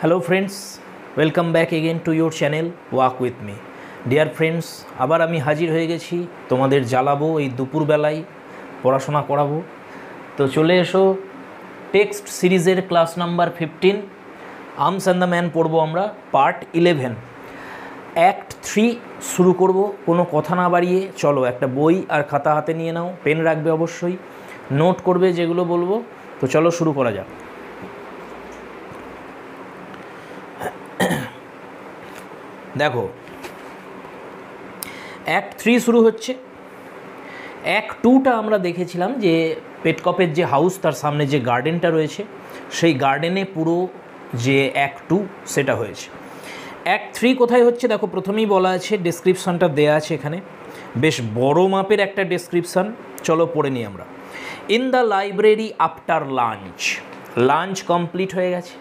Hello friends, welcome back again to your channel walk with me. Dear friends, আবার আমি হাজির হয়ে গেছি, তোমাদের জ্বালাবো এই দুপুরবেলায়, পড়াশোনা করাবো। তো চলে এসো, টেক্সট সিরিজের class number 15 arms and the man পড়বো আমরা, পার্ট 11, অ্যাক্ট 3 শুরু করব। কোনো কথা না বাড়িয়ে চলো একটা বই আর খাতা হাতে নিয়ে নাও, পেন রাখবে অবশ্যই, নোট করবে যেগুলো বলবো। তো চলো শুরু করা যাক। দেখো, অ্যাক্ট 3 শুরু হচ্ছে। অ্যাক্ট 2টা আমরা দেখেছিলাম যে পেটকপের যে হাউস, তার সামনে যে গার্ডেনটা রয়েছে, সেই গার্ডেনে পুরো যে অ্যাক্ট 2 সেটা হয়েছে। অ্যাক্ট 3 কোথায় হচ্ছে দেখো, প্রথমেই বলা আছে, ডেসক্রিপশানটা দেয়া আছে এখানে, বেশ বড় মাপের একটা ডেসক্রিপশান। চলো পড়ে নিই আমরা। In the library after lunch, lunch complete হয়ে গেছে,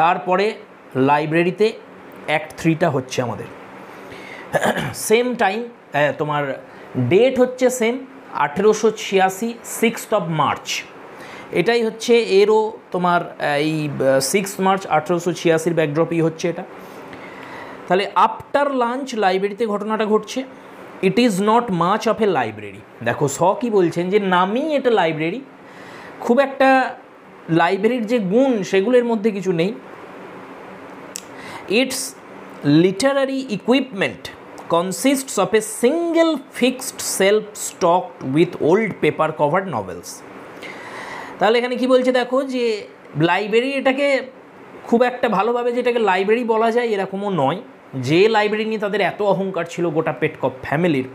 তারপরে লাইব্রেরিতে অ্যাক্ট 3টা হচ্ছে আমাদের। সেম টাইম, তোমার ডেট হচ্ছে সেম, 1886, 6th of March। এটাই হচ্ছে এরও তোমার এই 6 মার্চ 1886 ব্যাকড্রপই হচ্ছে এটা। তাহলে আফটার লাঞ্চ লাইব্রেরিতে ঘটনাটা ঘটছে। It is not much of A library. দেখো কি বলছেন, যে নামই এটা লাইব্রেরি, খুব একটা লাইব্রেরির যে গুণ সেগুলোর মধ্যে কিছু নেই। It's Literary equipment consists of a single fixed shelf stocked with old paper covered novels। তাহলে এখানে কি বলছে দেখো, যে লাইব্রেরি এটাকে খুব একটা ভালোভাবে যেটাকে লাইব্রেরি বলা যায় এরকমও নয়। যে লাইব্রেরি নিয়ে তাদের এত অহংকার ছিল গোটা পেটকপ ফ্যামিলির,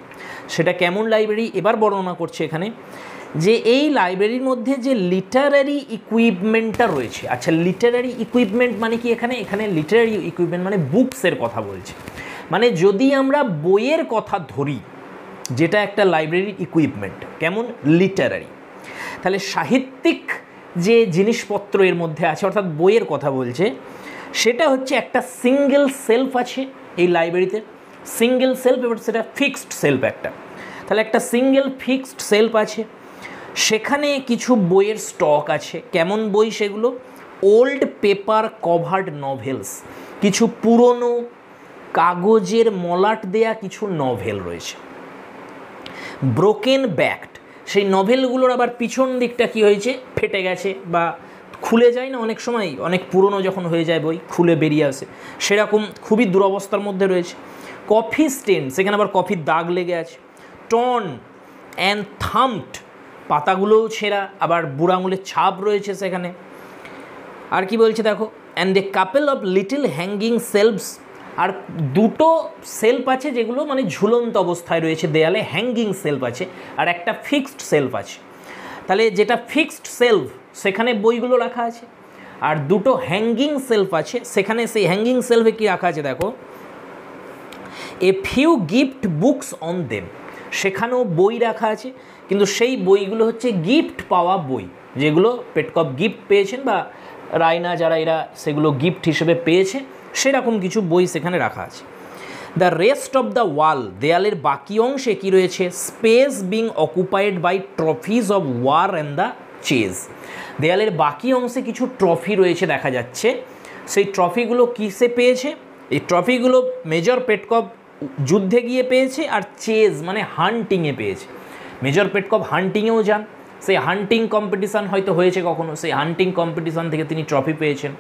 সেটা কেমন লাইব্রেরি এবার বর্ণনা করছে এখানে, যে এই লাইব্রেরির মধ্যে যে লিটারারি ইকুইপমেন্টটা রয়েছে। আচ্ছা, লিটারারি ইকুইপমেন্ট মানে কি? এখানে লিটারারি ইকুইপমেন্ট মানে বুকসের কথা বলছে। মানে যদি আমরা বইয়ের কথা ধরি, যেটা একটা লাইব্রেরির ইকুইপমেন্ট, কেমন? লিটারারি। তাহলে সাহিত্যিক যে জিনিসপত্র এর মধ্যে আছে, অর্থাৎ বইয়ের কথা বলছে, সেটা হচ্ছে একটা সিঙ্গেল সেলফ আছে এই লাইব্রেরিতে, সিঙ্গেল সেলফ, এবার সেটা ফিক্সড সেলফ একটা। তাহলে একটা সিঙ্গেল ফিক্সড সেলফ আছে, সেখানে কিছু বইয়ের স্টক আছে। কেমন বই সেগুলো? ওল্ড পেপার কভার্ড নভেলস, কিছু পুরনো কাগজের মলাট দেয়া কিছু নভেল রয়েছে। ব্রোকেন ব্যাকড, সেই নভেলগুলোর আবার পিছন দিকটা কি হয়েছে, ফেটে গেছে বা খুলে যায় না অনেক সময়, অনেক পুরনো যখন হয়ে যায় বই খুলে বেরিয়ে আসে, সেরকম খুবই দুরবস্থার মধ্যে রয়েছে। কফি স্টেন, সেখানে আবার কফির দাগ লেগে আছে। টর্ন অ্যান্ড থাম্পড, পাতাগুলোও ছেঁড়া, আবার বুড়ো আঙুলের ছাপ রয়েছে সেখানে। আর কি বলছে দেখো, and a couple of little hanging shelves, আর দুটো সেলফ আছে যেগুলো মানে ঝুলন্ত অবস্থায় রয়েছে দেয়ালে, হ্যাঙ্গিং সেলফ আছে, আর একটা ফিক্সড সেলফ আছে। তাহলে যেটা ফিক্সড সেলফ সেখানে বইগুলো রাখা আছে, আর দুটো হ্যাঙ্গিং সেলফ আছে, সেখানে সেই হ্যাঙ্গিং সেলফে কি রাখা আছে দেখো, a few gift books on them, সেখানেও বই রাখা আছে, কিন্তু সেই বইগুলো হচ্ছে গিফট পাওয়া বই, যেগুলো পেটকপ গিফট পেয়েছেন বা রায়না যারা এরা সেগুলো গিফট হিসেবে পেয়েছে, সেরকম কিছু বই সেখানে রাখা আছে। The rest of the wall, দেয়ালের বাকি অংশে কী রয়েছে, space being occupied by trophies of war and the chase, দেয়ালের বাকি অংশে কিছু ট্রফি রয়েছে দেখা যাচ্ছে। সেই ট্রফিগুলো কিসে পেয়েছে? এই ট্রফিগুলো মেজর পেটকপ যুদ্ধে গিয়ে পেয়েছে, আর চেজ মানে হান্টিংয়ে পেয়েছে। মেজর পেটকপ হান্টিংয়েও যান, সেই হান্টিং কম্পিটিশান হয়তো হয়েছে কখনো, সেই হান্টিং কম্পিটিশান থেকে তিনি ট্রফি পেয়েছেন,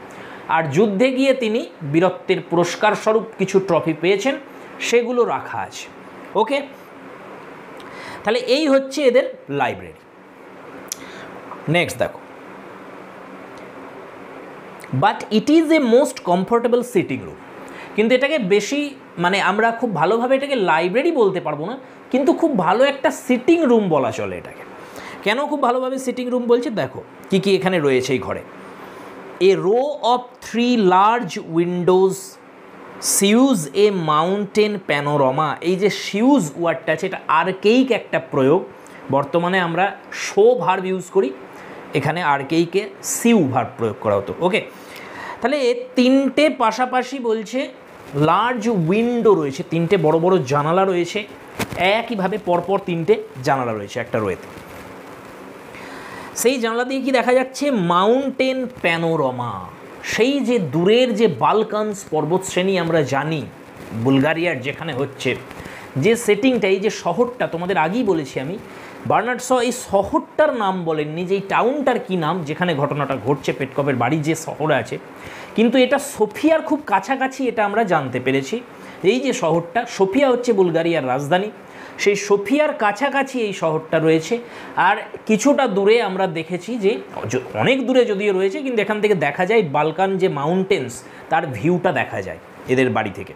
আর যুদ্ধে গিয়ে তিনি বীরত্বের পুরস্কার স্বরূপ কিছু ট্রফি পেয়েছেন, সেগুলো রাখা আছে। ওকে, তাহলে এই হচ্ছে এদের লাইব্রেরি। নেক্সট দেখো, but it is a most comfortable sitting room, কিন্তু এটাকে বেশি মানে আমরা খুব ভালোভাবে এটাকে লাইব্রেরি বলতে পারবো না, কিন্তু খুব ভালো একটা সিটিং রুম বলা চলে এটাকে। কেন খুব ভালোভাবে সিটিং রুম বলছে দেখো, কি কি এখানে রয়েছে এই ঘরে। A row of 3 large windows sews a mountain panorama। এই যে সিউজ ওয়ার্ডটা আছে, এটা আর্কেইক একটা প্রয়োগ, বর্তমানে আমরা শো ভার্ব ইউজ করি, এখানে আর্কেইকে সিউ ভার্ব প্রয়োগ করা হতো। ওকে, তাহলে তিনটে পাশাপাশি বলছে লার্জ উইন্ডো রয়েছে, তিনটে বড় বড় জানালা রয়েছে, একইভাবে পরপর তিনটে জানালা রয়েছে একটা রোয়েতে। সেই জানলা দিয়ে কি দেখা যাচ্ছে? মাউন্টেন প্যানোরামা, সেই যে দূরের যে বালকানস পর্বতশ্রেণী আমরা জানি বুলগারিয়ার যেখানে হচ্ছে, যে সেটিংটা, এই যে শহরটা তোমাদের আগেই বলেছি আমি, বার্নার্ড শ এই শহরটার নাম বলেননি যে এই টাউনটার কী নাম যেখানে ঘটনাটা ঘটছে, পেটকভের বাড়ি যে শহরে আছে, কিন্তু এটা সোফিয়ার খুব কাছাকাছি এটা আমরা জানতে পেরেছি। এই যে শহরটা, সোফিয়া হচ্ছে বুলগারিয়ার রাজধানী, সেই সোফিয়ার কাছাকাছি এই শহরটা রয়েছে। আর কিছুটা দূরে আমরা দেখেছি যে অনেক দূরে যদিও রয়েছে, কিন্তু এখান থেকে দেখা যায় বালকান যে মাউন্টেন্স তার ভিউটা দেখা যায় এদের বাড়ি থেকে।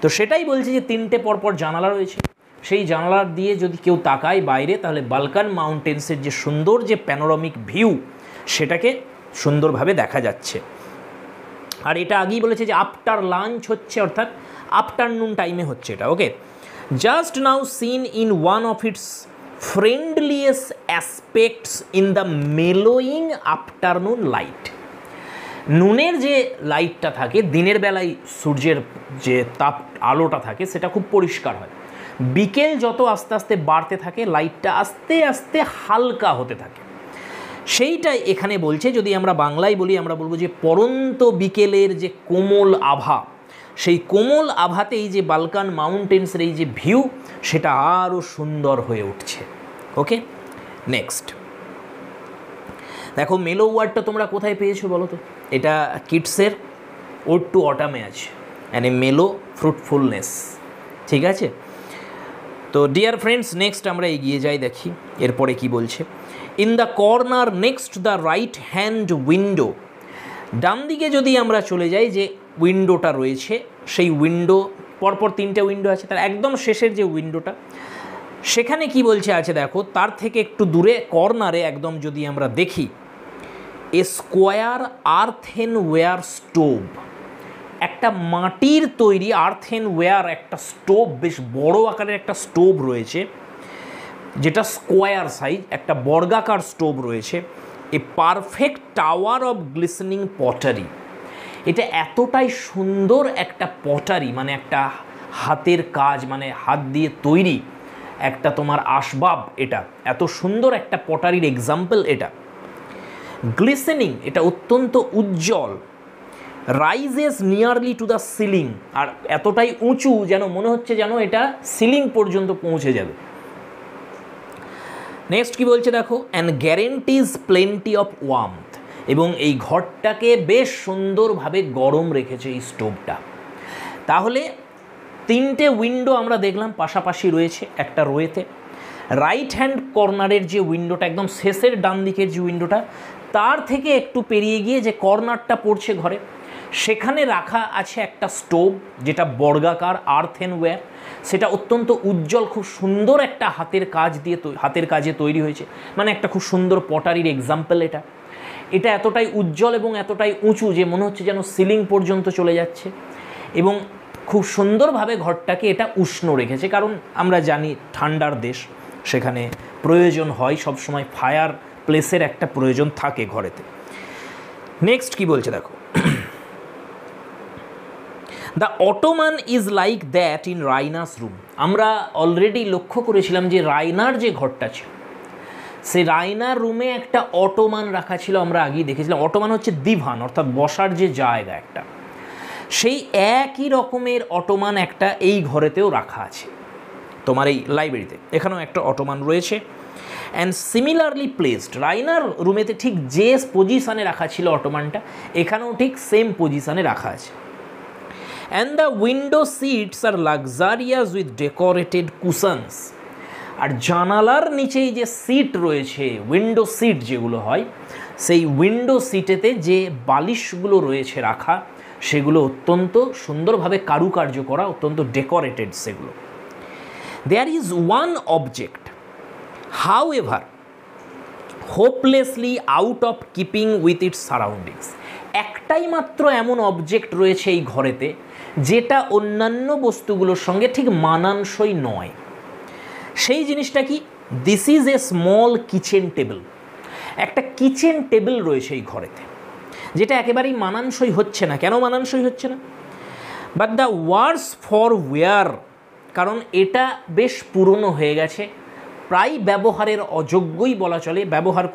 তো সেটাই বলছি যে 3টে পরপর জানালা রয়েছে, সেই জানালার দিয়ে যদি কেউ তাকায় বাইরে, তাহলে বালকান মাউন্টেন্সের যে সুন্দর যে প্যানোরামিক ভিউ সেটাকে সুন্দরভাবে দেখা যাচ্ছে। আর এটা আগেই বলেছে যে আফটার লাঞ্চ হচ্ছে, অর্থাৎ আফটারনুন টাইমে হচ্ছে এটা। Okay, just now seen in one of its friendliest aspects in the mellowing afternoon light. নুনের যে লাইটটা থাকে, দিনের বেলায় সূর্যের যে তাপ আলোটা থাকে সেটা খুব পরিষ্কার হয়, বিকেল যত আস্তে আস্তে বাড়তে থাকে লাইটটা আস্তে আস্তে হালকা হতে থাকে। সেইটাই এখানে বলছে, যদি আমরা বাংলায় বলি আমরা বলবো যে পরন্ত বিকেলের যে কোমল আভা, সেই কোমল আভাতে এই যে বালকান মাউন্টেন্সের এই যে ভিউ সেটা আরও সুন্দর হয়ে উঠছে। ওকে, নেক্সট দেখো মেলো ওয়ার্ডটা তোমরা কোথায় পেয়েছো বলো তো? এটা কিডসের ওড টু অটামে আছে, অ্যান্ড এ মেলো ফ্রুটফুলনেস। ঠিক আছে, তো ডিয়ার ফ্রেন্ডস নেক্সট আমরা এগিয়ে যাই, দেখি এরপরে কি বলছে। In the corner next the right hand window, ডান দিকে যদি আমরা চলে যাই যে উইন্ডোটা রয়েছে, সেই উইন্ডো পরপর 3টে উইন্ডো আছে, তার একদম শেষের যে উইন্ডোটা সেখানে কি বলছে আছে দেখো, তার থেকে একটু দূরে কর্নারে একদম যদি আমরা দেখি, এ স্কোয়ার আর্থেনওয়্যার স্টোভ, একটা মাটির তৈরি আর্থেনওয়্যার একটা স্টোভ, বেশ বড় আকারের একটা স্টোভ রয়েছে, যেটা স্কোয়ার সাইজ, একটা বর্গাকার স্টোভ রয়েছে। A perfect tower of glistening pottery, এটা এতটাই সুন্দর একটা পটারি, মানে একটা হাতের কাজ, মানে হাত দিয়ে তৈরি একটা তোমার আসবাব, এটা এত সুন্দর একটা পটারির এক্সাম্পল এটা। গ্লিসেনিং, এটা অত্যন্ত উজ্জ্বল। Rises nearly to the ceiling, আর এতটাই উঁচু যেন মনে হচ্ছে যেন এটা সিলিং পর্যন্ত পৌঁছে যাবে। নেক্সট কি বলছে দেখো, অ্যান্ড গ্যারেন্টিজ প্লেন্টি অফ ওয়ার্মথ, এবং এই ঘরটাকে বেশ সুন্দরভাবে গরম রেখেছে এই স্টোভটা। তাহলে 3টে উইন্ডো আমরা দেখলাম পাশাপাশি রয়েছে একটা রোয়েতে। রাইট হ্যান্ড কর্নারের যে উইন্ডোটা, একদম শেষের ডান দিকের যে উইন্ডোটা, তার থেকে একটু পেরিয়ে গিয়ে যে কর্নারটা পড়ছে ঘরে, সেখানে রাখা আছে একটা স্টোভ যেটা বর্গাকার আর্থেনওয়্যার, সেটা অত্যন্ত উজ্জ্বল, খুব সুন্দর একটা হাতের কাজে তৈরি হয়েছে, মানে একটা খুব সুন্দর পটারির এক্সাম্পল এটা। এটা এতটাই উজ্জ্বল এবং এতটাই উঁচু যে মনে হচ্ছে যেন সিলিং পর্যন্ত চলে যাচ্ছে, এবং খুব সুন্দরভাবে ঘরটাকে এটা উষ্ণ রেখেছে, কারণ আমরা জানি ঠান্ডার দেশ, সেখানে প্রয়োজন হয় সবসময় ফায়ার প্লেসের একটা প্রয়োজন থাকে ঘরেতে। নেক্সট কি বলছে দেখো, the Ottoman is like that in রাইনাস room. আমরা অলরেডি লক্ষ্য করেছিলাম যে রাইনার যে ঘরটা ছিল, সে রাইনার রুমে একটা অটোমান রাখা ছিল, আমরা আগেই দেখেছিলাম। অটোমান হচ্ছে দিভান, অর্থাৎ বসার যে জায়গা একটা, সেই একই রকমের অটোমান একটা এই ঘরেতেও রাখা আছে তোমার এই লাইব্রেরিতে, এখানেও একটা অটোমান রয়েছে। অ্যান্ড সিমিলারলি প্লেসড, রাইনার রুমেতে ঠিক যে পজিশানে রাখা ছিল অটোমানটা, এখানেও ঠিক সেম পজিশানে রাখা আছে। And the window seats are luxurious with decorated cushions, আর জানালার নিচেই যে সিট রয়েছে, উইন্ডো সিট যেগুলো হয়, সেই উইন্ডো সিটেতে যে বালিশগুলো রয়েছে রাখা, সেগুলো অত্যন্ত সুন্দরভাবে কারুকার্য করা, অত্যন্ত ডেকোরেটেড সেগুলো। There is one object however hopelessly out of keeping with its surroundings, একটাই মাত্র এমন অবজেক্ট রয়েছে এই ঘরেতে যেটা অন্যান্য বস্তুগুলোর সঙ্গে ঠিক মানানসই নয়। সেই জিনিসটা কি? This is a small kitchen table, একটা কিচেন টেবিল রয়েছে এই ঘরেতে, যেটা একেবারেই মানানসই হচ্ছে না। কেন মানানসই হচ্ছে না? But the worse for wear, কারণ এটা বেশ পুরনো হয়ে গেছে, প্রায় ব্যবহারের অযোগ্যই বলা চলে। ব্যবহার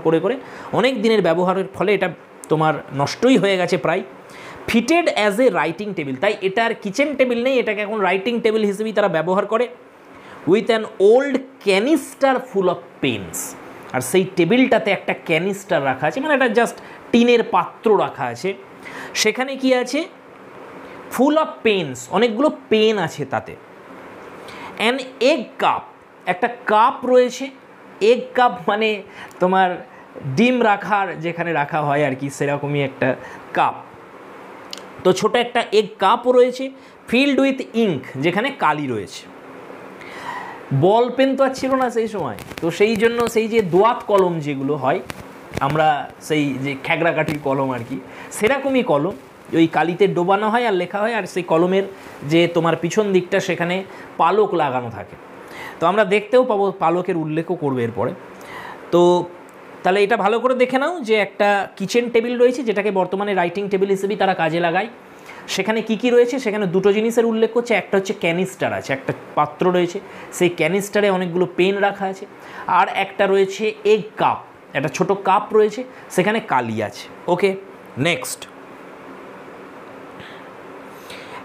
করে করে অনেক দিনের ব্যবহারের ফলে এটা তোমার নষ্টই হয়ে গেছে প্রায়। Fitted as a writing table, তাই এটা আর কিচেন টেবিল নেই, এটাকে এখন রাইটিং টেবিল হিসেবেই তারা ব্যবহার করে। With an old canister full of pens, আর সেই টেবিলটাতে একটা ক্যানিস্টার রাখা আছে, মানে একটা জাস্ট টিনের পাত্র রাখা আছে, সেখানে কি আছে, ফুল অফ পেন্স, অনেকগুলো পেন আছে তাতে। অ্যান এগ কাপ, একটা কাপ রয়েছে, এগ কাপ মানে তোমার ডিম রাখার যেখানে রাখা হয় আর কি, সেরকমই একটা কাপ। তো ছোট একটা এগ কাপও রয়েছে, ফিল্ড উইথ ইঙ্ক, যেখানে কালি রয়েছে। বল পেন তো আর ছিল না সেই সময়, তো সেই জন্য সেই যে দোয়াত কলম যেগুলো হয়, আমরা সেই যে খ্যাগড়াকাঠির কলম আর কি, সেরকমই কলম, ওই কালিতে ডোবানো হয় আর লেখা হয়, আর সেই কলমের যে তোমার পিছন দিকটা সেখানে পালক লাগানো থাকে। তো আমরা দেখতেও পাবো, পালকের উল্লেখও করবে এরপরে। তো তাহলে এটা ভালো করে দেখে নাও যে একটা কিচেন টেবিল রয়েছে, যেটাকে বর্তমানে রাইটিং টেবিল হিসেবেই তারা কাজে লাগায়। সেখানে কি কি রয়েছে, সেখানে দুটো জিনিসের উল্লেখ করছে, একটা হচ্ছে ক্যানিস্টার আছে, একটা পাত্র রয়েছে, সেই ক্যানিস্টারে অনেকগুলো পেন রাখা আছে, আর একটা রয়েছে এগ কাপ, একটা ছোট কাপ রয়েছে, সেখানে কালি আছে। Okay, next.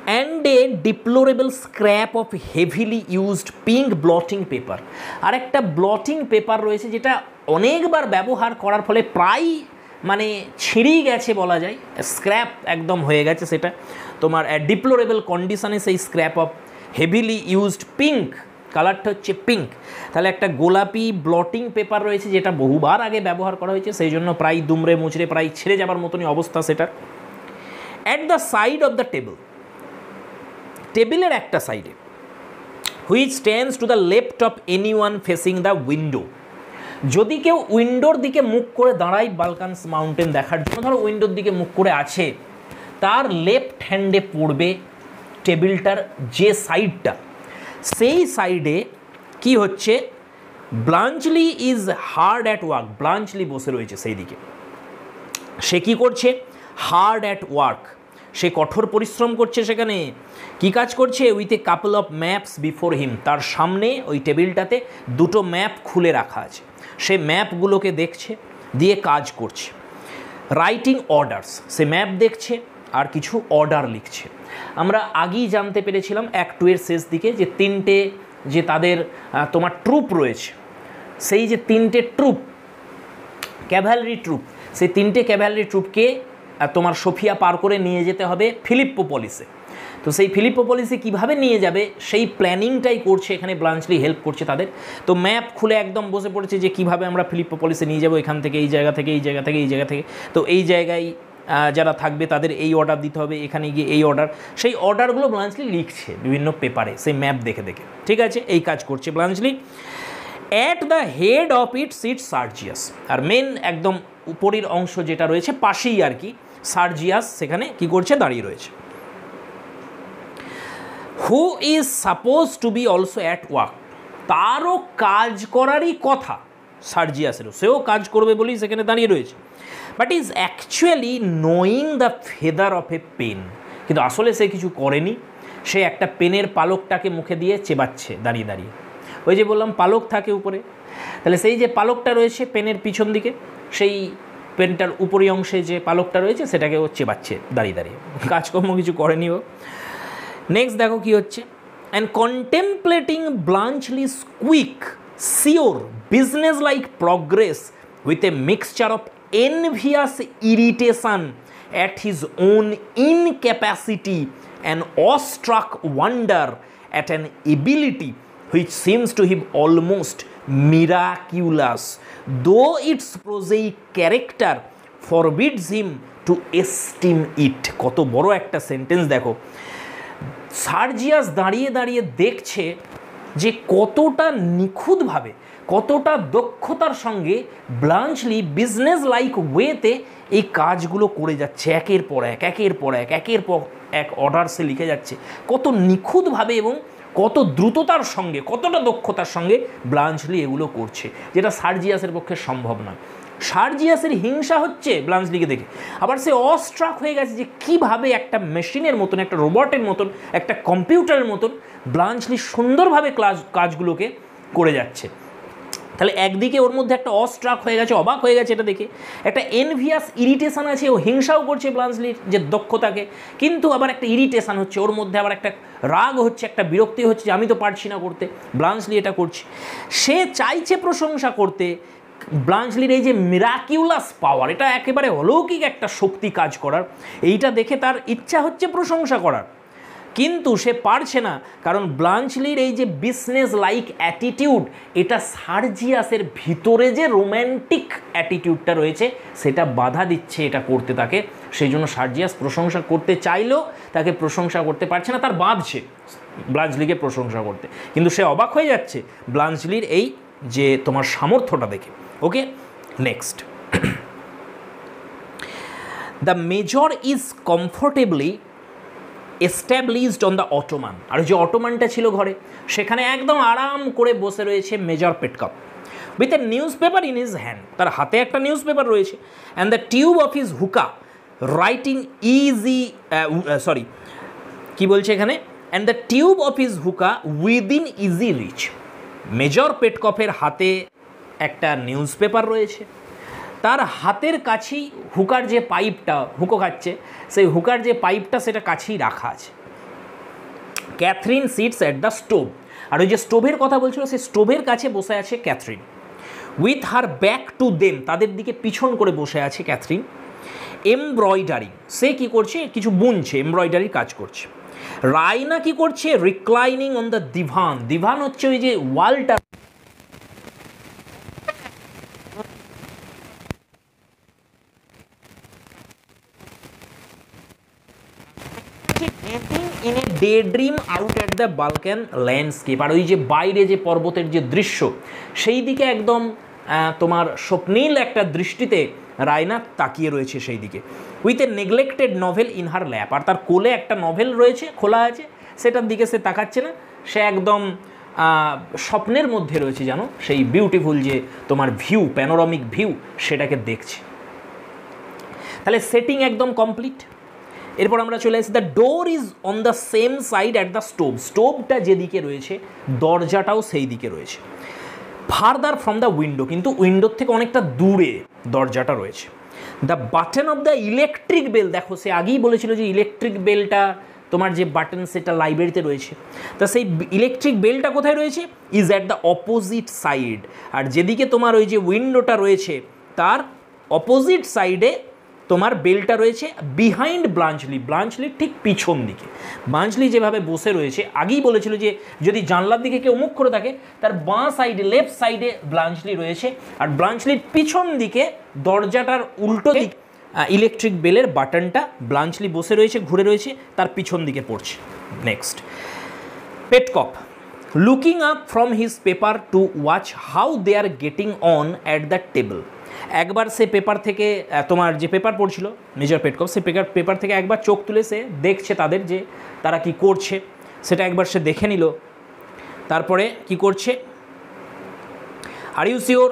And a deplorable scrap of heavily used pink blotting paper, আর একটা ব্লটিং পেপার রয়েছে যেটা অনেকবার ব্যবহার করার ফলে প্রায় মানে ছিঁড়েই গেছে বলা যায়, স্ক্র্যাপ একদম হয়ে গেছে সেটা তোমার ডিপ্লোরেবল কন্ডিশনে। সেই scrap of heavily used pink, কালারটা হচ্ছে পিঙ্ক, তাহলে একটা গোলাপি ব্লটিং পেপার রয়েছে যেটা বহুবার আগে ব্যবহার করা হয়েছে, সেই জন্য প্রায় দুমড়ে মুচড়ে প্রায় ছিঁড়ে যাবার মতনই অবস্থা সেটার। At the side of the table, টেবিলের একটা সাইডে, which stands to the left of any one facing the window, যদি কেউ উইন্ডোর দিকে মুখ করে দাঁড়ায় বালকানস মাউন্টেন দেখার জন্য, ধরো উইন্ডোর দিকে মুখ করে আছে, তার লেফট হ্যান্ডে পড়বে টেবিলটার যে সাইডটা, সেই সাইডে কি হচ্ছে, ব্লাঞ্চলি ইজ হার্ড অ্যাট ওয়ার্ক, ব্লাঞ্চলি বসে রয়েছে সেই দিকে। সে কি করছে, হার্ড অ্যাট ওয়ার্ক, সে কঠোর পরিশ্রম করছে। সেখানে কি কাজ করছে, with a couple of maps before him, তার সামনে ওই টেবিলটাতে দুটো ম্যাপ খুলে রাখা আছে, সে ম্যাপগুলোকে দেখছে, দিয়ে কাজ করছে। রাইটিং অর্ডার্স, সে ম্যাপ দেখছে আর কিছু অর্ডার লিখছে। আমরা আগেই জানতে পেরেছিলাম অ্যাক্ট 2 এর শেষ দিকে যে তিনটে যে তাদের তোমার ট্রুপ রয়েছে, সেই যে তিনটে ট্রুপ, ক্যাভালরি ট্রুপ, সেই তিনটে ক্যাভালরি ট্রুপকে তোমার সোফিয়া পার করে নিয়ে যেতে হবে ফিলিপ্পোপলিসে। তো সেই ফিলিপ্পোপলিসে কীভাবে নিয়ে যাবে সেই প্ল্যানিংটাই করছে এখানে, ব্লাঞ্চলি হেল্প করছে তাদের। তো ম্যাপ খুলে একদম বসে পড়েছে যে কীভাবে আমরা ফিলিপ্পোপলিসে নিয়ে যাবো, এখান থেকে এই জায়গা থেকে এই জায়গা থেকে এই জায়গা থেকে, তো এই জায়গায় যারা থাকবে তাদের এই অর্ডার দিতে হবে, এখানে গিয়ে এই অর্ডার, সেই অর্ডারগুলো ব্লাঞ্চলি লিখছে বিভিন্ন পেপারে সেই ম্যাপ দেখে দেখে। ঠিক আছে, এই কাজ করছে Bluntschli. At the head of it sit Sergius, আর মেন একদম উপরের অংশ যেটা রয়েছে পাশেই আর কি, সার্জিয়াস সেখানে কি করছে, দাঁড়িয়ে রয়েছে। Who is suppose to be also at work, তারও কাজ করারই কথা, সার্জিয়াসেরও, সেও কাজ করবে বলেই সেখানে দাঁড়িয়ে রয়েছে। But is actually knowing the feather of a pen, কিন্তু আসলে সে কিছু করেনি, সে একটা পেনের পালকটাকে মুখে দিয়ে চেবাচ্ছে দাঁড়িয়ে দাঁড়িয়ে। ওই যে বললাম পালক থাকে উপরে, তাহলে সেই যে পালকটা রয়েছে পেনের পিছন দিকে, সেই পেনটার উপরি অংশে যে পালকটা রয়েছে সেটাকে ও চেবাচ্ছে দাঁড়িয়ে দাঁড়িয়ে, কাজকর্ম কিছু করেনি ও। নেক্সট দেখো কি হচ্ছে, and contemplating Bluntschli quick sure businesslike progress with a mixture of envious irritation at his own incapacity and awestruck wonder at an ability which seems to him almost miraculous, though its prosaic character forbids him to esteem it. কত বড় একটা sentence দেখো, সার্জিয়াস দাঁড়িয়ে দাঁড়িয়ে দেখছে যে কতটা নিখুঁতভাবে, কতটা দক্ষতার সঙ্গে ব্লাঞ্চলি বিজনেস লাইক ওয়েতে এই কাজগুলো করে যাচ্ছে, একের পর এক একের পর এক একের পর এক অর্ডার সে লিখে যাচ্ছে, কত নিখুঁতভাবে এবং কত দ্রুততার সঙ্গে, কতটা দক্ষতার সঙ্গে ব্লাঞ্চলি এগুলো করছে, যেটা সার্জিয়াসের পক্ষে সম্ভব নয়। সার্জিয়াসের হিংসা হচ্ছে ব্লাঞ্চলিকে দেখে, আবার সে অস্ট্রাক হয়ে গেছে যে কীভাবে একটা মেশিনের মতন, একটা রোবটের মতন, একটা কম্পিউটারের মতন ব্লাঞ্চলি সুন্দরভাবে কাজগুলোকে করে যাচ্ছে। তাহলে একদিকে ওর মধ্যে একটা অস্ট্রাক হয়ে গেছে, অবাক হয়ে গেছে এটা দেখে, একটা এনভিয়াস ইরিটেশন আছে, ও হিংসাও করছে ব্লাঞ্চলির যে দক্ষতাকে, কিন্তু আবার একটা ইরিটেশন হচ্ছে ওর মধ্যে, আবার একটা রাগ হচ্ছে, একটা বিরক্তি হচ্ছে যে আমি তো পারছি না করতে, ব্লাঞ্চলি এটা করছে। সে চাইছে প্রশংসা করতে, ব্লাঞ্চলির এই যে মিরাকিউলাস পাওয়ার, এটা একেবারে অলৌকিক একটা শক্তি কাজ করার, এইটা দেখে তার ইচ্ছা হচ্ছে প্রশংসা করার, কিন্তু সে পারছে না, কারণ ব্লাঞ্চলির এই যে বিজনেস লাইক অ্যাটিটিউড, এটা সার্জিয়াসের ভিতরে যে রোম্যান্টিক অ্যাটিটিউডটা রয়েছে সেটা বাধা দিচ্ছে এটা করতে তাকে। সেই জন্য সার্জিয়াস প্রশংসা করতে চাইলেও তাকে প্রশংসা করতে পারছে না, তার বাঁধছে ব্লাঞ্চলিকে প্রশংসা করতে, কিন্তু সে অবাক হয়ে যাচ্ছে ব্লাঞ্চলির এই যে তোমার সামর্থ্যটা দেখে। Okay, next, the major is comfortably established on the ottoman. আর যে অটোমানটা ছিল ঘরে, সেখানে একদম আরাম করে বসে রয়েছে major Petkoff with a newspaper in his hand, তার হাতে একটা নিউজ পেপার রয়েছে, and the tube of his hookah writing easy, sorry কি বলছে এখানে, and the tube of his hookah within easy reach. Major পেটকপের হাতে একটা নিউজ পেপার রয়েছে, তার হাতের কাছেই হুকার যে পাইপটা, হুকো খাচ্ছে, সেই হুকার যে পাইপটা সেটা কাছেই রাখা আছে। Catherine sits at the stove, আর ওই যে স্টোভের কথা বলছিল, সেই স্টোভের কাছে বসে আছে Catherine, with her back to them, তাদের দিকে পিছন করে বসে আছে ক্যাথরিন, এমব্রয়ডারি, সে কি করছে, কিছু বুনছে, এমব্রয়ডারির কাজ করছে। রায়না কি করছে, reclining on the divan, divan হচ্ছে ওই যে ওয়ালটা, in a daydream out at the Balkan landscape, আর ওই যে বাইরে যে পর্বতের যে দৃশ্য, সেই দিকে একদম তোমার স্বপ্নীল একটা দৃষ্টিতে রায়না তাকিয়ে রয়েছে সেই দিকে, with a neglected novel in her lap, আর তার কোলে একটা নভেল রয়েছে খোলা আছে, সেটার দিকে সে তাকাচ্ছে না, সে একদম স্বপ্নের মধ্যে রয়েছে, জানো, সেই বিউটিফুল যে তোমার ভিউ, প্যানোরামিক ভিউ, সেটাকে দেখছে। তাহলে সেটিং একদম কমপ্লিট। এরপর আমরা চলে আসি, the door is on the same side at the stove, স্টোভটা যেদিকে রয়েছে দরজাটাও সেই দিকে রয়েছে। ফারদার ফ্রম দ্য উইন্ডো, কিন্তু উইন্ডোর থেকে অনেকটা দূরে দরজাটা রয়েছে। The button of the electric bell, দেখো সে আগেই বলেছিল যে ইলেকট্রিক বেলটা তোমার যে বাটন সেটা লাইব্রেরিতে রয়েছে, তা সেই ইলেকট্রিক বেলটা কোথায় রয়েছে, is at the opposite side, আর যেদিকে তোমার ওই যে উইন্ডোটা রয়েছে তার অপোজিট সাইডে তোমার বেলটা রয়েছে, বিহাইন্ড ব্লাঞ্চলি, ব্লাঞ্চলির ঠিক পিছন দিকে। ব্লাঞ্চলি যেভাবে বসে রয়েছে, আগেই বলেছিল যে যদি জানলার দিকে কেউ মুখ করে থাকে, তার বাঁ সাইডে, লেফট সাইডে ব্লাঞ্চলি রয়েছে, আর ব্লাঞ্চলির পিছন দিকে দরজাটার উল্টো দিক ইলেকট্রিক বেলের বাটনটা ব্লাঞ্চলি বসে রয়েছে, ঘুরে রয়েছে, তার পিছন দিকে পড়ছে। Next, Petkoff looking up from his paper to watch how they are getting on at the table. একবার সে পেপার থেকে, তোমার যে পেপার পড়ছিল মেজর পেটকপ, সে পেপার থেকে একবার চোখ তুলে সে দেখছে তাদের যে তারা কি করছে, সেটা একবার সে দেখে নিল। তারপরে কি করছে, আর you sure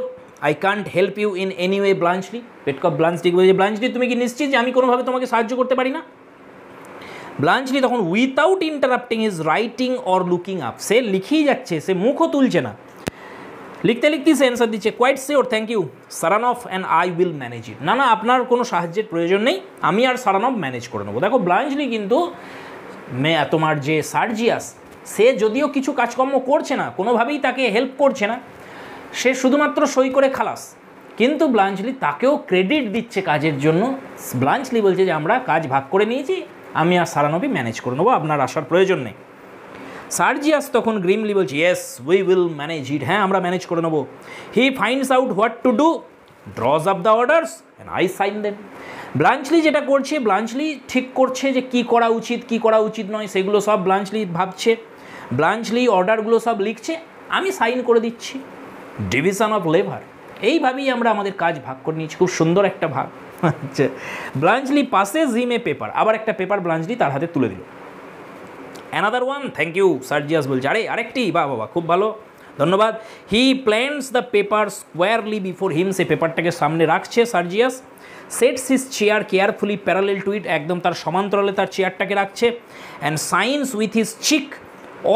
I can't help you in any way ব্লাঞ্চলি, পেটকপ ব্লাঞ্চলিকে বলছে, ব্লাঞ্চলি তুমি কি নিশ্চিত যে আমি কোনোভাবে তোমাকে সাহায্য করতে পারি না? ব্লাঞ্চলি তখন without interrupting is writing or looking up, সে লিখেই যাচ্ছে, সে মুখও তুলছে না, লিখতে লিখতেই সে অ্যান্সার দিচ্ছে, quite sure thank you Saranoff and I will manage it, না না আপনার কোনো সাহায্যের প্রয়োজন নেই, আমি আর সারানফ ম্যানেজ করে নেবো। দেখো ব্লাঞ্চলি কিন্তু তোমার যে সার্জিয়াস, সে যদিও কিছু কাজকর্ম করছে না, কোনোভাবেই তাকে হেল্প করছে না, সে শুধুমাত্র সই করে খালাস, কিন্তু ব্লাঞ্চলি তাকেও ক্রেডিট দিচ্ছে কাজের জন্য। ব্লাঞ্চলি বলছে যে আমরা কাজ ভাগ করে নিয়েছি, আমি আর সারানফই ম্যানেজ করে নেবো, আপনার আসার প্রয়োজন নেই। সার্জিয়াস তখন গ্রিমলি বলছে, yes we will manage it, হ্যাঁ আমরা ম্যানেজ করে নেবো। He finds out what to do, draws up the orders and I sign them. Bluntschli যেটা করছে, ব্লাঞ্চলি ঠিক করছে যে কী করা উচিত কী করা উচিত নয়, সেগুলো সব ব্লাঞ্চলি ভাবছে, ব্লাঞ্চলি অর্ডারগুলো সব লিখছে, আমি সাইন করে দিচ্ছি। ডিভিশন অফ লেবার, এইভাবেই আমরা আমাদের কাজ ভাগ করে নিয়েছি, খুব সুন্দর একটা ভাগ। আচ্ছা, ব্লাঞ্চলি পাশে জিমে পেপার, আবার একটা পেপার ব্লাঞ্চলি তার হাতে তুলে দিল। Another one, thank you Sergius বলছে, আরে আরেকটি, বাহ বাবা খুব ভালো, ধন্যবাদ। He plants the paper squarely before him, সে পেপারটাকে সামনে রাখছে Sergius. Sets his chair carefully parallel to it, একদম তার সমান্তরালে তার চেয়ারটাকে রাখছে। And signs with his cheek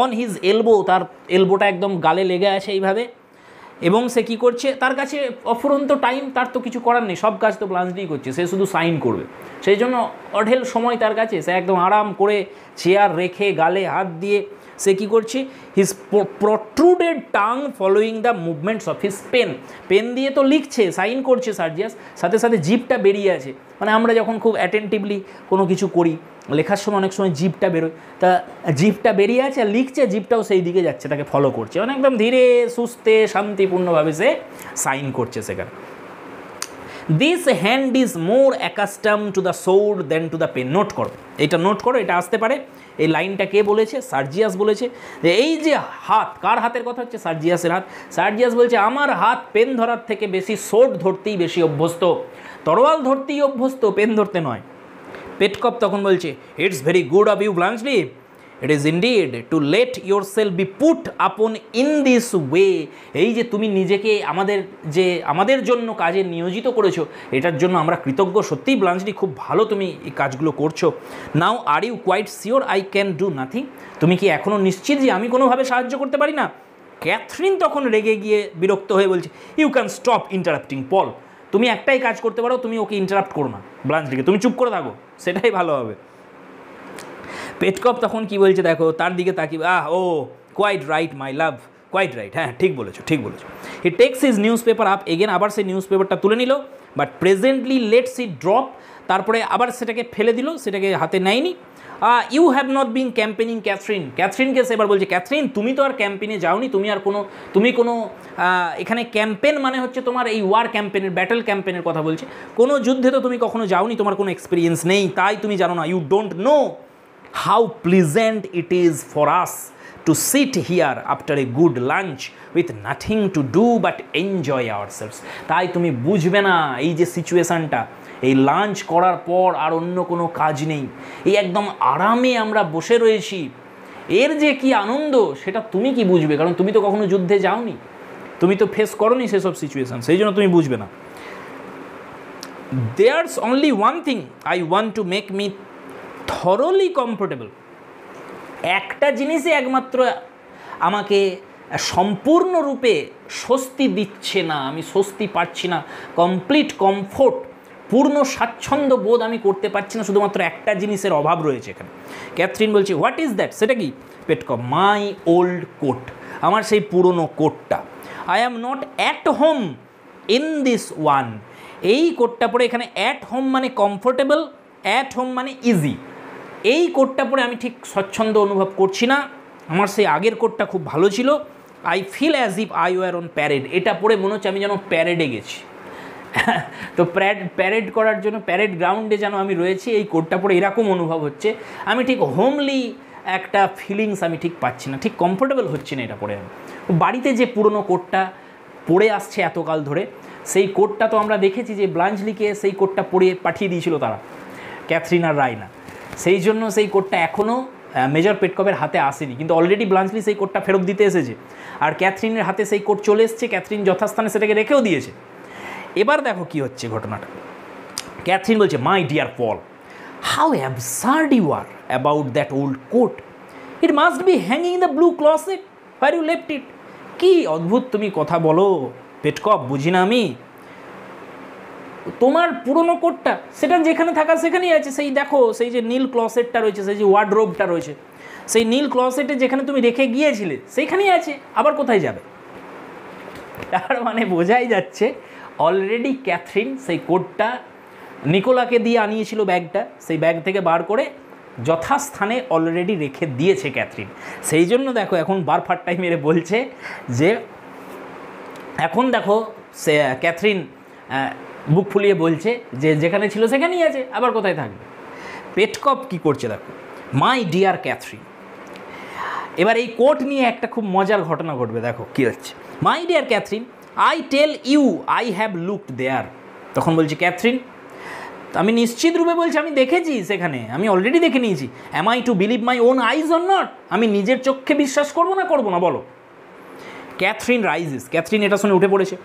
on his elbow, তার এলবোটা একদম গালে লেগে আছে এইভাবে। এবং সে কী করছে, তার কাছে অফুরন্ত টাইম, তার তো কিছু করার নেই, সব কাজ তো ব্লাঞ্চলিই করছে, সে শুধু সাইন করবে। সেই জন্য অঢেল সময় তার কাছে, সে একদম আরাম করে চেয়ার রেখে গালে হাত দিয়ে সে কী করছে, his protruded tongue following the movements of his pen, pen দিয়ে তো লিখছে, সাইন করছে সার্জিয়াস, সাথে সাথে জিভটা বেরিয়ে আছে। মানে আমরা যখন খুব অ্যাটেন্টিভলি কোনো কিছু করি, লেখার সময় অনেক সময় জিভটা বেরোয়, তা জিভটা বেরিয়ে আছে আর লিখছে, জিভটাও সেই দিকে যাচ্ছে, তাকে ফলো করছে, মানে একদম ধীরে সুস্থে শান্তিপূর্ণভাবে সে সাইন করছে সেখানে। This hand is more accustom to the sword than to the pen. Note করো, এটা নোট করো, এটা আসতে পারে। এই লাইনটা কে বলেছে? সার্জিয়াস বলেছে। যে এই যে হাত, কার হাতের কথা হচ্ছে? সার্জিয়াসের হাত। সার্জিয়াস বলছে আমার হাত পেন ধরার থেকে বেশি সোর্ড ধরতেই বেশি অভ্যস্ত, তরোয়াল ধরতেই অভ্যস্ত, পেন ধরতে নয়। পেটকপ তখন বলছে it's very good of you Bluntschli, it is indeed to let yourself be put upon in this way. এই যে তুমি নিজেকে আমাদের জন্য কাজে নিয়োজিত করেছো, এটার জন্য আমরা কৃতজ্ঞ। সত্যিই ব্লাঞ্চলি, খুব ভালো তুমি এই কাজগুলো করছো। Now are you quite sure I can do nothing? তুমি কি এখনও নিশ্চিত যে আমি কোনোভাবে সাহায্য করতে পারি না? ক্যাথরিন তখন রেগে গিয়ে বিরক্ত হয়ে বলছে ইউ ক্যান স্টপ ইন্টারাপ্টিং পল। তুমি একটাই কাজ করতে পারো, তুমি ওকে ইন্টারাপ্ট করো না ব্লাঞ্চলিকে, তুমি চুপ করে থাকো, সেটাই ভালো হবে। পেটকপ তখন কি বলছে দেখো, তার দিকে তাকিয়ে, oh quite right my love, quite right, হ্যাঁ ঠিক বলেছো, ঠিক বলেছো। He takes his news up আপ এগেন, আবার সেই নিউজ পেপারটা তুলে নিল, but presently lets it drop, তারপরে আবার সেটাকে ফেলে দিল, সেটাকে হাতে নেয়নি। You have not been campaigning Catherine. ক্যাথরিনকে সে এবার বলছে ক্যাথরিন তুমি তো আর ক্যাম্পেনে যাওনি, তুমি কোনো এখানে ক্যাম্পেন মানে হচ্ছে তোমার এই ওয়ার ক্যাম্পেনের, ব্যাটল ক্যাম্পেনের কথা বলছে, কোনো যুদ্ধে তো তুমি কখনো যাওনি, তোমার কোনো এক্সপিরিয়েন্স নেই, তাই তুমি জানো না, you don't know how pleasant it is for us to sit here after a good lunch with nothing to do but enjoy ourselves. তাই তুমি বুঝবে না এই যে সিচুয়েশানটা, এই লাঞ্চ করার পর আর অন্য কোনো কাজ নেই, এই একদম আরামে আমরা বসে রয়েছি, এর যে কি আনন্দ সেটা তুমি কি বুঝবে, কারণ তুমি তো কখনো যুদ্ধে যাওনি, তুমি তো ফেস করোনি সেসব সিচুয়েশান, সেই জন্য তুমি বুঝবে না। There's only one thing I want to make me thoroughly comfortable. একটা জিনিসই একমাত্র আমাকে সম্পূর্ণরূপে স্বস্তি দিচ্ছে না, আমি স্বস্তি পাচ্ছি না, কমপ্লিট কমফোর্ট, পূর্ণ স্বাচ্ছন্দ্য বোধ আমি করতে পারছি না, শুধুমাত্র একটা জিনিসের অভাব রয়েছে এখানে। ক্যাথরিন বলছে হোয়াট ইজ দ্যাট? সেটা কি? পেটকপ মাই ওল্ড কোট, আমার সেই পুরনো কোটটা। I am not at home in this one. এই কোটটা পরে, এখানে অ্যাট হোম মানে কমফোর্টেবল, অ্যাট হোম মানে ইজি, এই কোটটা পরে আমি ঠিক স্বচ্ছন্দ অনুভব করছি না, আমার সেই আগের কোটটা খুব ভালো ছিল। I feel as if I were on parade, এটা পরে মনে হচ্ছে আমি যেন প্যারেডে গেছি। তো প্যারেড করার জন্য প্যারেড গ্রাউন্ডে যেন আমি রয়েছি, এই কোটটা পরে এরকম অনুভব হচ্ছে, আমি ঠিক হোমলি একটা ফিলিংস আমি ঠিক পাচ্ছি না, ঠিক কমফোর্টেবল হচ্ছে না এটা পরে। আমি বাড়িতে যে পুরনো কোটটা পরে আসছে এতকাল ধরে, সেই কোটটা তো আমরা দেখেছি যে ব্লাঞ্চলিকে সেই কোটটা পরে পাঠিয়ে দিয়েছিল তারা, ক্যাথরিন আর রায়না, সেই জন্য সেই কোটটা এখনও মেজর পেটকপের হাতে আসেনি, কিন্তু অলরেডি ব্লাঞ্চলি সেই কোটটা ফেরত দিতে এসেছে, আর ক্যাথরিনের হাতে সেই কোট চলে এসেছে, ক্যাথরিন যথাস্থানে সেটাকে রেখেও দিয়েছে। এবার দেখো কি হচ্ছে ঘটনাটা। ক্যাথরিন বলছে my dear Paul, how absurd you are about that old coat, it must be hanging in the blue closet where you left it. কি অদ্ভুত তুমি কথা বলো পেটকপ, বুঝি না আমি। তোমার পুরনো কোটটা সেটা যেখানে থাকা সেখানেই আছে, সেই দেখো সেই যে নীল ক্লসেটটা রয়েছে, সেই যে ওয়ার্ডরোবটা রয়েছে, সেই নীল ক্লসেটে যেখানে তুমি রেখে গিয়েছিলে সেইখানেই আছে, আবার কোথায় যাবে? তার মানে বোঝাই যাচ্ছে অলরেডি ক্যাথরিন সেই কোটটা নিকোলাকে দিয়ে আনিয়েছিল ব্যাগটা, সেই ব্যাগ থেকে বার করে যথাস্থানে অলরেডি রেখে দিয়েছে ক্যাথরিন। সেই জন্য দেখো এখন বারফাট্টাই মেরে বলছে যে, এখন দেখো সে ক্যাথরিন বুক ফুলিয়ে বলছে যে যেখানে ছিল সেখানেই আছে, আবার কোথায় থাকবে। পেটকপ কি করছে দেখো, মাই ডিয়ার ক্যাথরিন। এবার এই কোট নিয়ে একটা খুব মজার ঘটনা ঘটবে, দেখো কী হচ্ছে। My dear Catherine, I tell you I have looked there. তখন বলছে ক্যাথরিন, আমি নিশ্চিত রূপে বলছি আমি দেখেছি সেখানে, আমি অলরেডি দেখে নিয়েছি। Am I to believe my own eyes or not? আমি নিজের চোখে বিশ্বাস করবো না বলো। ক্যাথরিন রাইজেস, ক্যাথরিন এটা শুনে উঠে পড়েছে।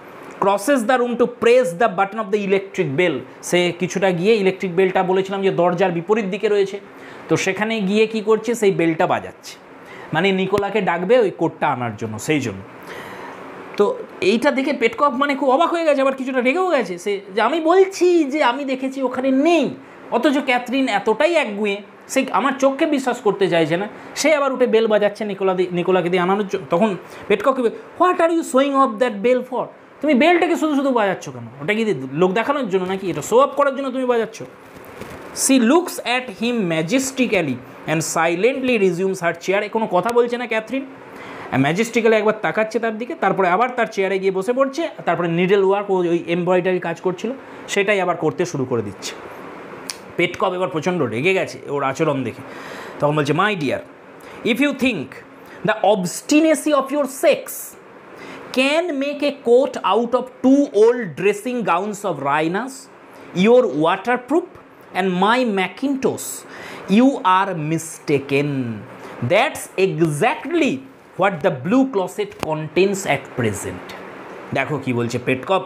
Crosses the room to press the button of the electric bell. সে কিছুটা গিয়ে, ইলেকট্রিক বেলটা বলেছিলাম যে দরজার বিপরীত দিকে রয়েছে, তো সেখানে গিয়ে কি করছে, সেই বেলটা বাজাচ্ছে, মানে নিকোলাকে ডাকবে ওই কোটটা আনার জন্য, সেই জন্য। তো তো এইটা দেখে পেটকপ মানে খুব অবাক হয়ে গেছে, আবার কিছুটা রেগেও গেছে সে, যে আমি বলছি যে আমি দেখেছি ওখানে নেই, অথচ ক্যাথরিন এতটাই একগুঁয়ে, সে আমার চোখকে বিশ্বাস করতে চাইছে না, সে আবার উঠে বেল বাজাচ্ছে নিকোলাকে দিয়ে আনানোর জন্য। তখন পেটকপকে, what are you showing off that bell for, তুমি বেলটাকে শুধু শুধু বাজাচ্ছ কেন? ওটা কি লোক দেখানোর জন্য নাকি? এটা শো অফ করার জন্য তুমি বাজাচ্ছ? She looks at him majestically and silently resumes her chair. কোনো কথা বলছে না ক্যাথরিন, ম্যাজেস্টিক্যালি একবার তাকাচ্ছে তার দিকে, তারপরে আবার তার চেয়ারে গিয়ে বসে পড়ছে, তারপরে নিডল ওয়ার্ক, ওই এমব্রয়ডারি কাজ করছিল সেটাই আবার করতে শুরু করে দিচ্ছে। পেটকপ এবার প্রচণ্ড রেগে গেছে ওর আচরণ দেখে, তখন বলছে, my dear, if you think the obstinacy of your sex can make a coat out of 2 old dressing gowns of Raina's, your waterproof and my Macintosh, you are mistaken. That's exactly what the blue closet contains at present. দেখো কি বলছে পেটকপ,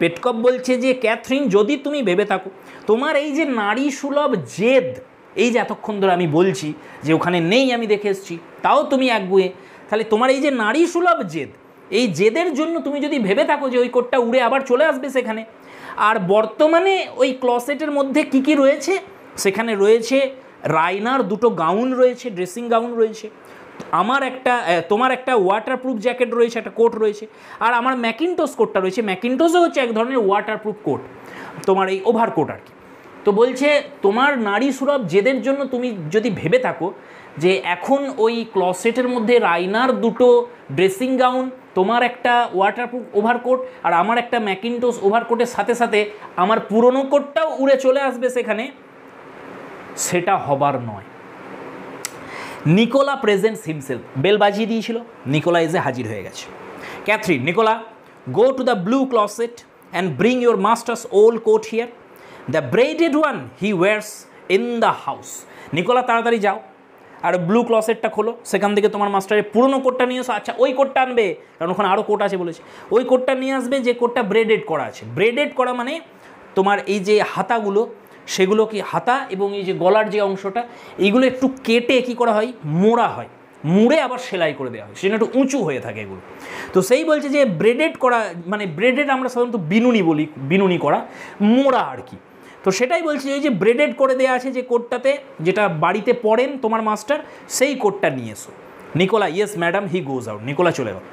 পেটকপ বলছে যে Catherine, যদি তুমি ভেবে থাকো তোমার এই যে নারী সুলভ জেদ, এই যে এতক্ষণ ধরে আমি বলছি যে ওখানে নেই, আমি দেখে এসেছি, তাও তুমি একগুঁয়ে, তাহলে তোমার এই যে নারী সুলভ জেদ, এই জেদের জন্য তুমি যদি ভেবে থাকো যে ওই কোটটা উড়ে আবার চলে আসবে সেখানে, আর বর্তমানে ওই ক্লসেটের মধ্যে কি কি রয়েছে, সেখানে রয়েছে রাইনার 2টো গাউন রয়েছে, ড্রেসিং গাউন রয়েছে, আমার একটা, তোমার একটা ওয়াটারপ্রুফ জ্যাকেট রয়েছে, একটা কোট রয়েছে, আর আমার ম্যাকিনটোস কোটটা রয়েছে। ম্যাকিনটোসও হচ্ছে এক ধরনের ওয়াটারপ্রুফ কোট, তোমার এই ওভারকোট আর কি। তো বলছে তোমার নারী সুলভ জেদের জন্য তুমি যদি ভেবে থাকো যে এখন ওই ক্লসেটের মধ্যে রাইনার 2টো ড্রেসিং গাউন, তোমার একটা ওয়াটারপ্রুফ ওভারকোট, আর আমার একটা ম্যাকিনটোস ওভারকোটের সাথে সাথে আমার পুরনো কোটটাও উড়ে চলে আসবে সেখানে, সেটা হবার নয়। নিকোলা প্রেজেন্টস হিমসেলফ, বেল বাজিয়ে দিয়েছিল, নিকোলা এসে হাজির হয়ে গেছে। Catherine, Nicola, go to the blue closet and bring your master's old coat here, the braided one he wears in the house. Nicola, তাড়াতাড়ি যাও আর ব্লু ক্লসেটটা খোলো, সেখান থেকে তোমার মাস্টারের পুরনো কোটটা নিয়ে এসো। আচ্ছা, ওই কোটটা আনবে, কারণ ওখানে আরও কোট আছে বলেছে, ওই কোটটা নিয়ে আসবে যে কোটটা ব্রেডেড করা আছে। ব্রেডেড করা মানে তোমার এই যে হাতাগুলো, সেগুলো কি হাতা এবং এই যে গলার যে অংশটা, এইগুলো একটু কেটে কি করা হয়, মোড়া হয়, মুড়ে আবার সেলাই করে দেওয়া হয়, সেটা একটু উঁচু হয়ে থাকে এগুলো। তো সেই বলছে যে ব্রেডেড করা মানে ব্রেডেড আমরা সাধারণত বিনুনি বলি, বিনুনি করা, মোড়া আর কি। তো সেটাই বলছি, ওই যে ব্রেডেড করে দেওয়া আছে যে কোটটাতে, যেটা বাড়িতে পড়েন তোমার মাস্টার, সেই কোটটা নিয়ে এসো। নিকোলা, ইয়েস ম্যাডাম, হি গোজ আউট। নিকোলা চলে গেল।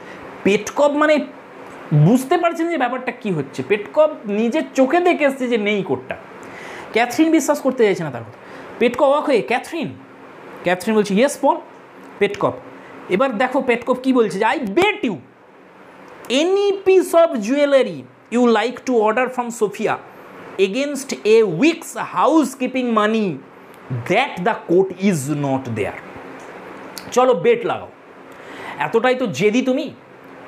পেটকপ মানে বুঝতে পারছেন যে ব্যাপারটা কি হচ্ছে, পেটকপ নিজের চোখে দেখে এসছে যে নেই কোটটা। ক্যাথরিন বিশ্বাস করতে চাইছে না তার কথা। পেটকপ অবাক হয়ে, ক্যাথরিন বলছে, ইয়েস পল। পেটকপ, এবার দেখো পেটকপ কি বলছে, যে I bet you any piece of jewellery you like to order from Sofia against a week's housekeeping money that the coat is not there. চলো বেট লাগাও। এতটাই তো জেদি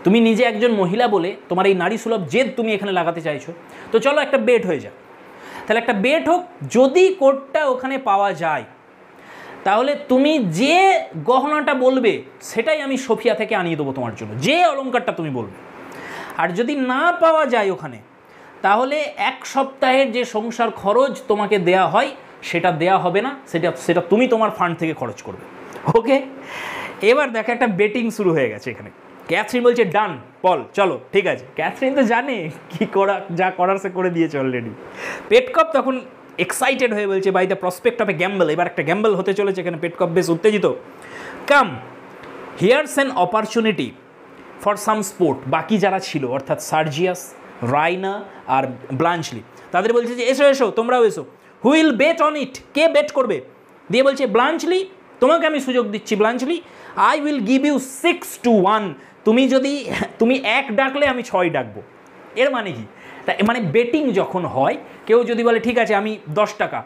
তুমি নিজে একজন মহিলা বলে তোমার এই নারী সুলভ জেদ তুমি এখানে লাগাতে চাইছো, তো চলো একটা বেট হয়ে যাক। তাহলে একটা বেট হোক, যদি কোটটা ওখানে পাওয়া যায় তাহলে তুমি যে গহনাটা বলবে সেটাই আমি সোফিয়া থেকে আনিয়ে দেবো তোমার জন্য, যে অলংকারটা তুমি বলবে। আর যদি না পাওয়া যায় ওখানে, তাহলে 1 সপ্তাহের যে সংসার খরচ তোমাকে দেয়া হয় সেটা দেয়া হবে না, সেটা তুমি তোমার ফান্ড থেকে খরচ করবে। ওকে, এবার দেখো একটা বেটিং শুরু হয়ে গেছে এখানে। ক্যাথরিন বলছে, ডান পল, চলো ঠিক আছে। ক্যাথরিন তো জানে কি করা, যা করার সে করে দিয়েছে অলরেডি। পেটকপ তখন এক্সাইটেড হয়ে বলছে, by the prospect of a gamble, এবার একটা গ্যাম্বল হতে চলেছে এখানে। পেটকপ বেশ উত্তেজিত। Come here's an opportunity for some sport. বাকি যারা ছিল অর্থাৎ সার্জিয়াস, রাইনা আর ব্লাঞ্চলি, তাদের বলছে যে এসো এসো, তোমরাও এসো। হুইল বেট অন ইট, কে বেট করবে? দিয়ে বলছে, ব্লাঞ্চলি, তোমাকে আমি সুযোগ দিচ্ছি। Bluntschli, I will give you 6-1। তুমি 1 ডাকলে আমি 6 ডাকবো। এর মানে কি? মানে বেটিং যখন হয়, কেউ যদি বলে ঠিক আছে আমি 10 টাকা,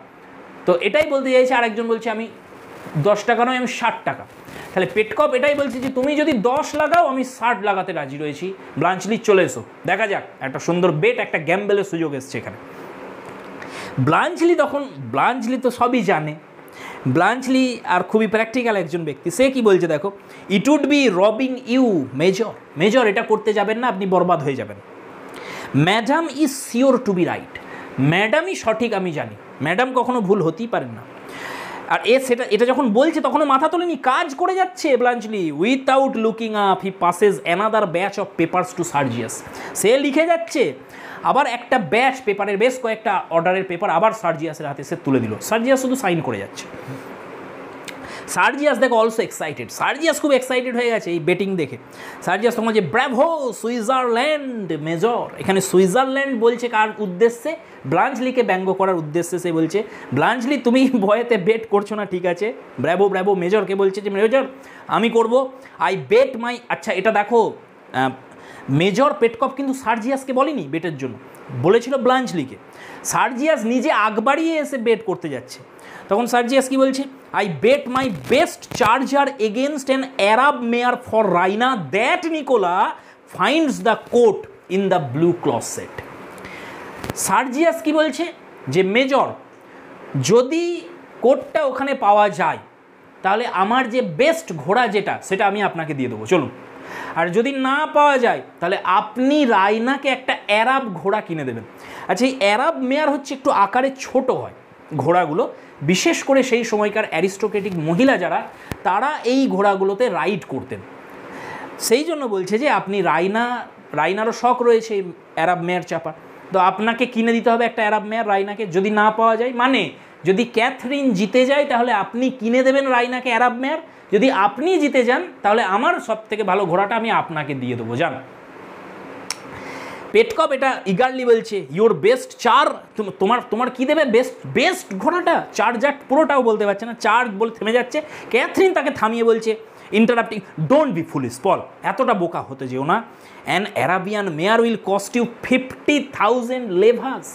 তো এটাই বলতে চাইছে, আরেকজন বলছে আমি 10 টাকা নয়, আমি 60 টাকা। তাহলে পেটকপ এটাই বলছে যে তুমি যদি 10 লাগাও আমি 60 লাগাতে রাজি রয়েছি। ব্লাঞ্চলি, চলে এসো, দেখা যাক, একটা সুন্দর বেট, একটা গ্যাম্বেলের সুযোগ এসছে এখানে। ব্লাঞ্চলি তো সবই জানে। ব্লাঞ্চলি আর খুবই প্র্যাকটিক্যাল একজন ব্যক্তি। সে কি বলছে দেখো, it would be robbing you major, এটা করতে যাবেন না, আপনি বরবাদ হয়ে যাবেন। Madam is sure to be right, ম্যাডামই সঠিক আমি জানি, ম্যাডাম কখনো ভুল হতেই পারেন না। আর এটা যখন বলছে তখনও মাথা তোলেনি, কাজ করে যাচ্ছে Bluntschli. Without looking up he passes another batch of papers to Sergius. সে লিখে যাচ্ছে, আবার একটা ব্যাচ পেপারের বেশ কয়েকটা অর্ডারের পেপার আবার সার্জিয়াসের হাতে সে তুলে দিল। সার্জিয়াস শুধু সাইন করে যাচ্ছে। সার্জিয়াস দেখো অলসো এক্সাইটেড, সার্জিয়াস খুব এক্সাইটেড হয়ে গেছে এই বেটিং দেখে। সার্জিয়াস তখন যে ব্র্যাভো সুইজারল্যান্ড মেজর, এখানে সুইজারল্যান্ড বলছে কার উদ্দেশ্যে? ব্লাঞ্চলিকে ব্যঙ্গ করার উদ্দেশ্যে সে বলছে, ব্লাঞ্চলি তুমি ভয়েতে বেট করছো না, ঠিক আছে। ব্র্যাভো ব্র্যাভো মেজরকে বলছে যে মেজর আমি করব, আই বেট মাই। আচ্ছা এটা দেখো, মেজর পেটকপ কিন্তু সার্জিয়াসকে বলেনি বেটের জন্য, বলেছিল ব্লাঞ্চলিকে। সার্জিয়াস নিজে আগ বাড়িয়ে এসে বেট করতে যাচ্ছে। তখন সার্জিয়াস কি বলছে? I bet my best charger against an Arab mare for Raina that Nicola finds the coat in the blue closet. Sergius কি বলছে? যে মেজর, যদি কোটটা ওখানে পাওয়া যায় তাহলে আমার যে বেস্ট ঘোড়া যেটা, সেটা আমি আপনাকে দিয়ে দেবো, চলুন। আর যদি না পাওয়া যায় তাহলে আপনি রাইনাকে একটা অ্যারাব ঘোড়া কিনে দেবেন। আচ্ছা, এই অ্যারাব মেয়ার হচ্ছে একটু আকারে ছোট হয় ঘোড়াগুলো, বিশেষ করে সেই সময়কার অ্যারিস্টোক্রেটিক মহিলা যারা, তারা এই ঘোড়াগুলোতে রাইড করতেন। সেই জন্য বলছে যে আপনি রাইনারও শখ রয়েছে এই অ্যারাব মেয়ার চাপা, তো আপনাকে কিনে দিতে হবে একটা অ্যারাব মেয়ার রাইনাকে। যদি না পাওয়া যায়, মানে যদি ক্যাথরিন জিতে যায় তাহলে আপনি কিনে দেবেন রাইনাকে অ্যারাব মেয়ার, যদি আপনি জিতে যান তাহলে আমার সব থেকে ভালো ঘোড়াটা আমি আপনাকে দিয়ে দেবো, যান। পেটকপ এটা ইগারলি বলছে, ইউর বেস্ট চার, তোমার কি দেবে? বেস্ট ঘোড়াটা, চার্জার পুরোটাও বলতে পারছে না, চার্জ বলে থেমে যাচ্ছে। ক্যাথরিন তাকে থামিয়ে বলছে, interrupting, don't be foolish, Paul এতটা বোকা হতে যেও না। An Arabian mare will cost you 50,000 levas.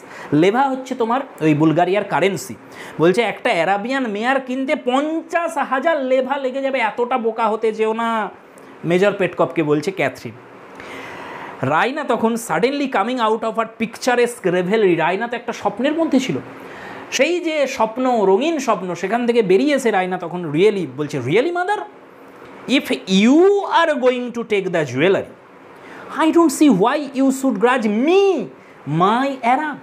Leva হচ্ছে তোমার ওই বুলগারিয়ার কারেন্সি। বলছে একটা অ্যারাবিয়ান মেয়ার কিনতে 50,000 লেভা লেগে যাবে, এতটা বোকা হতে যেও না, মেজর পেটকপকে বলছে ক্যাথরিন। রাইনা তখন suddenly coming out of her picturesque revelry, Raina তো একটা স্বপ্নের মধ্যে ছিল, সেই যে স্বপ্ন, রঙিন স্বপ্ন, সেখান থেকে বেরিয়ে এসে রাইনা তখন রিয়েলি বলছে, really mother, if you are going to take the jewellery, I don't see why you should grudge me my Arab.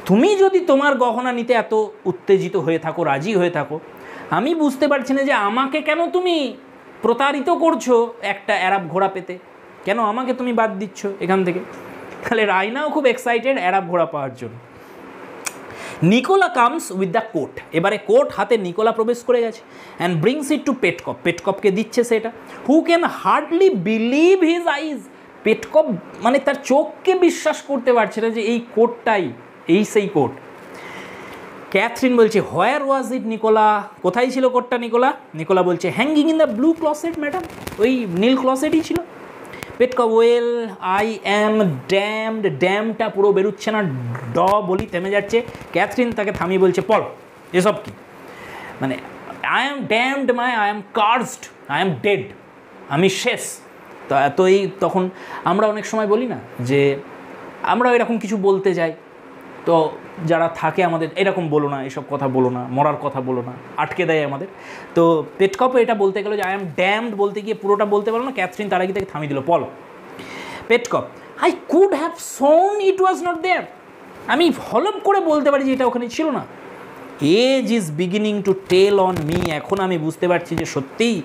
তুমি যদি তোমার গহনা নিতে এত উত্তেজিত হয়ে থাকো, রাজি হয়ে থাকো, আমি বুঝতে পারছি না যে আমাকে কেন তুমি প্রতারিত করছো একটা অ্যারাব ঘোড়া পেতে, কেন আমাকে তুমি বাদ দিচ্ছ এখান থেকে। তাহলে রাইনাও খুব এক্সাইটেড অ্যারাব ঘোড়া পাওয়ার জন্য। Nicola comes with the coat, এবারে কোট হাতে নিকোলা প্রবেশ করে গেছে, and brings it to Petkoff, পেটকপকে দিচ্ছে সেটা। Who can hardly believe his eyes, Petkoff মানে তার চোখকে বিশ্বাস করতে পারছে না যে এই কোটটাই, এই সেই কোট। ক্যাথরিন বলছে, হোয়ার ওয়াজ ইট নিকোলা, কোথায় ছিল কোটটা নিকোলা? নিকোলা বলছে, hanging in the blue closet madam, ওই নীল ক্লসেটই ছিল। পেটকপ, ওয়েল আই অ্যাম ড্যামড, ড্যামটা পুরো বেরোচ্ছে না, ড বলি থেমে যাচ্ছে। ক্যাথরিন তাকে থামিয়ে বলছে, পল এসব কি, মানে I am damned, I am cursed, I am dead, আমি শেষ। তো এই তখন আমরা অনেক সময় বলি না যে আমরা এরকম কিছু বলতে যাই, তো যারা থাকে আমাদের, এরকম বলো না, এসব কথা বলো না, মরার কথা বলো না, আটকে দেয় আমাদের। তো পেটকপে এটা বলতে গেলো যে আই অ্যাম ড্যামড বলতে গিয়ে পুরোটা বলতে পারলো না। ক্যাথরিন তার আগে থেকে থামিয়ে দিল, পল। Petkoff, I could have sworn it was not there, আমি হলপ করে বলতে পারি যে এটা ওখানে ছিল না। Age is beginning to tell on me, এখন আমি বুঝতে পারছি যে সত্যিই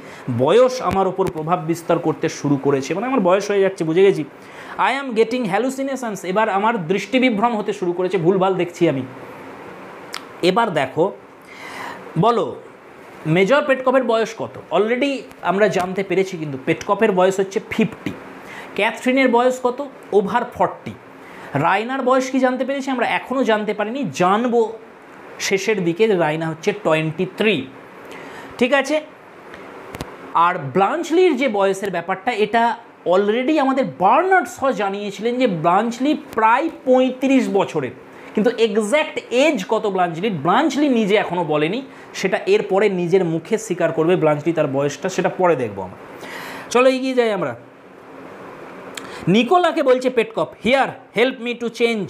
বয়স আমার ওপর প্রভাব বিস্তার করতে শুরু করেছে, মানে আমার বয়স হয়ে যাচ্ছে, বুঝে গেছি। আই অ্যাম গেটিং হ্যালুসিনেশনস, এবার আমার দৃষ্টিবিভ্রম হতে শুরু করেছে, ভুলভাল দেখছি আমি। এবার দেখো, বলো মেজর পেটকপের বয়স কত? অলরেডি আমরা জানতে পেরেছি, কিন্তু পেটকপের বয়স হচ্ছে 50, ক্যাথরিনের বয়স কত? ওভার 40। রাইনার বয়স কি জানতে পেরেছি আমরা? এখনও জানতে পারিনি, জানবো শেষের দিকে। রাইনা হচ্ছে 23, ঠিক আছে। আর ব্লাঞ্চলির যে বয়সের ব্যাপারটা, এটা অলরেডি আমাদের বার্নার্ড শ জানিয়েছিলেন যে ব্লাঞ্চলি প্রায় 35 বছরের, কিন্তু এক্স্যাক্ট এজ কত ব্লাঞ্চলি নিজে এখনও বলেনি, সেটা এরপরে নিজের মুখে স্বীকার করবে ব্লাঞ্চলি তার বয়সটা, সেটা পরে দেখবো আমরা। চলো এগিয়ে যাই আমরা। নিকোলাকে বলছে Petkoff, here help me to change.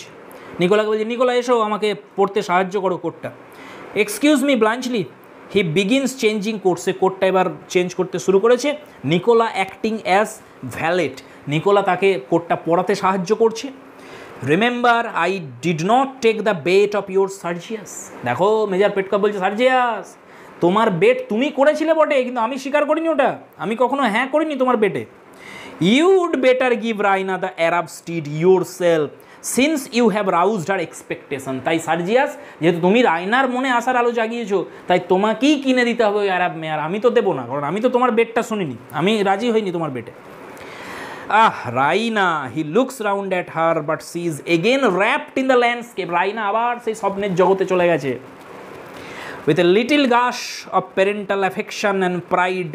নিকোলাকে বলছে, নিকোলা এসো আমাকে পড়তে সাহায্য করো কোটটা। Excuse me Bluntschli, he begins changing coat, সে কোটটা এবার চেঞ্জ করতে শুরু করেছে। Nicola acting as valet, Nicola তাকে কোটটা পড়াতে সাহায্য করছে। Remember I did not take the bet of your Sergius, দেখো মেজর পেটকপ বলছে, সার্জিয়াস তোমার বেট তুমি করেছিলে বটে, কিন্তু আমি স্বীকার করিনি ওটা, আমি কখনো হ্যাঁ করিনি তোমার বেটে। You'd better give Raina the Arab steed yourself since you have roused her expectation. তাই সার্জিয়াস, যেহেতু তুমি রাইনার মনে আসার আলো জাগিয়েছো, তাই তোমাকেই কিনে দিতে হবে ওই অ্যারাব মেয়ার, আমি তো দেবো না, কারণ আমি তো তোমার বেটটা শুনিনি, আমি রাজি হইনি তোমার বেটে। Raina, he looks round at her but she is again rapt in the landscape. Raina আবার সেই স্বপ্নের জগতে চলে গেছে। With a little gush of parental affection and pride.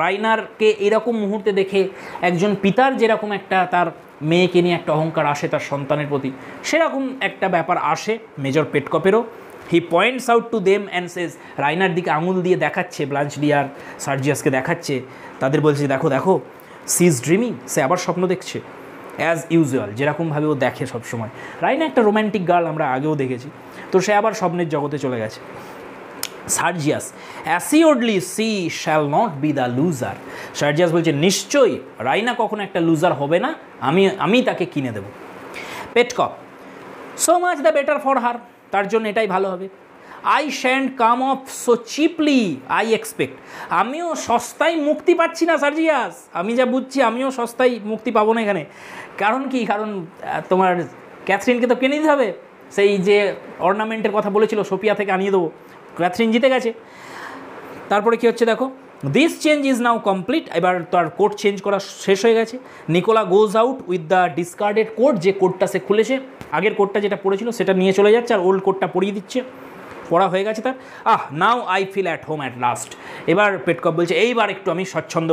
রাইনারকে এরকম মুহূর্তে দেখে একজন পিতার যেরকম একটা তার মেয়েকে নিয়ে একটা অহংকার আসে তার সন্তানের প্রতি, সেরকম একটা ব্যাপার আসে মেজর পেটকপেরও। He points out to them and says, রাইনার দিকে আঙুল দিয়ে দেখাচ্ছে, ব্লাঞ্চলি আর সার্জিয়াসকে দেখাচ্ছে, তাদের বলছে দেখো দেখো, সি ইজ ড্রিমিং, সে আবার স্বপ্ন দেখছে, অ্যাজ ইউজুয়াল, যেরকমভাবে ও দেখে সবসময়। রাইনা একটা রোম্যান্টিক গার্ল, আমরা আগেও দেখেছি, তো সে আবার স্বপ্নের জগতে চলে গেছে। Sergius, assuredly she shall not be the loser. Sergius বলছে নিশ্চয়ই রাইনা কখনো একটা লুজার হবে না, আমি তাকে কিনে দেব। Petkoff, so much the better for her, তার জন্য এটাই ভালো হবে। I shan't come off so cheaply I expect, আমিও সস্তায় মুক্তি পাচ্ছি না সার্জিয়াস, আমি যা বুঝছি আমিও সস্তায় মুক্তি পাবো না এখানে। কারণ কি, কারণ তোমার ক্যাথরিনকে তো কিনে দিতে হবে, সেই যে অর্নামেন্টের কথা বলেছিল সোফিয়া থেকে আনিয়ে দেবো, ক্যাথরিন জিতে গেছে। তারপরে কি হচ্ছে দেখো, this change is now complete, এবার তার কোট চেঞ্জ করা শেষ হয়ে গেছে। Nicola goes out with the discarded coat, যে কোটটা সে খুলেছে, আগের কোটটা যেটা পড়েছিল সেটা নিয়ে চলে যাচ্ছে, আর ওল্ড কোটটা পরিয়ে দিচ্ছে, পড়া হয়ে গেছে তার। Now I feel at home at last. এবার পেটকপ বলছে এইবার একটু আমি স্বচ্ছন্দ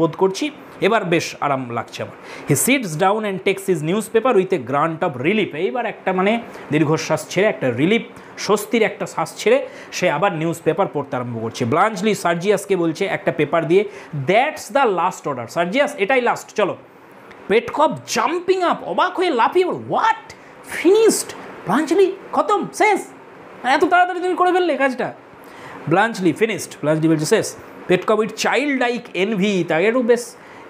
বোধ করছি, এবার বেশ আরাম লাগছে আমার। He sits down and takes his news paper with a grunt of relief. এইবার একটা মানে দীর্ঘশ্বাস ছেড়ে, একটা রিলিফ, স্বস্তির একটা শ্বাস ছেড়ে সে আবার নিউজ পেপার পড়তে আরম্ভ করছে। ব্লাঞ্চলি সার্জিয়াসকে বলছে একটা পেপার দিয়ে, দ্যাটস দ্য লাস্ট অর্ডার। সার্জিয়াস, এটাই লাস্ট, চলো। পেটকপ জাম্পিং আপ, অবাক হয়ে লাফিয়ে, হোয়াট, ফিনিশড? ব্লাঞ্চলি, খতম, শেষ, এত তাড়াতাড়ি তুমি করে ফেললে কাজটা? ব্লাঞ্চলি, ফিনিশড। ব্লাঞ্চলি বলছে শেষ। Petkoff with childlike envy, তাকে একটু বেশ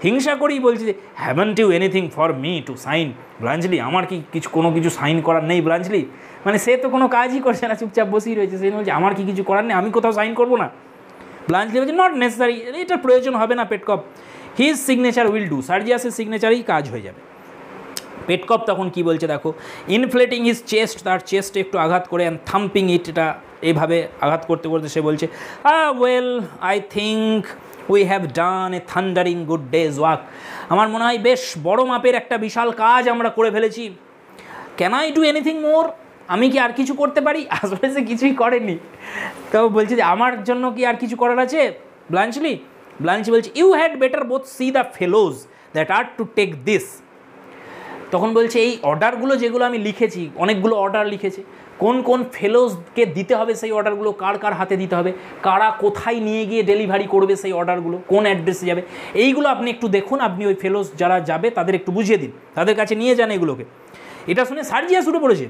হিংসা করেই বলছে যে haven't you anything for me to sign? Bluntschli, আমার কি কোনো কিছু সাইন করার নেই? ব্লাঞ্চলি মানে সে তো কোনো কাজই করছে না, চুপচাপ বসেই রয়েছে, সে বলছে আমার কি কিছু করার নেই, আমি কোথাও সাইন করবো না? ব্লাঞ্চলি বলছে নট নেসেসারি, এটার প্রয়োজন হবে না পেটকপ, হিজ সিগনেচার উইল ডু, সার্জিয়াসের সিগনেচারেই কাজ হয়ে যাবে। পেটকপ তখন কি বলছে দেখো, ইনফ্লেটিং হিজ চেস্ট, তার চেস্টে একটু আঘাত করে, অ্যান্ড থাম্পিং ইট, এটা এইভাবে আঘাত করতে করতে সে বলছে, well I think we have done A thundering good days work. আমার মনে হয় বেশ বড় মাপের একটা বিশাল কাজ আমরা করে ফেলেছি। ক্যান আই ডু এনিথিং মোর? আমি কি আর কিছু করতে পারি? আসলে সে কিছুই করেনি, তো বলছে যে আমার জন্য কি আর কিছু করার আছে? ব্লাঞ্চলি বলছে you had better both see the fellows that are to take this. তখন বলছে এই অর্ডারগুলো যেগুলো আমি লিখেছি, অনেকগুলো অর্ডার লিখেছে, কোন কোন ফেলোজকে দিতে হবে সেই অর্ডারগুলো, কার কার হাতে দিতে হবে, কারা কোথায় নিয়ে গিয়ে ডেলিভারি করবে সেই অর্ডারগুলো, কোন অ্যাড্রেসে যাবে, এইগুলো আপনি একটু দেখুন, আপনি ওই ফেলোজ যারা যাবে তাদের একটু বুঝিয়ে দিন, তাদের কাছে নিয়ে যান এগুলোকে। এটা শুনে সার্জিয়াস উঠে পড়েছে,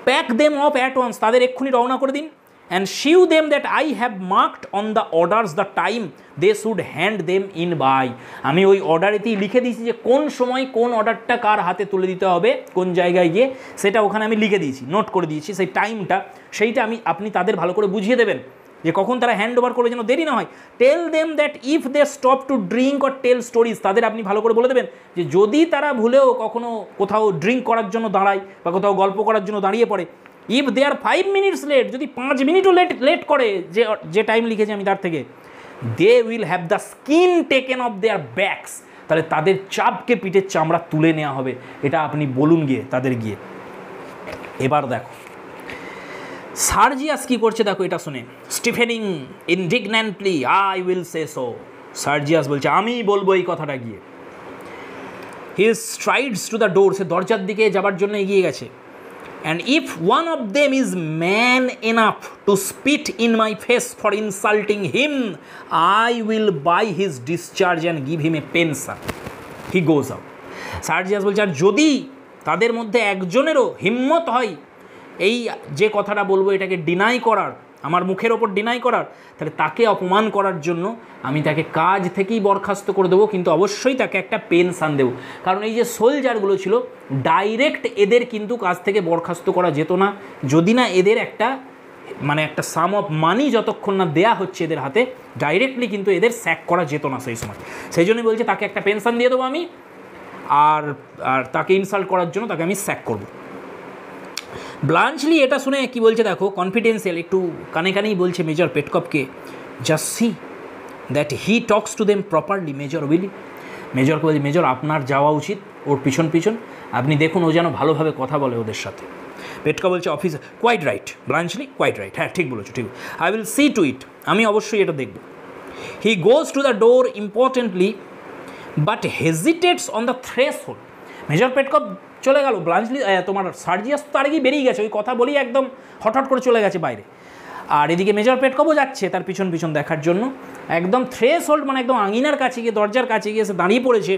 pack them off at once, তাদের এক্ষুনি রওনা করে দিন, and shew them that I have marked on the orders the time they should hand them in by. আমি ওই অর্ডারেতেই লিখে দিয়েছি যে কোন সময় কোন অর্ডারটা কার হাতে তুলে দিতে হবে, কোন জায়গায় গিয়ে, সেটা ওখানে আমি লিখে দিয়েছি, নোট করে দিয়েছি সেই টাইমটা, সেইটা আপনি তাদের ভালো করে বুঝিয়ে দেবেন যে কখন তারা হ্যান্ড ওভার করে, যেন দেরি না হয়। Tell them that if they stop to drink or tell stories, তাদের আপনি ভালো করে বলে দেবেন যে যদি তারা ভুলেও কখনো কোথাও ড্রিঙ্ক করার জন্য দাঁড়ায় বা কোথাও গল্প করার জন্য দাঁড়িয়ে পড়ে, if they are 5 minutes late, যদি 5 মিনিটও লেট করে যে টাইম লিখেছি আমি তার থেকে, they will have the skin taken off their backs, তাহলে তাদের চাপকে পিঠের চামড়া তুলে নেওয়া হবে, এটা আপনি বলুন গিয়ে তাদের গিয়ে। এবার দেখো সার্জিয়াস কি করছে দেখো এটা শুনে, স্টিফেনিং ইনডিগন্যান্টলি আই উইল সে সো, সার্জিয়াস বলছে আমি বলবো এই কথাটা গিয়ে। হি স্ট্রাইডস টু দ্য ডোর, সে দরজার দিকে যাবার জন্য এগিয়ে গেছে। And if one of them is man enough to spit in my face for insulting him, I will buy his discharge and give him a pension. He goes out. সার্জিয়াস বলছে আর যদি তাদের মধ্যে একজনেরও হিম্মত হয় এই যে কথাটা বলবো এটাকে ডিনাই করার, আমার মুখের ওপর ডিনাই করার, তাহলে তাকে অপমান করার জন্য আমি তাকে কাজ থেকেই বরখাস্ত করে দেবো, কিন্তু অবশ্যই তাকে একটা পেনশন দেবো। কারণ এই যে সোলজারগুলো ছিল ডাইরেক্ট এদের কিন্তু কাজ থেকে বরখাস্ত করা যেত না, যদি না এদের একটা মানে একটা সাম অফ মানি যতক্ষণ না দেয়া হচ্ছে এদের হাতে, ডাইরেক্টলি কিন্তু এদের স্যাক করা যেত না সেই সময়। সেই জন্যই বলছে তাকে একটা পেনশন দিয়ে দেবো আমি, আর আর তাকে ইনসাল্ট করার জন্য তাকে আমি স্যাক করব। ব্লাঞ্চলি এটা শুনে কি বলছে দেখো, কনফিডেন্সিয়াল একটু কানে কানেই বলছে মেজর পেটকপকে, just see that he talks to them properly major will you. মেজরকে বলছে, মেজর আপনার যাওয়া উচিত ওর পিছন পিছন, আপনি দেখুন ও যেন ভালোভাবে কথা বলে ওদের সাথে। পেটকপ বলছে, officer quite right Bluntschli, quite right, হ্যাঁ ঠিক বলেছো, ঠিক, I will see to it, আমি অবশ্যই এটা দেখব। He goes to the door importantly but hesitates on the threshold. Major Petkoff চলে গেল, ব্লাঞ্চলি তোমার সার্জিয়াস তো তার আগেই বেরিয়ে গেছে, ওই কথা বলেই একদম হঠাৎ করে চলে গেছে বাইরে। আর এদিকে মেজর পেটকপও যাচ্ছে তার পিছন পিছন দেখার জন্য, একদম থ্রেশহোল্ড মানে একদম আঙিনার কাছে গিয়ে, দরজার কাছে গিয়ে সে দাঁড়িয়ে পড়েছে।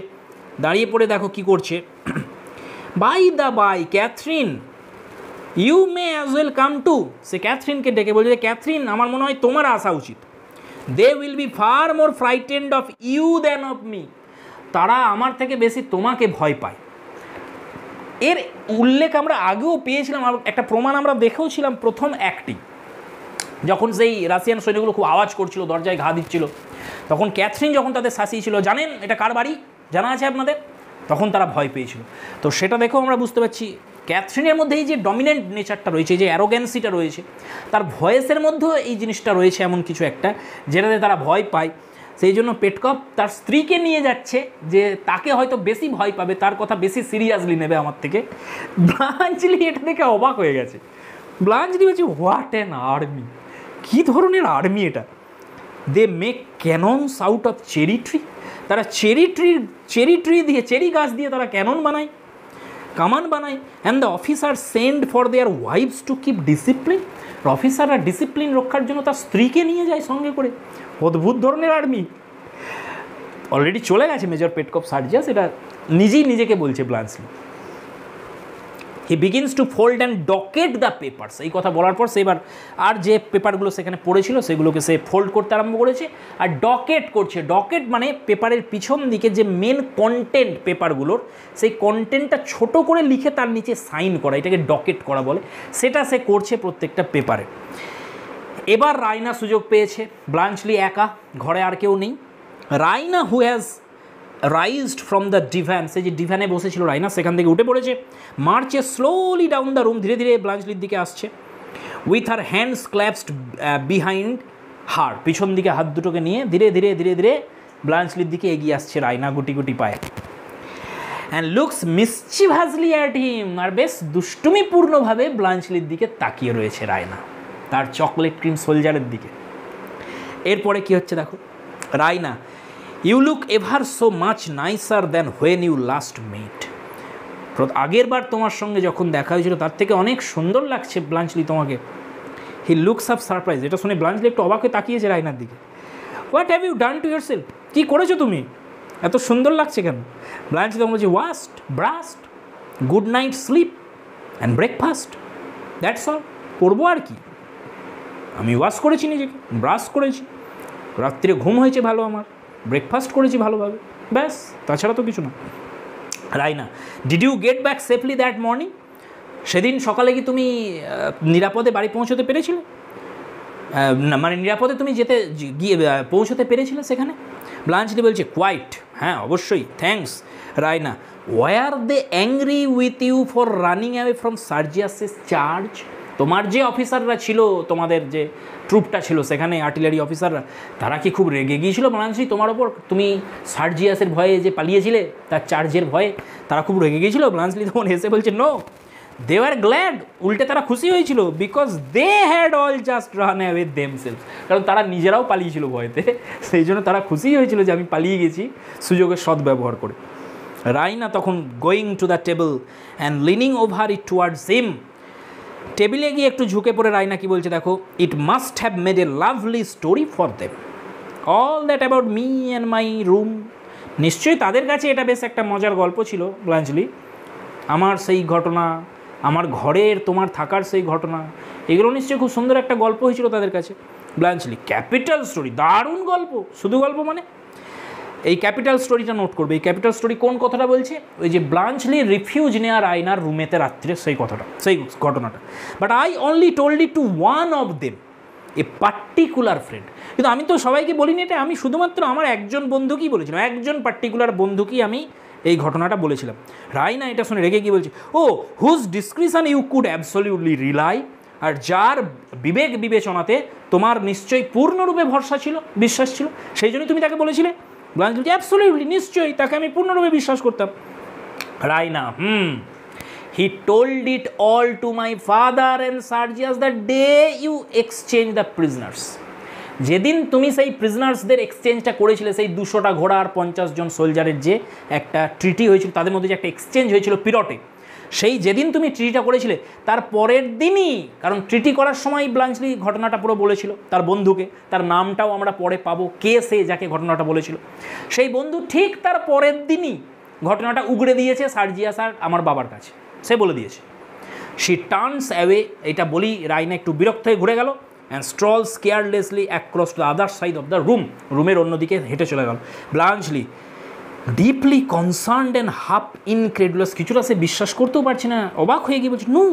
দাঁড়িয়ে পড়ে দেখো কি করছে, by the bye Catherine you may as well come too. সে ক্যাথরিনকে ডেকে বলছে, ক্যাথরিন আমার মনে হয় তোমার আসা উচিত। They will be far more frightened of you than of me. তারা আমার থেকে বেশি তোমাকে ভয় পায়। এর উল্লেখ আমরা আগেও পেয়েছিলাম, একটা প্রমাণ আমরা দেখেও ছিলাম প্রথম অ্যাক্টিং, যখন সেই রাশিয়ান সৈন্যগুলো খুব আওয়াজ করছিল, দরজায় ঘা দিচ্ছিল, তখন ক্যাথরিন যখন তাদের শাসিয়েছিল, জানেন এটা কার বাড়ি, জানা আছে আপনাদের, তখন তারা ভয় পেয়েছিল। তো সেটা দেখেও আমরা বুঝতে পারছি ক্যাথরিনের মধ্যে এই যে ডমিনেন্ট নেচারটা রয়েছে, যে অ্যারোগ্যান্সিটা রয়েছে, তার ভয়েসের মধ্যেও এই জিনিসটা রয়েছে, এমন কিছু একটা যেটাতে তারা ভয় পায়। সেই জন্য পেটকপ তার স্ত্রীকে নিয়ে যাচ্ছে, যে তাকে হয়তো বেশি ভয় পাবে, তার কথা বেশি সিরিয়াসলি নেবে আমার থেকে। ব্লাঞ্চলি এটা দেখে অবাক হয়ে গেছে। ব্লাঞ্চলি বলছে, হোয়াট অ্যান আর্মি, কী ধরনের আর্মি এটা। They make cannons out of cherry tree. তারা চেরি ট্রি দিয়ে, চেরি গাছ দিয়ে তারা ক্যানন বানায়, কামান বানায়। And the officer send for their wives to keep discipline. অফিসাররা ডিসিপ্লিন রক্ষার জন্য তার স্ত্রীকে নিয়ে যায় সঙ্গে করে। অদ্ভুত ধরনের আর্মি। অলরেডি চলে গেছে মেজর পেটকপ সার্জিয়াস, এটা নিজেই নিজেকে বলছে Bluntschli. He begins to fold and docket the papers. এই কথা বলার পর সে এবার আর যে পেপারগুলো সেখানে পড়েছিল সেগুলোকে সে ফোল্ড করতে আরম্ভ করেছে আর ডকেট করছে। ডকেট মানে পেপারের পিছন দিকে যে মেন কন্টেন্ট পেপারগুলোর, সেই কন্টেন্টটা ছোট করে লিখে তার নিচে সাইন করা, এটাকে ডকেট করা বলে। সেটা সে করছে প্রত্যেকটা পেপারে। এবার রায়না সুযোগ পেয়েছে, ব্লাঞ্চলি একা, ঘরে আর কেউ নেই। Raina who has raised from the divan, সে যে ডিভ্যানে বসেছিল রায়না, সেখান থেকে উঠে পড়েছে। মার্চে স্লোলি ডাউন দ্য রুম, ধীরে ধীরে ব্লাঞ্চলির দিকে আসছে। উইথ হার হ্যান্ডস ক্ল্যাপসড বিহাইন্ড হার, পিছন দিকে হাত দুটোকে নিয়ে ধীরে ধীরে ধীরে ধীরে ব্লাঞ্চলির দিকে এগিয়ে আসছে রায়না গুটি গুটি পায়ে। অ্যান্ড লুকস মিসচিভাসলি অ্যাট হিম, আর বেশ দুষ্টুমিপূর্ণভাবে ব্লাঞ্চলির দিকে তাকিয়ে রয়েছে রায়না, তার চকলেট ক্রিম সোলজারের দিকে। এরপরে কি হচ্ছে দেখো, Raina, you look ever so much nicer than when you last met. আগের বার তোমার সঙ্গে যখন দেখা হয়েছিল তার থেকে অনেক সুন্দর লাগছে ব্লাঞ্চলি তোমাকে। He looks up surprise. এটা শুনে ব্লাঞ্চলি একটু অবাক হয়ে তাকিয়েছে রায়নার দিকে। What have you done to yourself, কী করেছো তুমি, এত সুন্দর লাগছে কেন? ব্লাঞ্চলি তখন বলছে, washed, brushed, good night sleep and breakfast, that's all. করবো আর কি, আমি ওয়াশ করেছি নিজেকে, ব্রাশ করেছি, রাত্রে ঘুম হয়েছে ভালো, আমার ব্রেকফাস্ট করেছি ভালোভাবে, ব্যাস, তাছাড়া তো কিছু না। Raina, did you get back safely that morning, সেদিন সকালে কি তুমি নিরাপদে বাড়ি পৌঁছতে পেরেছিলে, মানে নিরাপদে তুমি গিয়ে পৌঁছতে পেরেছিলে সেখানে? ব্লাঞ্চলি বলছে, কোয়াইট, হ্যাঁ অবশ্যই, thanks. Raina, were they angry with you for running away from Sergius's charge. তোমার যে অফিসাররা ছিল, তোমাদের যে ট্রুপটা ছিল সেখানে, আর্টিলারি অফিসাররা, তারা কি খুব রেগে গিয়েছিল ব্লাঞ্চলি তোমার ওপর? তুমি সার্জিয়াসের ভয়ে যে পালিয়েছিলে, তার চার্জের ভয়ে তারা খুব রেগে গিয়েছিল? ব্লাঞ্চলি তখন হেসে বলছে, নো, দে ওয়ার গ্ল্যাড, উল্টে তারা খুশি হয়েছিল, because they had all just run away themselves, কারণ তারা নিজেরাও পালিয়েছিল ভয়েতে, সেই জন্য তারা খুশি হয়েছিল যে আমি পালিয়ে গেছি সুযোগের সদ্ব্যবহার করে। রায়না তখন going to the table and lining over it towards হিম, টেবিলে গিয়ে একটু ঝুঁকে পড়ে রায়না কি বলছে দেখো, it must have made a lovely story for them, all that about me and my room. নিশ্চয়ই তাদের কাছে এটা বেশ একটা মজার গল্প ছিল ব্লাঞ্চলি, আমার সেই ঘটনা, আমার ঘরের তোমার থাকার সেই ঘটনা, এগুলো নিশ্চয়ই খুব সুন্দর একটা গল্প হয়েছিল তাদের কাছে। ব্লাঞ্চলি, ক্যাপিটাল স্টোরি, দারুণ গল্প, শুধু গল্প মানে? এই ক্যাপিটাল স্টোরিটা নোট করবে। এই ক্যাপিটাল স্টোরি কোন কথাটা বলছে? ওই যে ব্লাঞ্চলি রিফিউজ নেয়া রাইনার রুমেতে রাত্রে, সেই কথাটা, সেই ঘটনাটা। But I only told it to one of them, a particular friend. কিন্তু আমি তো সবাইকে বলিনি এটা, আমি শুধুমাত্র আমার একজন বন্ধুকেই বলেছিলাম, একজন পার্টিকুলার বন্ধুকেই আমি এই ঘটনাটা বলেছিলাম। রাইনা এটা শুনে রেগে গিয়ে বলছে, oh whose description you could absolutely rely, আর যার বিবেক বিবেচনাতে তোমার নিশ্চয়ই পূর্ণরূপে ভরসা ছিল, বিশ্বাস ছিল, সেই জন্যই তুমি তাকে বলেছিলে। ব্লাঞ্চ বলছে, অ্যাবসলিউটলি, নিশ্চয়ই, তাকে আমি পূর্ণরূপে বিশ্বাস করতাম। Raina, he told it all to my father and Sergius the day you exchange the prisoners. যেদিন তুমি সেই প্রিজনার্সদের এক্সচেঞ্জটা করেছিলে, সেই 200টা ঘোড়া আর 50 জন সোলজারের যে একটা ট্রিটি হয়েছিল, তাদের মধ্যে যে একটা এক্সচেঞ্জ হয়েছিল পিরটে, সেই যেদিন তুমি ট্রিটিটা করেছিলে তার পরের দিনই, কারণ ট্রিটি করার সময় ব্লাঞ্চলি ঘটনাটা পুরো বলেছিল তার বন্ধুকে, তার নামটাও আমরা পরে পাবো, কে সে যাকে ঘটনাটা বলেছিল। সেই বন্ধু ঠিক তার পরের দিনই ঘটনাটা উগড়ে দিয়েছে সার্জিয়াস আর আমার বাবার কাছে, সে বলে দিয়েছে। শি টার্নস অ্যাওয়ে, এটা বলি রাইনা একটু বিরক্ত হয়ে ঘুরে গেল, and strolls carelessly across to the other side of the room, রুমের অন্যদিকে হেঁটে চলে গেল। Bluntschli deeply concerned and half incredulous, কিছুটা সে বিশ্বাস করতেও পারছে না, অবাক হয়ে গিয়ে বলছে, no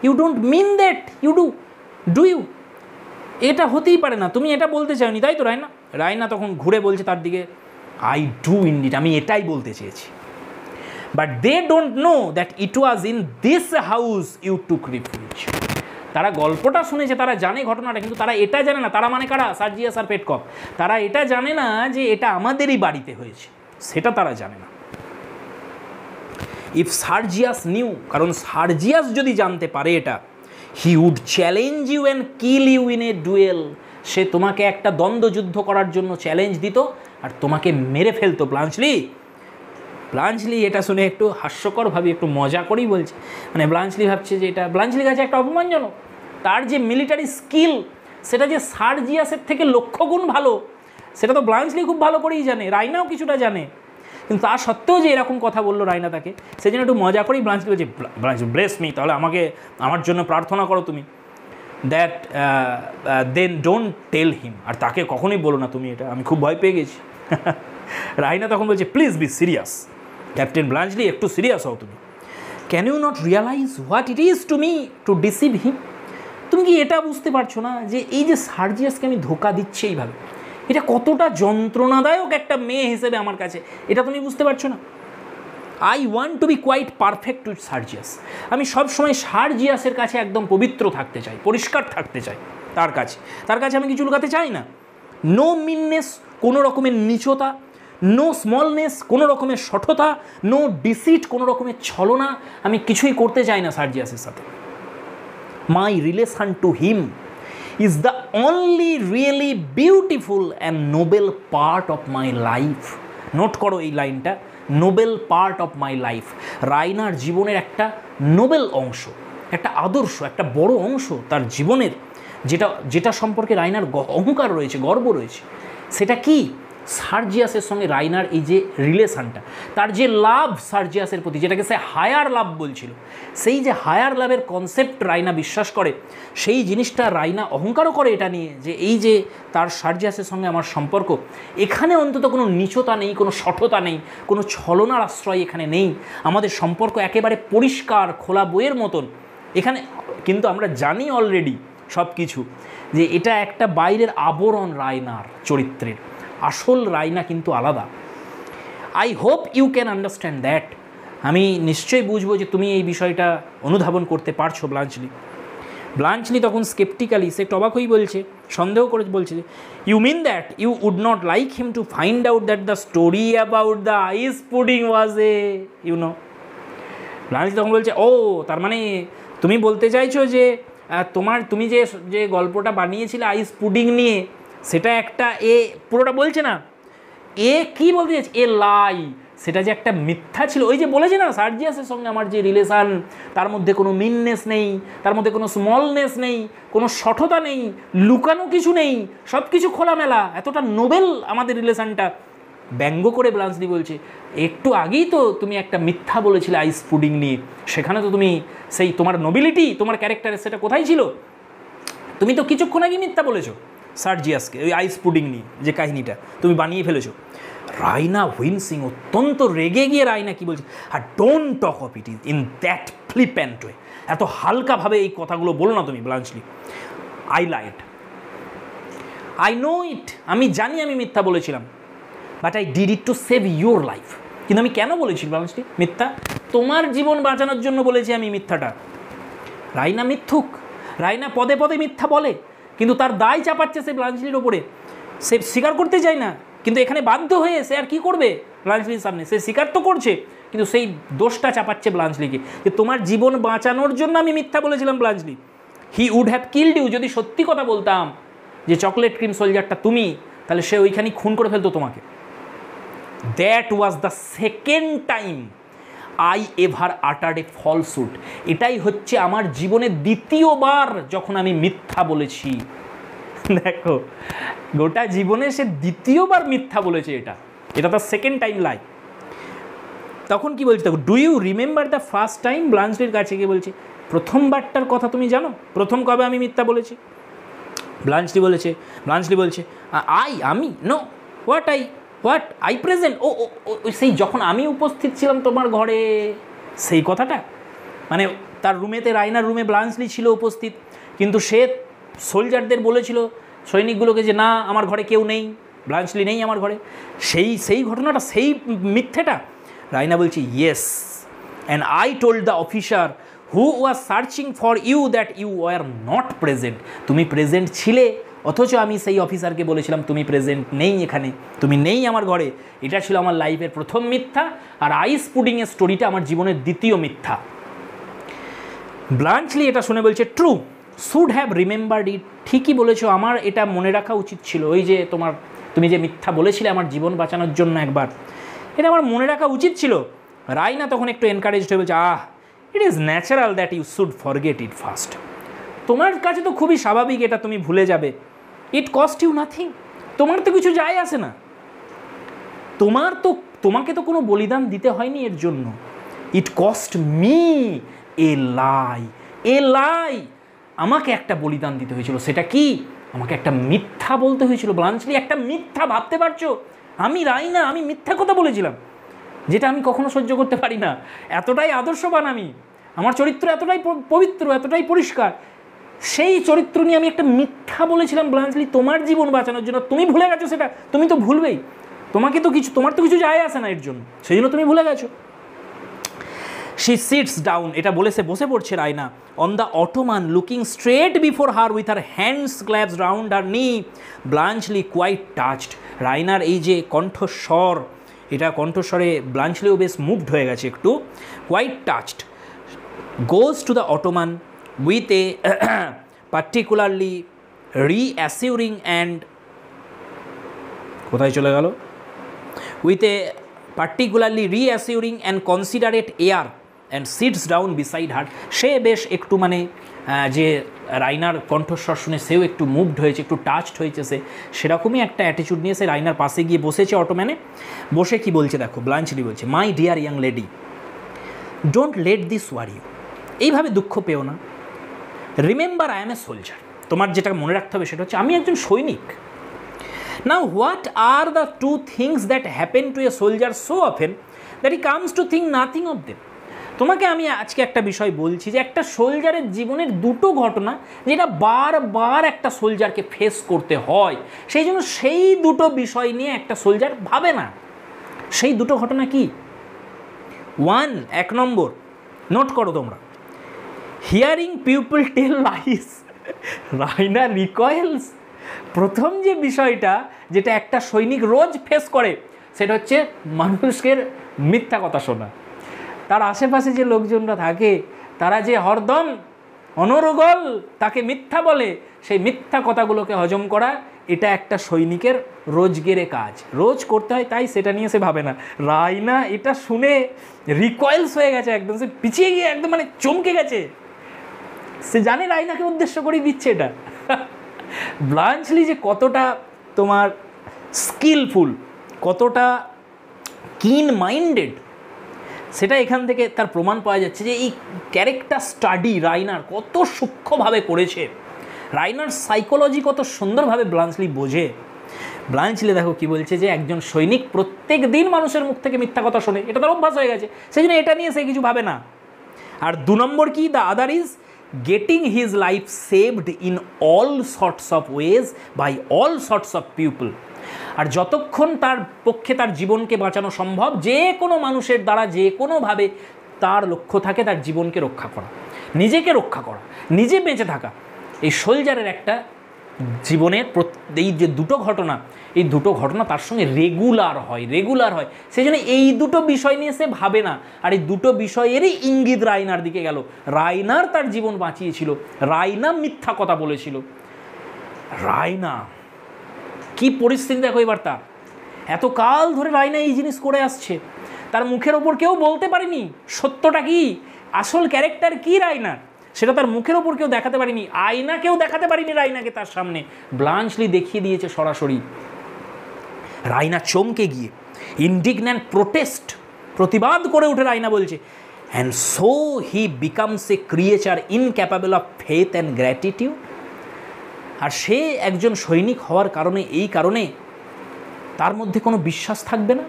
you don't mean that, you do you, এটা হতেই পারে না, তুমি এটা বলতে চাওনি তাই তো রাইনা? রাইনা তখন ঘুরে বলছে তার দিকে, আই ডু ইনডিড, আমি এটাই বলতে চেয়েছি। But they don't know that it was in this house you took refuge. তারা গল্পটা শুনেছে, তারা জানে ঘটনাটা, কিন্তু তারা এটা জানে না, তারা মানে কারা? সার্জিয়াস আর পেটকপ। তারা এটা জানে না যে এটা আমাদেরই বাড়িতে হয়েছে, সেটা তারা জানে না। ইফ সার্জিয়াস নিউ, কারণ সার্জিয়াস যদি জানতে পারে এটা, he would challenge you and kill you in a duel, সে তোমাকে একটা দ্বন্দ্বযুদ্ধ করার জন্য চ্যালেঞ্জ দিত আর তোমাকে মেরে ফেলতো। ব্লাঞ্চলি এটা শুনে একটু হাস্যকরভাবে, একটু মজা করেই বলছে, মানে ব্লাঞ্চলি ভাবছে যে এটা ব্লাঞ্চলির কাছে একটা অপমানজনক। তার যে মিলিটারি স্কিল, সেটা যে সার্জিয়াসের থেকে লক্ষ গুণ ভালো, সেটা তো ব্লাঞ্চলি খুব ভালো করেই জানে, রাইনাও কিছুটা জানে, কিন্তু তা সত্ত্বেও যে এরকম কথা বললো রাইনা তাকে, সেই জন্য একটু মজা করেই ব্লাঞ্চলি বলছে, ব্লাঞ্চ ব্লেস মি, তাহলে আমার জন্য প্রার্থনা করো তুমি, দ্যাট দেন ডোন্ট টেল হিম, আর তাকে কখনোই বলো না তুমি এটা, আমি খুব ভয় পেয়ে গেছি। রাইনা তখন বলছে, please be serious captain Bluntschli, একটু সিরিয়াস হও তুমি। Can you not realize what it is to me to deceive him? তুমি কি এটা বুঝতে পারছো না যে এই যে সার্জিয়াসকে আমি ধোকা দিচ্ছি এইভাবে, এটা কতটা যন্ত্রণাদায়ক একটা মেয়ে হিসেবে আমার কাছে, এটা তুমি বুঝতে পারছো না? I want to be quite perfect with Sergius, আমি সবসময় সার্জিয়াসের কাছে একদম পবিত্র থাকতে চাই, পরিষ্কার থাকতে চাই তার কাছে আমি কিছু লুকাতে চাই না। নো মিননেস, কোনো রকমের নিচতা, নো স্মলনেস, কোনো রকমের শঠতা, নো ডিসিট, কোনো রকমের ছলনা, আমি কিছুই করতে চাই না সার্জিয়াসের সাথে। My relation to him is the only really beautiful and noble part of my life. Note করো এই লাইনটা, noble part of my life. রাইনার জীবনের একটা নোবেল অংশ, একটা আদর্শ, একটা বড় অংশ তার জীবনের, যেটা সম্পর্কে রাইনার অহংকার রয়েছে, গর্ব রয়েছে। সেটা কি? সার্জিয়াসের সঙ্গে রাইনার এই যে রিলেশানটা, তার যে লাভ সার্জিয়াসের প্রতি, যেটাকে সে হায়ার লাভ বলছিল, সেই যে হায়ার লাভের কনসেপ্ট রাইনা বিশ্বাস করে, সেই জিনিসটা রাইনা অহংকারও করে এটা নিয়ে, যে এই যে তার সার্জিয়াসের সঙ্গে আমার সম্পর্ক, এখানে অন্তত কোনো নীচতা নেই, কোনো শঠতা নেই, কোনো ছলনার আশ্রয় এখানে নেই, আমাদের সম্পর্ক একেবারে পরিষ্কার খোলা বইয়ের মতন এখানে। কিন্তু আমরা জানি অলরেডি সব কিছু, যে এটা একটা বাইরের আবরণ রাইনার চরিত্রের, আসল রাইনা কিন্তু আলাদা। I hope you can understand that, আমি নিশ্চয়ই বুঝবো যে তুমি এই বিষয়টা অনুধাবন করতে পারছো ব্লাঞ্চলি তখন স্কেপটিক্যালি, সে একটু অবাক হয়েই বলছে, সন্দেহ করে বলছে, you mean that you would not like him to find out that the story about the ice pudding was Bluntschli তখন বলছে, ও তার মানে তুমি বলতে চাইছো যে তুমি যে গল্পটা বানিয়েছিলে আইস পুডিং নিয়ে, সেটা একটা পুরোটা বলছে না, কি বলতে চাইছে, লাই, সেটা যে একটা মিথ্যা ছিল। ওই যে বলেছে না, সার্জিয়াসের সঙ্গে আমার যে রিলেশান, তার মধ্যে কোনো মিননেস নেই, তার মধ্যে কোনো স্মলনেস নেই, কোনো শঠতা নেই, লুকানো কিছু নেই, সব কিছু খোলামেলা, এতটা নোবেল আমাদের রিলেশানটা। ব্যঙ্গ করে ব্লাঞ্চলি বলছে, একটু আগেই তো তুমি একটা মিথ্যা বলেছিলে আইস পুডিং নিয়ে, সেখানে তো তুমি সেই তোমার নোবিলিটি, তোমার ক্যারেক্টারের সেটা কোথায় ছিল? তুমি তো কিছুক্ষণ আগে মিথ্যা বলেছো। সার্জিয়াসকে, ওই আইস পুডিং নিয়ে যে কাহিনিটা তুমি বানিয়ে ফেলেছো। রাইনা উইনসিং অত্যন্ত রেগে গিয়ে রাইনা কি বলছে, আর don't talk of it in that flippant way, এত হালকাভাবে এই কথাগুলো বলো না তুমি Bluntschli. I lied, I know it, আমি জানি আমি মিথ্যা বলেছিলাম, but I did it to save your life. কিন্তু আমি কেন বলেছি ব্লাঞ্চলি মিথ্যা? তোমার জীবন বাঁচানোর জন্য বলেছি আমি মিথ্যাটা। রাইনা মিথ্যুক, রাইনা পদে পদে মিথ্যা বলে, কিন্তু তার দায় চাপাচ্ছে সে ব্লাঞ্চলির ওপরে। সে স্বীকার করতে চায় না, কিন্তু এখানে বাধ্য হয়ে সে আর কী করবে ব্লাঞ্চলির সামনে, সে স্বীকার তো করছে, কিন্তু সেই দোষটা চাপাচ্ছে ব্লাঞ্চলিকে যে তোমার জীবন বাঁচানোর জন্য আমি মিথ্যা বলেছিলাম Bluntschli. He would have killed you, যদি সত্যি কথা বলতাম যে চকলেট ক্রিম সোলজারটা তুমি, তাহলে সে ওইখানেই খুন করে ফেলতো তোমাকে। That was the second time I ever uttered a falsehood. এটাই হচ্ছে আমার জীবনের দ্বিতীয়বার যখন আমি মিথ্যা বলেছি। দেখো, গোটা জীবনে সে দ্বিতীয়বার মিথ্যা বলেছে, এটা তার সেকেন্ড টাইম লাই। তখন কি বলছে দেখো, do you remember the first time? ব্লাঞ্চলির কাছে গিয়ে বলছে প্রথমবারটার কথা তুমি জানো, প্রথম কবে আমি মিথ্যা বলেছি? ব্লাঞ্চলি বলছে আমি নো, হোয়াট আই প্রেজেন্ট, ও সেই যখন আমি উপস্থিত ছিলাম তোমার ঘরে, সেই কথাটা। মানে তার রুমেতে, রাইনার রুমে ব্লাঞ্চলি ছিল উপস্থিত, কিন্তু সে সোলজারদের বলেছিল, সৈনিকগুলোকে, যে না আমার ঘরে কেউ নেই, ব্লাঞ্চলি নেই আমার ঘরে। সেই ঘটনাটা, সেই মিথ্যেটা। রাইনা বলছে yes, and I told the officer who was searching for you that you were not present. তুমি প্রেজেন্ট ছিলে, অথচ আমি সেই অফিসারকে বলেছিলাম তুমি প্রেজেন্ট নেই, এখানে তুমি নেই আমার ঘরে। এটা ছিল আমার লাইফের প্রথম মিথ্যা, আর আইস পুডিংয়ের স্টোরিটা আমার জীবনের দ্বিতীয় মিথ্যা। ব্লাঞ্চলি এটা শুনে বলছে ট্রু, শুড হ্যাভ রিমেম্বার্ড ইট, ঠিকই বলেছো, আমার এটা মনে রাখা উচিত ছিল। ওই যে তুমি যে মিথ্যা বলেছিলে আমার জীবন বাঁচানোর জন্য একবার, এটা আমার মনে রাখা উচিত ছিল। রাইনা তখন একটু এনকারেজড হয়ে বলছে it is natural that you should forget it first. তোমার কাছে তো খুবই স্বাভাবিক এটা তুমি ভুলে যাবে। ইট কস্ট ইউ নাথিং, তোমার তো কিছু যায় আসে না, তোমাকে তো কোনো বলিদান দিতে হয়নি এর জন্য। ইট কস্ট মি এ লাই, আমাকে একটা বলিদান দিতে হয়েছিল। সেটা কি? আমাকে একটা মিথ্যা বলতে হয়েছিল। ব্লাঞ্চলি, একটা মিথ্যা, ভাবতে পারছো? আমি রাইনা, আমি মিথ্যা কথা বলেছিলাম, যেটা আমি কখনো সহ্য করতে পারি না। এতটাই আদর্শবান আমি, আমার চরিত্র এতটাই পবিত্র, এতটাই পরিষ্কার, সেই চরিত্র নিয়ে আমি একটা মিথ্যা বলেছিলাম ব্লাঞ্চলি তোমার জীবন বাঁচানোর জন্য। তুমি ভুলে গেছো সেটা, তুমি তো ভুলবেই, তোমার তো কিছু যায় আসে না এর জন্য, সেই জন্য তুমি ভুলে গেছো। শি সিটস ডাউন, এটা বলে সে বসে পড়ছে Raina, on the ottoman looking straight before her with her hands clasped round her knee. Bluntschli quite touched, রাইনার এই যে কণ্ঠস্বর, এটা কণ্ঠস্বরে ব্লাঞ্চলিও বেশ মুভড হয়ে গেছে একটু। Quite touched, goes to the ottoman with a particularly reassuring and, কোথায় চলে গেল, উইথ এ particularly reassuring and considerate air and sits down beside her. সে বেশ একটু মানে যে রাইনার কণ্ঠস্বর শুনে সেও একটু মুভড হয়েছে, একটু টাচড হয়েছে, সেরকমই একটা অ্যাটিটিউড নিয়ে সে রাইনার পাশে গিয়ে বসেছে অটোম্যানে। বসে কি বলছে দেখো, ব্লাঞ্চলি বলছে, my dear young lady, don't let this worry you, এইভাবে দুঃখ পেও না। Remember I am a soldier, তোমার যেটা মনে রাখতে হবে সেটা হচ্ছে আমি একজন সৈনিক। Now, what are the two things that happen to a soldier so often that he comes to think nothing of them? তোমাকে আমি আজকে একটা বিষয় বলছি যে একটা সোলজারের জীবনের দুটো ঘটনা যেটা বারবার একটা সোলজারকে ফেস করতে হয়, সেই জন্য সেই দুটো বিষয় নিয়ে একটা সোলজার ভাবে না। সেই দুটো ঘটনা কি? 1 নম্বর, নোট করো তোমরা, hearing people tell lies. Raina recoils. প্রথম যে বিষয়টা যেটা একটা সৈনিক রোজ ফেস করে সেটা হচ্ছে মানুষের মিথ্যা কথা শোনা। তার আশেপাশে যে লোকজনরা থাকে তারা যে হরদম অনর্গল তাকে মিথ্যা বলে, সেই মিথ্যা কথাগুলোকে হজম করা, এটা একটা সৈনিকের রোজগেরে কাজ, রোজ করতে হয়, তাই সেটা নিয়ে সে ভাবে না। রাইনা এটা শুনে রিকয়েলস হয়ে গেছে, একদম সে পিছিয়ে গিয়ে একদম মানে চমকে গেছে। সে জানে রাইনাকে উদ্দেশ্য করেই দিচ্ছে এটা। ব্লাঞ্চলি যে কতটা তোমার স্কিলফুল, কতটা কিন মাইন্ডেড, সেটা এখান থেকে তার প্রমাণ পাওয়া যাচ্ছে যে এই ক্যারেক্টার স্টাডি রাইনার কত সূক্ষ্মভাবে করেছে। রাইনার সাইকোলজি কত সুন্দরভাবে ব্লাঞ্চলি বোঝে। ব্লাঞ্চলি দেখো কি বলছে, যে একজন সৈনিক প্রত্যেক দিন মানুষের মুখ থেকে মিথ্যা কথা শোনে, এটা তার অভ্যাস হয়ে গেছে, সেই জন্য এটা নিয়ে সে কিছু ভাবে না। আর 2 নম্বর কি, the other is getting his life saved in all sorts of ways by all sorts of people. আর যতক্ষণ তার পক্ষে তার জীবনকে বাঁচানো সম্ভব, যে কোনো মানুষের দ্বারা যে কোনোভাবে তার লক্ষ্য থাকে তার জীবনকে রক্ষা করা, নিজেকে রক্ষা করা, নিজে বেঁচে থাকা। এই সোলজারের একটা জীবনের এই যে দুটো ঘটনা, এই দুটো ঘটনা তার সঙ্গে রেগুলার হয়, সেই জন্য এই দুটো বিষয় নিয়ে সে ভাবে না। আর এই দুটো বিষয়েরই ইঙ্গিত রাইনার দিকে গেল। রাইনার তার জীবন বাঁচিয়েছিল, রাইনা মিথ্যা কথা বলেছিল। রাইনা কি পরিস্থিতি দেখো এবার তার, এত কাল ধরে রাইনা এই জিনিস করে আসছে, তার মুখের ওপর কেউ বলতে পারেনি সত্যটা কি, আসল ক্যারেক্টার কি রাইনার, সেটা তার মুখের ওপর কেউ দেখাতে পারেনি, আয়না কেউ দেখাতে পারেনি রাইনাকে তার সামনে, ব্লাঞ্চলি দেখিয়ে দিয়েছে সরাসরি। রাইনা চমকে গিয়ে ইন্ডিগন্যান্ট প্রতিবাদ করে উঠে রাইনা বলছে, and so he becomes a creature incapable of faith and gratitude. আর সে একজন সৈনিক হওয়ার কারণে, এই কারণে তার মধ্যে কোনো বিশ্বাস থাকবে না,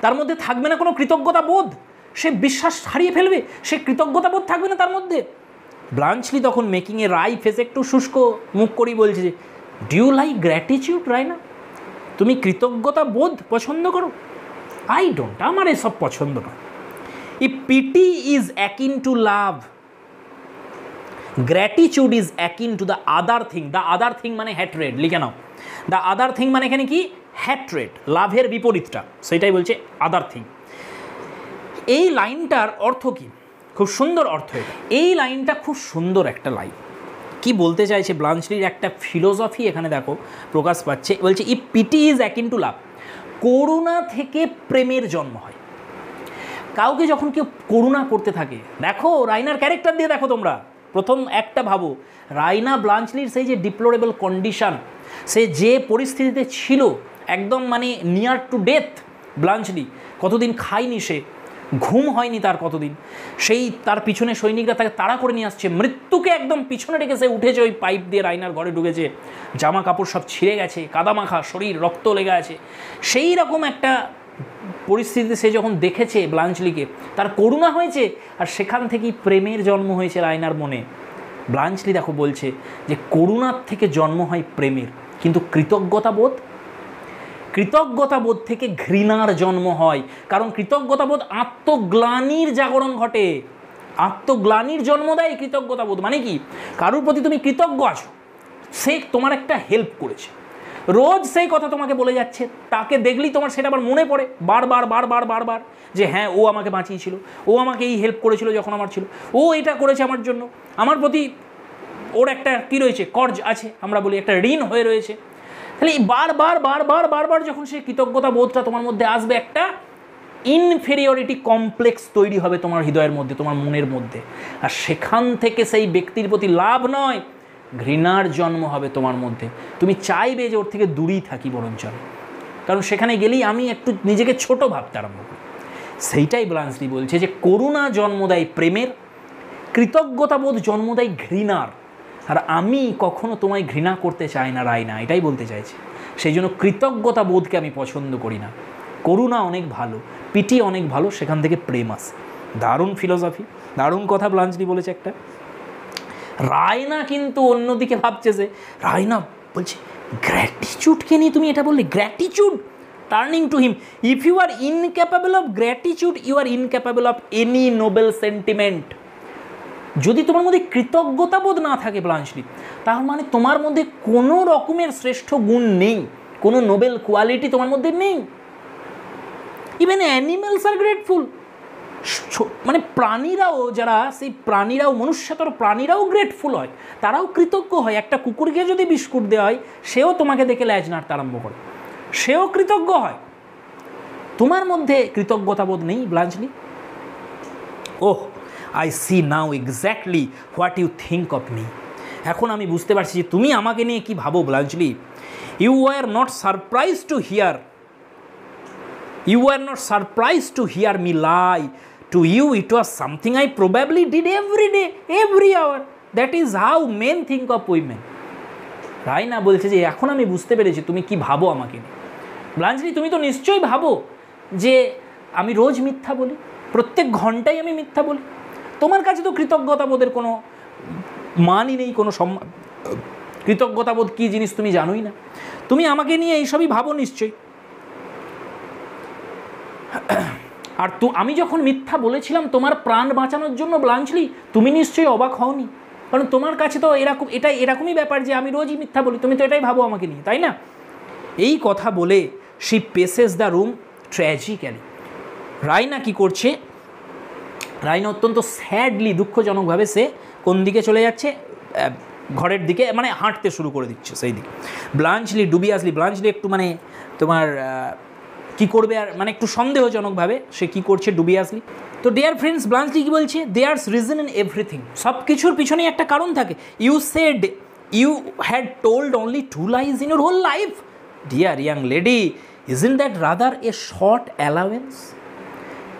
তার মধ্যে থাকবে না কোনো কৃতজ্ঞতা বোধ, সে বিশ্বাস হারিয়ে ফেলবে, সে কৃতজ্ঞতা বোধ থাকবে না তার মধ্যে। ব্লাঞ্চলি তখন মেকিংয়ে রাই ফেস একটু শুষ্ক মুখ করেই বলছে যে, do you like gratitude Raina, তুমি কৃতজ্ঞতা বোধ পছন্দ করো? আই ডোন্ট, আমার এসব পছন্দ না। If pity is akin to love, gratitude is akin to the other thing. The other thing মানে হ্যাট্রেড, লিখে নাও। দ্য আদার থিং মানে এখানে কি, হ্যাট্রেড, লাভের বিপরীতটা, সেটাই বলছে আদার থিং। এই লাইনটার অর্থ কি, খুব সুন্দর অর্থ এটা। এই লাইনটা খুব সুন্দর একটা লাইন। কি বলতে চাইছে, ব্লাঞ্চলির একটা ফিলোসফি এখানে দেখো প্রকাশ পাচ্ছে। বলছে if pity is akin to love, করুণা থেকে প্রেমের জন্ম হয়। কাউকে যখন কেউ করুণা করতে থাকে, দেখো রাইনার ক্যারেক্টার দিয়ে দেখো তোমরা, প্রথম একটা ভাবো, রাইনা ব্লাঞ্চলির সেই যে ডিপ্লোরেবল কন্ডিশন, সে যে পরিস্থিতিতে ছিল, একদম মানে নিয়ার টু ডেথ। ব্লাঞ্চলি কতদিন খায়নি, সে ঘুম হয়নি তার কতদিন, সেই তার পিছনে সৈনিকরা তাকে তাড়া করে নিয়ে আসছে, মৃত্যুকে একদম পিছনে রেখে সে উঠেছে, ওই পাইপ দিয়ে রাইনার ঘরে ঢুকেছে, জামা কাপড় সব ছিঁড়ে গেছে, কাদামাখা শরীর, রক্ত লেগে আছে। সেই রকম একটা পরিস্থিতিতে সে যখন দেখেছে ব্লাঞ্চলিকে, তার করুণা হয়েছে, আর সেখান থেকেই প্রেমের জন্ম হয়েছে রাইনার মনে। ব্লাঞ্চলি দেখো বলছে যে করুণার থেকে জন্ম হয় প্রেমের, কিন্তু কৃতজ্ঞতাবোধ থেকে ঘৃণার জন্ম হয়। কারণ কৃতজ্ঞতাবোধ আত্মগ্লানির জাগরণ ঘটে, আত্মগ্লানির জন্ম দেয় কৃতজ্ঞতাবোধ। মানে কি, কারোর প্রতি তুমি কৃতজ্ঞ আছো, সে তোমার একটা হেল্প করেছে, রোজ সেই কথা তোমাকে বলে যাচ্ছে, তাকে দেখলেই তোমার সেটা আবার মনে পড়ে বারবার যে হ্যাঁ ও আমাকে বাঁচিয়েছিল, ও আমাকে এই হেল্প করেছিল যখন আমার ছিল, ও এটা করেছে আমার জন্য, আমার প্রতি ওর একটা কী রয়েছে, কর্জ আছে, আমরা বলি একটা ঋণ হয়ে রয়েছে। তাহলে এই বারবার যখন সেই কৃতজ্ঞতা বোধটা তোমার মধ্যে আসবে, একটা ইনফেরিয়রিটি কমপ্লেক্স তৈরি হবে তোমার হৃদয়ের মধ্যে, তোমার মনের মধ্যে, আর সেখান থেকে সেই ব্যক্তির প্রতি লাভ নয়, ঘৃণার জন্ম হবে তোমার মধ্যে। তুমি চাইবে যে ওর থেকে দূরেই থাকি বরঞ্চ, কারণ সেখানে গেলেই আমি একটু নিজেকে ছোট ভাবতে আরম্ভ করি। সেইটাই ব্লাঞ্চলি বলছে যে করুণা জন্ম দেয় প্রেমের, কৃতজ্ঞতাবোধ জন্ম দেয় ঘৃণার। আর আমি কখনো তোমায় ঘৃণা করতে চাই না রাইনা, এটাই বলতে চাইছে। সেই জন্য কৃতজ্ঞতা বোধকে আমি পছন্দ করি না। করুণা অনেক ভালো, পিটি অনেক ভালো, সেখান থেকে প্রেম আসে। দারুণ ফিলোসফি, দারুণ কথা ব্লাঞ্চলি বলেছে একটা। রাইনা কিন্তু অন্যদিকে ভাবছে, যে রাইনা বলছে গ্র্যাটিটিউডকে নিয়ে তুমি এটা বললে, gratitude turning to him, if you are incapable of gratitude you are incapable of any noble sentiment. যদি তোমার মধ্যে কৃতজ্ঞতাবোধ না থাকে ব্লাঞ্চলি, তার মানে তোমার মধ্যে কোনো রকমের শ্রেষ্ঠ গুণ নেই, কোনো নোবেল কোয়ালিটি তোমার মধ্যে নেই। ইভেন অ্যানিমেলস আর গ্রেটফুল, মানে প্রাণীরাও, যারা সেই প্রাণীরাও, মনুষ্যতর প্রাণীরাও গ্রেটফুল হয়, তারাও কৃতজ্ঞ হয়। একটা কুকুরকে যদি বিস্কুট দেওয়া হয়, সেও তোমাকে দেখে ল্যাজ নাড়তে আরম্ভ করে, সেও কৃতজ্ঞ হয়। তোমার মধ্যে কৃতজ্ঞতাবোধ নেই Bluntschli. Oh, I see now exactly what you think of me. এখন আমি বুঝতে পারছি যে তুমি আমাকে নিয়ে কি ভাবো Bluntschli. You are not surprise to hear me lie. To you it was something I probably did every day, every hour. That is how men think of women. Raina বলছে যে এখন আমি বুঝতে পেরেছি তুমি কি ভাবো আমাকে নিয়ে। ব্লাঞ্চলি তুমি তো নিশ্চয়ই ভাবো যে আমি রোজ মিথ্যা বলি, প্রত্যেক ঘন্টায় আমি মিথ্যা বলি। তোমার কাছে তো কৃতজ্ঞতাবোধের কোনো মানই নেই, কোনো সম্মান। কৃতজ্ঞতাবোধ কী জিনিস তুমি জানোই না, তুমি আমাকে নিয়ে এইসবই ভাবো নিশ্চয়ই। আর আমি যখন মিথ্যা বলেছিলাম তোমার প্রাণ বাঁচানোর জন্য ব্লাঞ্চলি, তুমি নিশ্চয়ই অবাক হওনি, কারণ তোমার কাছে তো এরকমই ব্যাপার যে আমি রোজই মিথ্যা বলি, তুমি তো এটাই ভাবো আমাকে নিয়ে, তাই না? এই কথা বলে she paces the room tragically. Raina কি করছে, রায়না অত্যন্ত স্যাডলি, দুঃখজনকভাবে সে কোন দিকে চলে যাচ্ছে, ঘরের দিকে, মানে হাঁটতে শুরু করে দিচ্ছে সেই দিকে। ব্লাঞ্চলি ডুবিয়াসলি, ব্লাঞ্চলি একটু মানে তোমার কি করবে আর মানে একটু সন্দেহজনকভাবে সে কি করছে ডুবিয়াসলি। তো ডিয়ার ফ্রেন্ডস, ব্লাঞ্চলি কি বলছে, দেয়ার্স রিজন ইন এভরিথিং, সব কিছুর পিছনেই একটা কারণ থাকে। You said you had told only 2 lies in your whole life, dear young lady, isn't that rather a short allowance?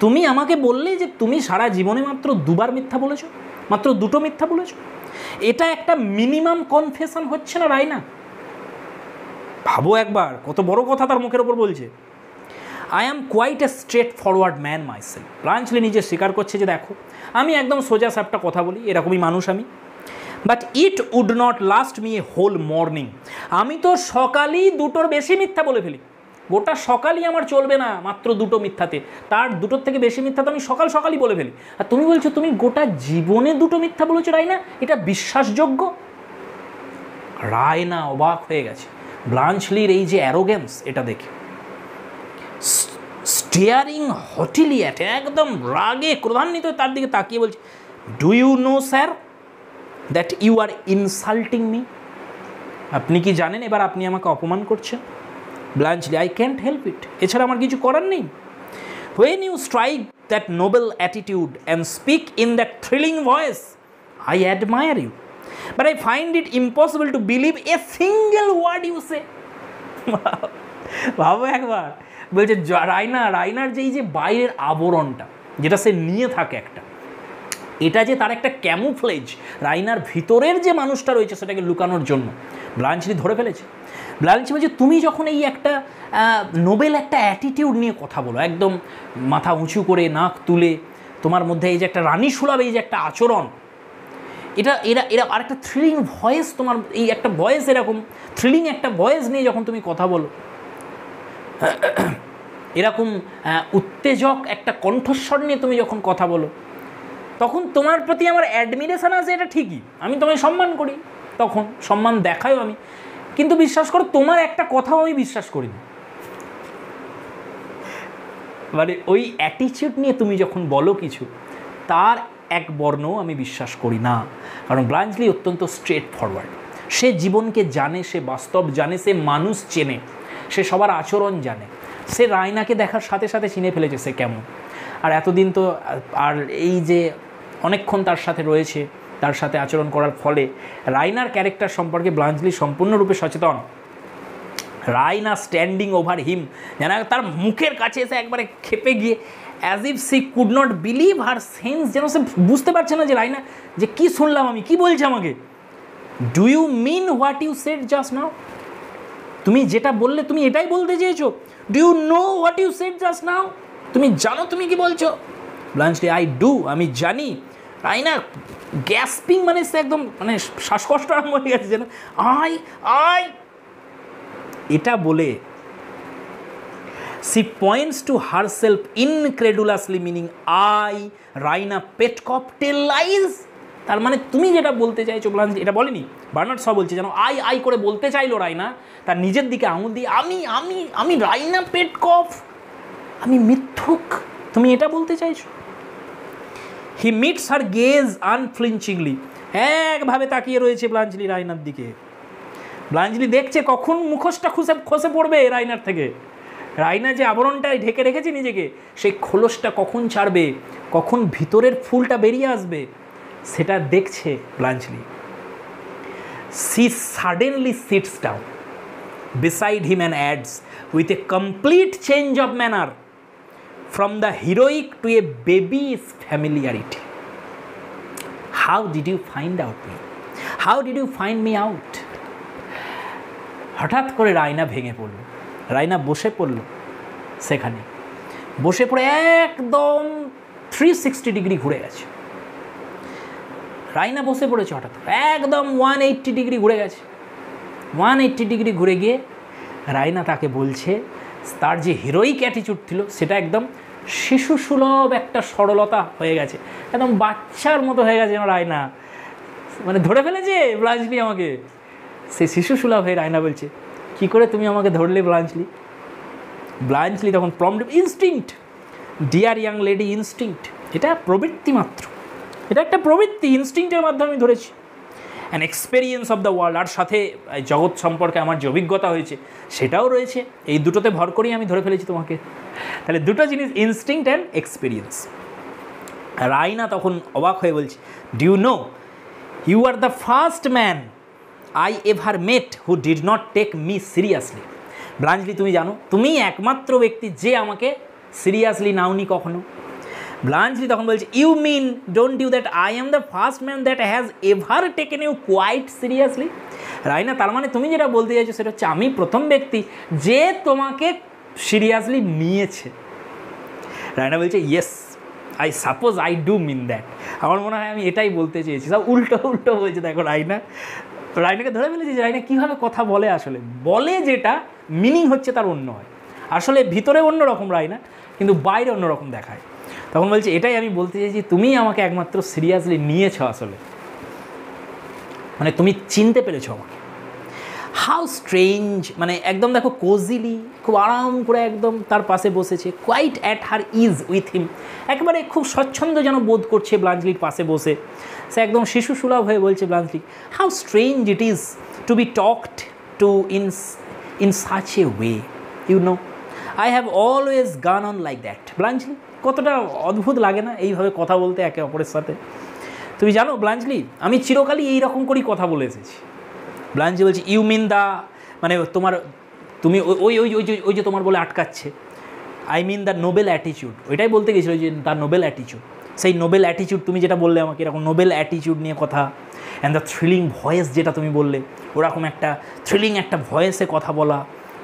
তুমি আমাকে বললে যে তুমি সারা জীবনে মাত্র 2 বার মিথ্যা বলেছো, মাত্র 2টো মিথ্যা বলেছো, এটা একটা মিনিমাম কনফেশন হচ্ছে না রায়না? ভাবো একবার, কত বড় কথা তার মুখের ওপর বলছে। I am quite a straightforward man myself. Bluntschli নিজে স্বীকার করছে যে দেখো আমি একদম সোজা সাপটা কথা বলি, এরকমই মানুষ আমি। But it would not last me a whole morning. আমি তো সকালেই 2টোর বেশি মিথ্যা বলে ফেলি, গোটা সকালই আমার চলবে না মাত্র 2টো মিথ্যাতে, তার 2টোর থেকে বেশি মিথ্যা তো আমি সকালই বলে ফেলি। আর তুমি বলছো তুমি গোটা জীবনে 2টো মিথ্যা বলেছো রায়না, এটা বিশ্বাসযোগ্য? রায়না অবাক হয়ে গেছে ব্লাঞ্চলির এই যে অ্যারোগেন্স, এটা দেখে। স্টিয়ারিং হটিলি অ্যাট, একদম রাগে ক্রোধান্বিত তার দিকে তাকিয়ে বলছে, do you no sir that you R insulting me? আপনি কি জানেন এবার আপনি আমাকে অপমান করছেন? ব্লাঞ্চলি, আই ক্যান্ট হেল্প ইট, এছাড়া আমার কিছু করার নেই। When you strike that Nobel attitude and speak in that thrilling voice, I admire you, but I find it impossible to believe a single word you সে। ভাবো একবার, বলছে রায়নার যে বাইরের আবরণটা যেটা সে নিয়ে থাকে একটা, এটা যে তার একটা ক্যামুফ্লেজ, রায়নার ভিতরের যে মানুষটা রয়েছে সেটাকে লুকানোর জন্য ব্লাঞ্চলি ধরে ফেলেছে। ব্লাঞ্চলি বলছে তুমি যখন এই একটা নোবেল একটা অ্যাটিটিউড নিয়ে কথা বলো, একদম মাথা উঁচু করে নাক তুলে, তোমার মধ্যে এই যে একটা রানী সুলভ এই যে একটা আচরণ, এরা আরেকটা থ্রিলিং ভয়েস, তোমার এই একটা ভয়েস, এরকম থ্রিলিং একটা ভয়েস নিয়ে যখন তুমি কথা বলো, এরকম উত্তেজক একটা কণ্ঠস্বর নিয়ে তুমি যখন কথা বলো, তখন তোমার প্রতি আমার অ্যাডমিরেশন আছে, এটা ঠিকই, আমি তোমায় সম্মান করি, তখন সম্মান দেখাও আমি, কিন্তু বিশ্বাস করো তোমার একটা কথাও আমি বিশ্বাস করি না। মানে ওই অ্যাটিটিউড নিয়ে তুমি যখন বলো কিছু, তার এক বর্ণও আমি বিশ্বাস করি না। কারণ ব্লাঞ্চলি অত্যন্ত স্ট্রেট ফরওয়ার্ড, সে জীবনকে জানে, সে বাস্তব জানে, সে মানুষ চেনে, সে সবার আচরণ জানে, সে রায়নাকে দেখার সাথে সাথে চিনে ফেলেছে সে কেমন। আর এতদিন তো আর এই যে অনেকক্ষণ তার সাথে রয়েছে, তার সাথে আচরণ করার ফলে রায়নার ক্যারেক্টার সম্পর্কে ব্লাঞ্চলি সম্পূর্ণরূপে সচেতন। রায়না স্ট্যান্ডিং ওভার হিম, যেন তার মুখের কাছে এসে একবারে খেপে গিয়ে, as if C could not believe her sense, যেন সে বুঝতে পারছে না যে রায়না যে কী শুনলাম আমি, কী বলছে আমাকে। Do you mean what you said just now? তুমি যেটা বললে তুমি এটাই বলতে চেয়েছো? Do you know what you said just now? তুমি জানো তুমি কি বলছো? ব্লাঞ্চলি, আই ডু, আমি জানি। রায়না গ্যাসপিং, মানে সে একদম মানে শ্বাসকষ্ট আরম্ভ হয়ে গেছে যেন, আই এটা বলে she points to herself incredulously, meaning I, Raina Petkoff tell lies. তার মানে তুমি যেটা বলতে চাইছো ব্লাঞ্চলি, এটা বলেনি, বার্নার্ড শ বলছে যেন আই করে বলতে চাইলো রায়না তার নিজের দিকে আঙুল দিয়ে, আমি রায়না পেটকপ, আমি মিথ্যুক, তুমি এটা বলতে চাইছো? হি মিটস হার গেজ আনফ্লিঞ্চিংলি, একভাবে তাকিয়ে রয়েছে ব্লাঞ্চলি রায়নার দিকে। ব্লাঞ্চলি দেখছে কখন মুখোশটা খসে পড়বে রায়নার থেকে, রায়না যে আবরণটায় ঢেকে রেখেছে নিজেকে, সেই খোলসটা কখন ছাড়বে, কখন ভিতরের ফুলটা বেরিয়ে আসবে, সেটা দেখছে Bluntschli. She suddenly sits down beside him and adds with a complete change of manner from the heroic to a baby's familiarity, how did you find out me? How did you find me out? হঠাৎ করে রায়না ভেঙে পড়ল, রায়না বসে পড়ল সেখানে, বসে পড়ে একদম 360 ডিগ্রি ঘুরে গেছে। রায়না বসে পড়েছে হঠাৎ, একদম 180 ডিগ্রি ঘুরে গেছে। 180 ডিগ্রি ঘুরে গিয়ে রায়না তাকে বলছে, তার যে হিরোইক অ্যাটিচিউড ছিল সেটা একদম শিশু সুলভ একটা সরলতা হয়ে গেছে, একদম বাচ্চার মতো হয়ে গেছে রায়না, মানে ধরে ফেলেছে ব্লাঞ্চলি আমাকে। সে শিশু সুলভ হয়ে রায়না বলছে, কি করে তুমি আমাকে ধরলে ব্লাঞ্চলি? ব্লাঞ্চলি তখন prompt, instinct dear young lady, instinct, এটা প্রবৃত্তি মাত্র, এটা একটা প্রবৃত্তি, ইনস্টিংক্টের মাধ্যমে আমি ধরেছি। An experience of the world, আর সাথে জগৎ সম্পর্কে আমার যে অভিজ্ঞতা হয়েছে সেটাও রয়েছে, এই দুটোতে ভর করেই আমি ধরে ফেলেছি তোমাকে। তাহলে দুটো জিনিস, ইনস্টিংক্ট অ্যান্ড এক্সপেরিয়েন্স। রায়না তখন অবাক হয়ে বলছে, do you know you are the first man I ever met who did not take me seriously. Bluntschli তুমি জানো, তুমি একমাত্র ব্যক্তি যে আমাকে সিরিয়াসলি নাওনি কখনো। ব্লাঞ্চলি তখন বলছে, you mean don't you that I am the first man that has ever taken you quite seriously. Raina, তার মানে তুমি যেটা বলতে চাইছো সেটা হচ্ছে আমি প্রথম ব্যক্তি যে তোমাকে সিরিয়াসলি নিয়েছে। রায়না বলছে, yes I suppose I do mean that. আমার মনে হয় আমি এটাই বলতে চেয়েছি। সব উল্টো উল্টো বলছে। দেখো রায়না, রায়নাকে ধরে ফেলেছি যে রায়না কীভাবে কথা বলে, আসলে বলে যেটা মিনিং হচ্ছে তার অন্য হয়, আসলে ভিতরে অন্যরকম রায়না, কিন্তু বাইরে অন্যরকম দেখায়। তখন বলছে, এটাই আমি বলতে চাইছি, তুমি আমাকে একমাত্র সিরিয়াসলি নিয়েছো আসলে, মানে তুমি চিনতে পেরেছো আমাকে। হাউ স্ট্রেঞ্জ, মানে একদম দেখো কোজিলি, খুব আরাম করে একদম তার পাশে বসেছে, quite at her ease with him, একেবারে খুব স্বচ্ছন্দ যেন বোধ করছে ব্লাঞ্চলির পাশে বসে। সে একদম শিশু সুলভ হয়ে বলছে, Bluntschli, how strange it is to be talked to in such a way, you know I have always gone on like that. Bluntschli, কতটা অদ্ভুত লাগে না এইভাবে কথা বলতে একে অপরের সাথে? তুমি জানো ব্লাঞ্চলি, আমি চিরকালই এইরকম করেই কথা বলে এসেছি। ব্লাঞ্চলি বলছি, ইউ মিন দ্য, মানে তোমার, তুমি ওই ওই ওই যে ওই যে তোমার বলে আটকাচ্ছে, আই মিন দ্য নোবেল অ্যাটিচিউড, ওইটাই বলতে গেছিলো যে দ্য নোবেল অ্যাটিচিউড, সেই নোবেল অ্যাটিচিউড তুমি যেটা বললে আমাকে, এরকম নোবেল অ্যাটিচিউড নিয়ে কথা, অ্যান্ড দ্য থ্রিলিং ভয়েস যেটা তুমি বললে, ওরকম একটা থ্রিলিং একটা ভয়েসে কথা বলা,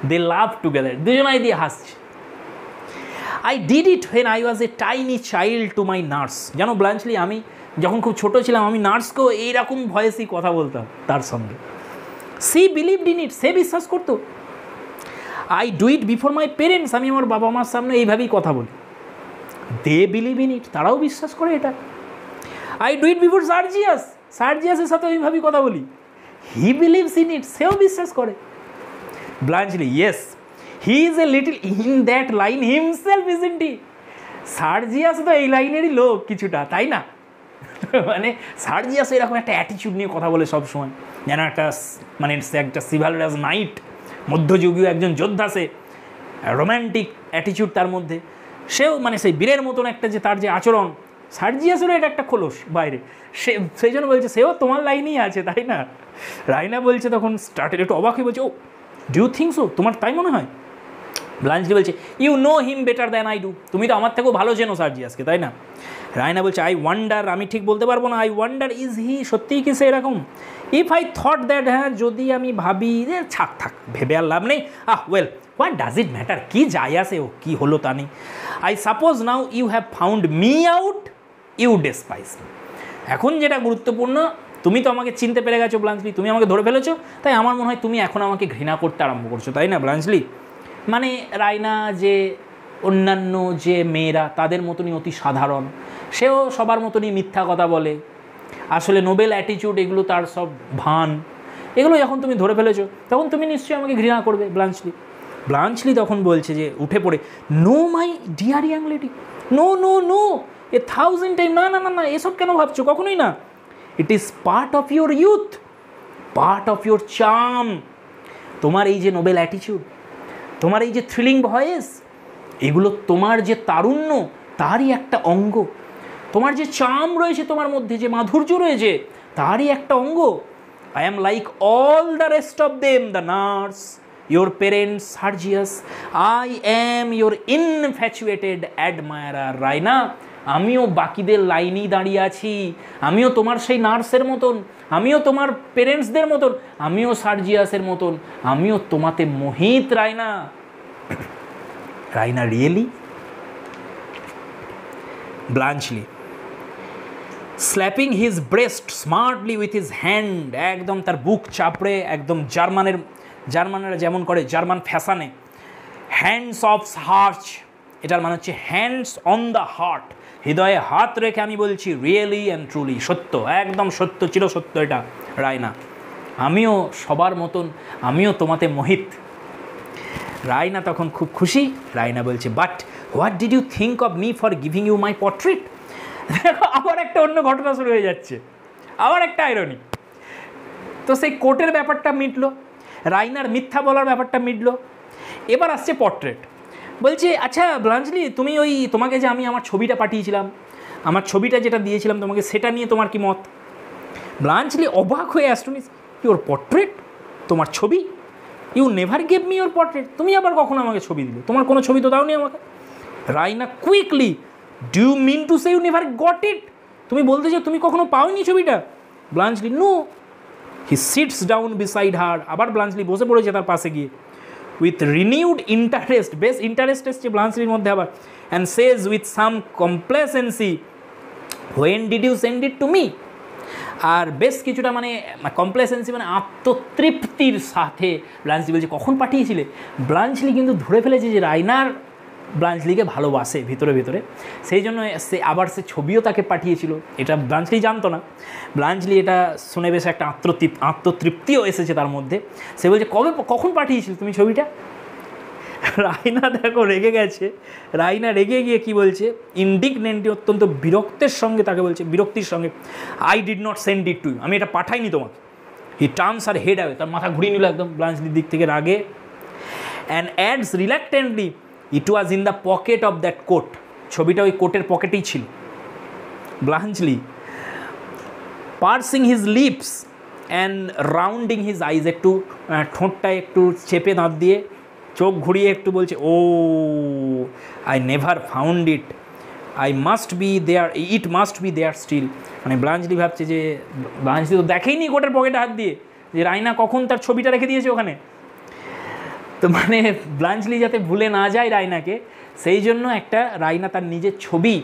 দে লাভ টুগেদার, দুজনাই দিয়ে হাসছে। I did it when I was a tiny child to my nurse. জানো ব্লাঞ্চলি, আমি যখন খুব ছোটো ছিলাম আমি নার্সকেও এইরকম ভয়েসেই কথা বলতাম তার সঙ্গে। সি বিলিভড ইন ইট, সে বিশ্বাস করতো। I do it before my parents, আমি আমার বাবা মার সামনে এইভাবেই কথা বলি, দে বিলিভ ইন ইট, তারাও বিশ্বাস করে এটা। আই ডু ইট বিফোর সার্জিয়াস, সার্জিয়াসের সাথে ওইভাবেই কথা বলি, হি বিলিভস ইন ইট, সেও বিশ্বাস করে। Bluntschli, yes he is a little in that line himself, isn't he? Sergius তো এই লাইনেরই লোক কিছুটা, তাই না? মানে সার্জিয়াস এরকম একটা অ্যাটিচিউড নিয়ে কথা বলে সবসময়, যেন একটা, মানে সে একটা সিভালরাস নাইট, মধ্যযুগীয় একজন যোদ্ধা, সে রোম্যান্টিক অ্যাটিচিউড তার মধ্যে, সেও মানে সেই বীরের মতন একটা যে তার যে আচরণ, সার্জিয়াসেরও এটা একটা খোলস বাইরে, সে সেই জন্য বলছে সেও তোমার লাইনেই আছে, তাই না? রায়না বলছে তখন স্টার্টেড, একটু অবাক হয়ে বলছে, oh do you think so, তোমার তাই মনে হয়? ব্লাঞ্চলি বলছে, you know him better than I do, তুমি তো আমার থেকেও ভালো চেনো সার্জিয়াসকে, তাই না? রায়না বলছে, আই ওয়ান্ডার, আমি ঠিক বলতে পারবো না, আই ওয়ান্ডার ইজ হি, সত্যিই কি সে এরকম? ইফ আই থট দ্যাট, হ্যাঁ যদি আমি ভাবি, থাক ভেবে আর লাভ নেই, well what does it matter, কী যায় আসে ও কী হলো তা নেই। I suppose now you have found me out, you despise. এখন যেটা গুরুত্বপূর্ণ, তুমি তো আমাকে চিনতে পেরে গেছো ব্লাঞ্চলি, তুমি আমাকে ধরে ফেলেছো, তাই আমার মনে হয় তুমি এখন আমাকে ঘৃণা করতে আরম্ভ করছো, তাই না ব্লাঞ্চলি? মানে রায়না যে অন্যান্য যে মেয়েরা তাদের মতনই অতি সাধারণ, সেও সবার মতনই মিথ্যা কথা বলে, আসলে নোবেল অ্যাটিচিউড এগুলো তার সব ভান, এগুলো যখন তুমি ধরে ফেলেছো তখন তুমি নিশ্চয়ই আমাকে ঘৃণা করবে ব্লাঞ্চলি। ব্লাঞ্চলি তখন বলছে যে উঠে পড়ে, no my dear young lady, no no no, 1000 time, না না না না, এসব কেন ভাবছো, কখনোই না। It is part of your youth, part of your charm. তোমার এই যে নোবেল অ্যাটিচিউড, তোমার এই যে থ্রিলিং ভয়েস, এগুলো তোমার যে তারুণ্য তারই একটা অঙ্গ, তোমার যে চার্ম রয়েছে তোমার মধ্যে, যে মাধুর্য রয়েছে তারই একটা অঙ্গ। I am like all the rest of them, the nurse, your parents, Sergius, I am your infatuated admirer, Raina. আমিও বাকিদের লাইনেই দাঁড়িয়ে আছি, আমিও তোমার সেই নার্সের মতন, আমিও তোমার পেরেন্টসদের মতন, আমিও সার্জিয়াসের মতন, আমিও তোমাতে মোহিত Raina. Raina really? Bluntschli slapping his breast smartly with his hand, একদম তার বুক চাপড়ে, একদম জার্মানেরা যেমন করে জার্মান ফ্যাশনে, হ্যান্ডস অফ হার্ট, এটার মানে হচ্ছে হ্যান্ডস অন দ্য হার্ট, হৃদয়ে হাত রেখে আমি বলছি রিয়েলি অ্যান্ড ট্রুলি, সত্য, একদম সত্য, চিরসত্য এটা রায়না, আমিও সবার মতন, আমিও তোমাতে মোহিত। রায়না তখন খুব খুশি। রায়না বলছে but what did you think of me for giving you my portrait. দেখো আবার একটা অন্য ঘটনা শুরু হয়ে যাচ্ছে, আবার একটা আইরনি। তো সেই কোর্টের ব্যাপারটা মিটলো, রায়নার মিথ্যা বলার ব্যাপারটা মিটলো, এবার আসছে পোর্ট্রেট। বলছে আচ্ছা ব্লাঞ্চলি, তুমি তোমাকে যে আমি আমার ছবিটা পাঠিয়েছিলাম, আমার ছবিটা যেটা দিয়েছিলাম তোমাকে, সেটা নিয়ে তোমার কি মত? ব্লাঞ্চলি অবাক হয়ে অ্যাস্টনিশ, ইউর পোর্ট্রেট, তোমার ছবি? You never gave me your portrait, তুমি আবার কখনো আমাকে ছবি দিলে? তোমার কোনো ছবি তো দাওনি আমাকে। Raina quickly, do you mean to say you never got it, তুমি বলতে চাও তুমি কখনো পাওনি ছবিটা? Bluntschli no. He sits down beside her, আবার ব্লাঞ্চলি বসে পড়েছে তার পাশে গিয়ে, উইথ রিনিউড ইন্টারেস্ট, বেশ ইন্টারেস্ট এসছে ব্লাঞ্চলির মধ্যে আবার, and says with some complacency, when did you send it to me. আর বেশ কিছুটা মানে কমপ্লেসেন্সি মানে আত্মতৃপ্তির সাথে ব্লাঞ্চলি বলছে কখন পাঠিয়েছিলে। ব্লাঞ্চলি কিন্তু ধরে ফেলেছে যে রায়নার ব্লাঞ্চলিকে ভালোবাসে ভিতরে ভিতরে, সেই জন্য সে ছবিও তাকে পাঠিয়েছিল, এটা ব্লাঞ্চলি জানতো না। ব্লাঞ্চলি এটা শুনে বেশ একটা আত্মতৃপ্তিও এসেছে তার মধ্যে। সে বলছে কখন পাঠিয়েছিল তুমি ছবিটা? রায়না দেখো রেগে গেছে। রায়না রেগে গিয়ে কি বলছে, ইন্ডিগনেন্টলি, অত্যন্ত বিরক্তের সঙ্গে তাকে বলছে, বিরক্তির সঙ্গে, I did not send it to you, আমি এটা পাঠাইনি তোমাকে। He turns her head away, তার মাথা ঘুরিয়ে নিল একদম ব্লাঞ্চলির দিক থেকে রাগে। And adds reluctantly, it was in the pocket of that coat, ছবিটা ওই কোটের পকেটেই ছিল। Bluntschli pursing his lips and rounding his eyes, একটু ঠোঁটটা একটু চেপে দাঁত দিয়ে চোখ ঘুরিয়ে একটু বলছে, oh I never found it, I must be there, it must be there still. মানে ব্লাঞ্চলি ভাবছে যে ব্লাঞ্চলি তো দেখেইনি কোটের পকেটে হাত দিয়ে যে রায়না কখন তার ছবিটা রেখে দিয়েছে ওখানে। তো মানে ব্লাঞ্চলি যাতে ভুলে না যায় রায়নাকে, সেই জন্য একটা রায়না তার নিজের ছবি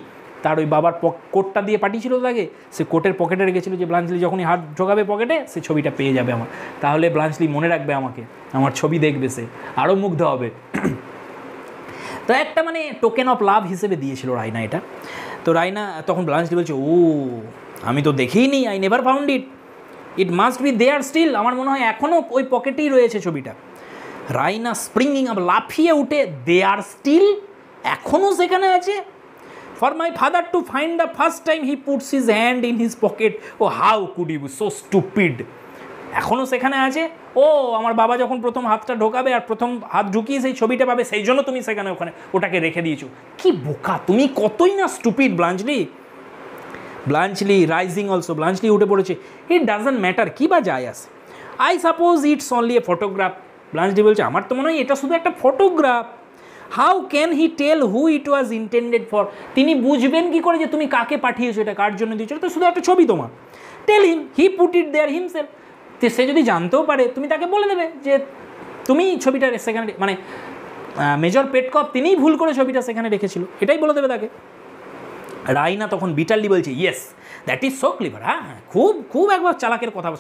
তার ওই বাবার কোটটা দিয়ে পাঠিয়েছিল তাকে, সে কোটের পকেটে রেখেছিল যে ব্লাঞ্চলি যখনই হাত ঢোকাবে পকেটে সে ছবিটা পেয়ে যাবে আমার, তাহলে ব্লাঞ্চলি মনে রাখবে আমাকে, আমার ছবি দেখবে, সে আরও মুগ্ধ হবে। তো একটা মানে টোকেন অফ লাভ হিসেবে দিয়েছিল রায়না এটা। তো রায়না তখন ব্লাঞ্চলি বলছে, ও আমি তো দেখেই নি, I never found it, it must be there still, আমার মনে হয় এখনও ওই পকেটেই রয়েছে ছবিটা। রায়না স্প্রিংিং আপ, লাফিয়ে উঠে, দেয়ার স্টিল, এখনও সেখানে আছে। For my father to find the first time he puts his hand in his pocket, oh how could you be so stupid, এখনও সেখানে আছে। ও আমার বাবা যখন প্রথম হাতটা ঢোকাবে আর প্রথম হাত ঢুকিয়ে সেই ছবিটা পাবে, সেই জন্য তুমি সেখানে ওটাকে রেখে দিয়েছো, কি বোকা তুমি, কতই না stupid Bluntschli. Bluntschli rising also, Bluntschli উঠে পড়েছে, ইট ডাজন্ট ম্যাটার, কী বা যায় আসে, I suppose it's only a photograph. Bluntschli বলছে আমার তো মনে হয় এটা শুধু একটা photograph. How can he tell who it was intended for, তিনি বুঝবেন কি করে যে তুমি কাকে পাঠিয়েছো, এটা কার জন্য দিয়েছো, এটা তো শুধু একটা ছবি তোমার। টেল হিম he put it there himself, সে যদি জানতেও পারে তুমি তাকে বলে দেবে যে তুমি ছবিটা সেখানে, মানে মেজর পেটকপ তিনিই ভুল করে ছবিটা সেখানে রেখেছিল, এটাই বলে দেবে তাকে। রায়না তখন বিটারলি বলছে, yes that is so clever, হ্যাঁ খুব খুব একবার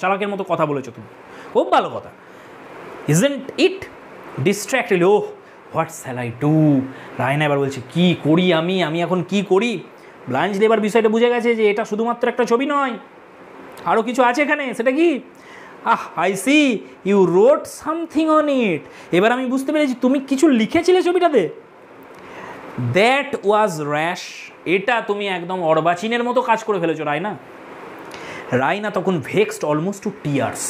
চালাকের মতো কথা বলেছো তুমি, খুব ভালো কথা। Isn't it distracted, oh what shall I do. Raina এবার বলছে কি করি আমি এখন কি করি। ব্লাঞ্চলি এবার বিষয়টা বুঝে গেছে যে এটা শুধুমাত্র একটা ছবি নয়, আরও কিছু আছে এখানে, সেটা কি, I see you wrote something on it, এবার আমি বুঝতে পেরেছি তুমি কিছু লিখেছিলে ছবিটাতে। দ্যাট ওয়াজ র্যাশ, এটা তুমি একদম অর্বাচীনের মতো কাজ করে ফেলেছো রায়না। রায়না তখন ভেক্সড অলমোস্ট টু টিয়ার্স,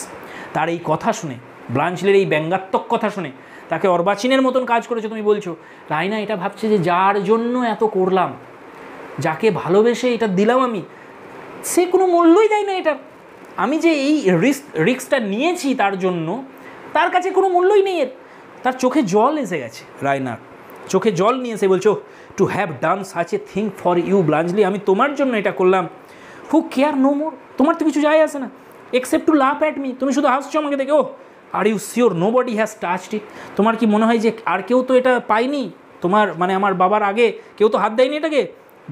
তার এই কথা শুনে, ব্লাঞ্চলির এই ব্যঙ্গাত্মক কথা শুনে, তাকে অর্বাচীনের মতন কাজ করেছো তুমি বলছো। রায়না এটা ভাবছে যে যার জন্য এত করলাম, যাকে ভালোবেসে এটা দিলাম আমি, সে কোনো মূল্যই দেয় না এটার, আমি যে এই রিস্কটা নিয়েছি তার জন্য, তার কাছে কোনো মূল্যই নেই এর। তার চোখে জল এসে গেছে রায়নার, চোখে জল নিয়ে এসে বলছো, to have done such a thing for you Bluntschli, আমি তোমার জন্য এটা করলাম। হু কেয়ার নো মোর, তোমার তো কিছু যায় আসে না, except to laugh at me, তুমি শুধু হাসছো আমাকে দেখে। Oh are you sure nobody has touched it, তোমার কি মনে হয় যে আর কেউ তো এটা পায়নি, তোমার মানে আমার বাবার আগে কেউ তো হাত দেয়নি এটাকে?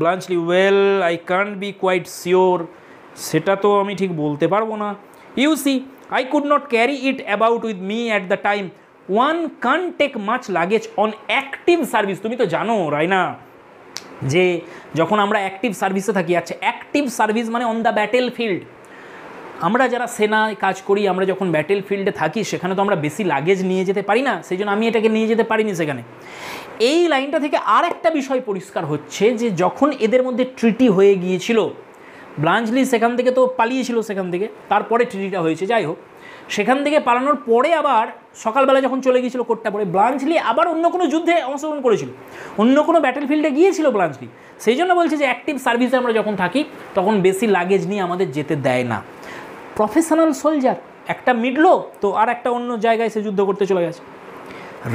Bluntschli, well I can't be quite sure, সেটা তো আমি ঠিক বলতে পারবো না। You see I could not carry it about with me at the time, one can't take much luggage on active service. তুমি তো জানো রাইনা যে যখন আমরা অ্যাক্টিভ সার্ভিসে থাকি, আচ্ছা অ্যাক্টিভ সার্ভিস মানে অন দ্য ব্যাটেল ফিল্ড, আমরা যারা সেনায় কাজ করি, আমরা যখন ব্যাটেল ফিল্ডে থাকি সেখানে তো আমরা বেশি লাগেজ নিয়ে যেতে পারি না, সেই জন্য আমি এটাকে নিয়ে যেতে পারিনি সেখানে। এই লাইনটা থেকে আর একটা বিষয় পরিষ্কার হচ্ছে যে যখন এদের মধ্যে ট্রিটি হয়ে গিয়েছিল, ব্লাঞ্জলি সেখান থেকে তো পালিয়েছিল, সেখান থেকে তারপরে ট্রিটিটা হয়েছে, যাই হোক সেখান থেকে পালানোর পরে আবার সকালবেলা যখন চলে গিয়েছিল কোটটা পরে, ব্লাঞ্জলি আবার অন্য কোনো যুদ্ধে অংশগ্রহণ করেছিল, অন্য কোনো ব্যাটেল ফিল্ডে গিয়েছিল ব্লাঞ্জলি। সেই জন্য বলছে যে অ্যাক্টিভ সার্ভিসে আমরা যখন থাকি তখন বেশি লাগেজ নিয়ে আমাদের যেতে দেয় না। প্রফেশনাল সোলজার, একটা মিটলো তো আর একটা অন্য জায়গায় সে যুদ্ধ করতে চলে গেছে।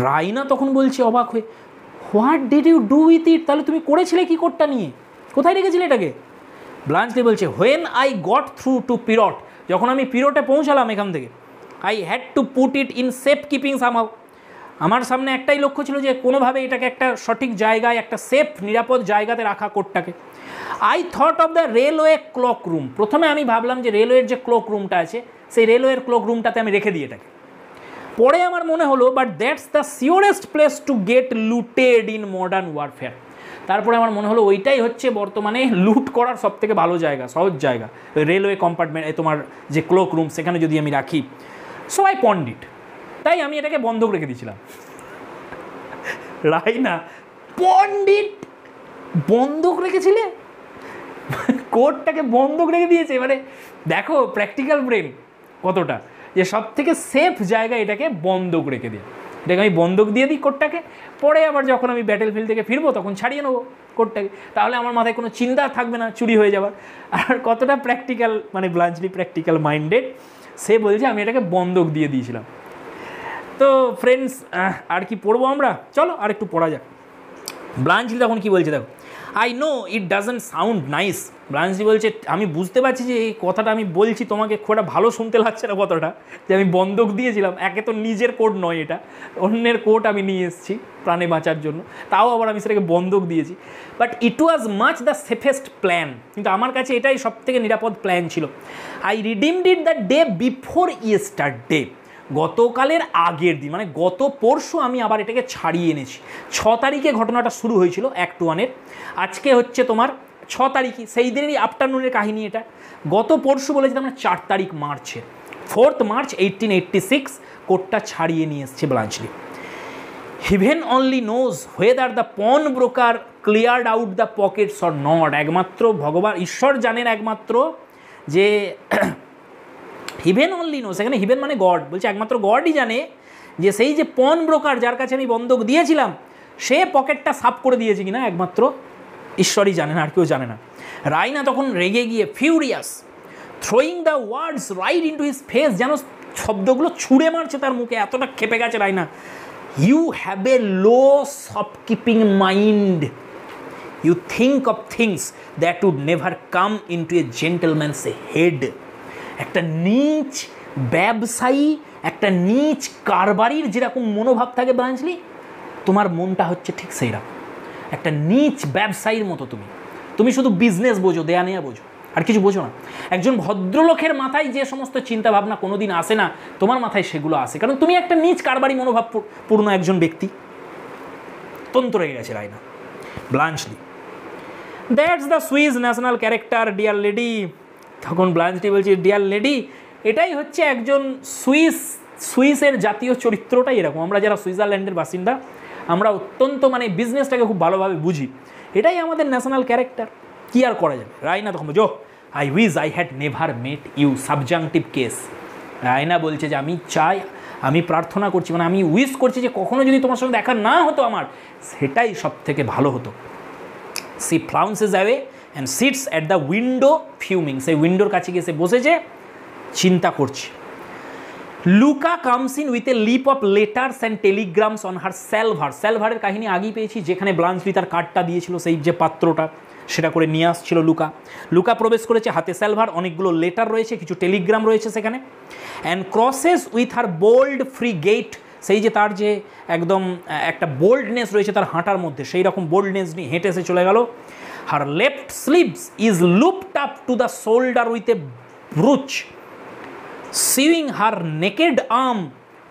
রাইনা তখন বলছে অবাক হয়ে, what did you do with it, তাহলে তুমি করেছিলে কি কোটটা নিয়ে, কোথায় রেখেছিলে এটাকে? ব্লাঞ্জলি বলছে, when I got through to Pirot, যখন আমি পিরটে পৌঁছালাম এখান থেকে, I had to put it in safe keeping somehow, আমার সামনে একটাই লক্ষ্য ছিল যে কোনোভাবে এটাকে একটা সঠিক জায়গায়, একটা সেফ নিরাপদ জায়গাতে রাখা কোটটাকে। I thought of the railway cloak room, প্রথমে আমি ভাবলাম যে রেলওয়ের যে ক্লক রুমটা আছে সেই রেলওয়ের ক্লক রুমটাতে আমি রেখে দিই এটাকে। পরে আমার মনে হলো, but that's the surest place to get looted in modern warfare, তারপরে আমার মনে হলো ওইটাই হচ্ছে বর্তমানে লুট করার সবথেকে ভালো জায়গা, সহজ জায়গা, ওই রেলওয়ে কম্পার্টমেন্ট, তোমার যে ক্লক রুম সেখানে যদি আমি রাখি। সো আই পন্ডিট, তাই আমি এটাকে বন্ধক রেখে দিয়েছিলাম। রাইনা, পন্ডিট বন্ধক রেখেছিলে, কোটটাকে বন্ধক রেখে দিয়েছে, মানে দেখো প্র্যাকটিক্যাল ব্রেন কতটা, যে সব থেকে সেফ জায়গা এটাকে বন্ধক রেখে দিই, এটাকে আমি বন্ধক দিয়ে দিই কোটটাকে, পরে আবার যখন আমি ব্যাটেল ফিল্ড থেকে ফিরবো তখন ছাড়িয়ে নেবো কোটটাকে, তাহলে আমার মাথায় কোনো চিন্তা থাকবে না চুরি হয়ে যাওয়ার। আর কতটা প্র্যাকটিক্যাল, মানে ব্লাঞ্জলি প্র্যাকটিক্যাল মাইন্ডেড, সে বলছে আমি এটাকে বন্ধক দিয়ে দিয়েছিলাম। তো ফ্রেন্ডস, আর কি পড়বো আমরা, চলো আর একটু পড়া যাক। ব্লাঞ্জলি তখন কি বলছে দেখো, I know it doesn't sound nice, Bluntschli বলছে আমি বুঝতে পারছি যে এই কথাটা আমি বলছি তোমাকে খুব একটা ভালো শুনতে লাগছে না কথাটা, যে আমি বন্ধক দিয়েছিলাম, একে তো নিজের কোট নয়, এটা অন্যের কোট আমি নিয়ে এসেছি প্রাণে বাঁচার জন্য, তাও আবার আমি সেটাকে বন্ধক দিয়েছি, but it was much the safest plan, কিন্তু আমার কাছে এটাই সবথেকে নিরাপদ প্ল্যান ছিল। I redeemed it the day before yesterday, গতকালের আগের দিন, মানে গত পরশু আমি আবার এটাকে ছাড়িয়ে এনেছি। 6 তারিখে ঘটনাটা শুরু হয়েছিল অ্যাক্ট 1-এর, আজকে হচ্ছে তোমার 6 তারিখই, সেই দিনেরই আফটারনুনের কাহিনী এটা। গত পরশু বলেছিলাম আমরা 4 তারিখ মার্চের, 4th March 1886 কোটটা ছাড়িয়ে নিয়ে এসছে Bluntschli. Heaven only knows whether the pawnbroker cleared out the pockets or not, একমাত্র ভগবান ঈশ্বর জানেন একমাত্র যে হিভেন অনলি নো, সেখানে হিভেন মানে গড, বলছে একমাত্র গডই জানে যে সেই যে পন ব্রোকার যার কাছে আমি বন্ধক দিয়েছিলাম সে পকেটটা সাফ করে দিয়েছে কিনা, একমাত্র ঈশ্বরই জানেন, আর কেউ জানে না। রাইনা তখন রেগে গিয়ে furious, throwing the words right into his face, যেন শব্দগুলো ছুঁড়ে মারছে তার মুখে, এতটা খেপে গেছে Raina. You have a low shopkeeping mind, you think of things that would never come into a gentleman's head, একটা নীচ ব্যবসায়ী, একটা নীচ কারবারির যেরকম মনোভাব থাকে ব্লাঞ্জলি, তোমার মনটা হচ্ছে ঠিক সেই রকম, একটা নীচ ব্যবসায়ীর মতো। তুমি শুধু বিজনেস বোঝো, দেয়া নেয়া বোঝো, আর কিছু বোঝো না। একজন ভদ্রলোকের মাথায় যে সমস্ত চিন্তাভাবনা কোনোদিন আসে না, তোমার মাথায় সেগুলো আসে, কারণ তুমি একটা নীচ কারবারি মনোভাব পূর্ণ একজন ব্যক্তি। তন্ত্র হয়ে গেছে Raina. Bluntschli, that's the Swiss national character dear lady, তখন ব্লাঞ্জলি বলছি ডিয়ার লেডি, এটাই হচ্ছে একজন সুইসের জাতীয় চরিত্রটাই এরকম। আমরা যারা সুইজারল্যান্ডের বাসিন্দা, আমরা অত্যন্ত মানে বিজনেসটাকে খুব ভালোভাবে বুঝি, এটাই আমাদের ন্যাশনাল ক্যারেক্টার, কী আর করা যাবে। রাইনা তখন বলছো, I wish I had never met you, subjunctive case. Raina বলছে যে আমি চাই, আমি প্রার্থনা করছি, মানে আমি উইশ করছি যে কখনো যদি তোমার সঙ্গে দেখা না হতো আমার, সেটাই সব থেকে ভালো হতো। She flounces away and sits at the window fuming, সেই উইন্ডোর কাছে গিয়ে সে বসেছে, চিন্তা করছে। Louka comes in with a leap of letters and telegrams on her salver. স্যালভারের কাহিনী আগেই পেয়েছি, যেখানে ব্লাঞ্চলি তার কার্ডটা দিয়েছিল, সেই যে পাত্রটা সেটা করে নিয়ে আসছিল লুকা। লুকা প্রবেশ করেছে, হাতে স্যালভার, অনেকগুলো লেটার রয়েছে, কিছু টেলিগ্রাম রয়েছে সেখানে। And crosses with her bold free gait, সেই যে তার যে একদম একটা বোল্ডনেস রয়েছে তার হাঁটার মধ্যে, সেই রকম বোল্ডনেস নিয়ে হেঁটে এসে চলে গেল। Her left sleeves is looped up to the shoulder with a brooch, shewing her naked arm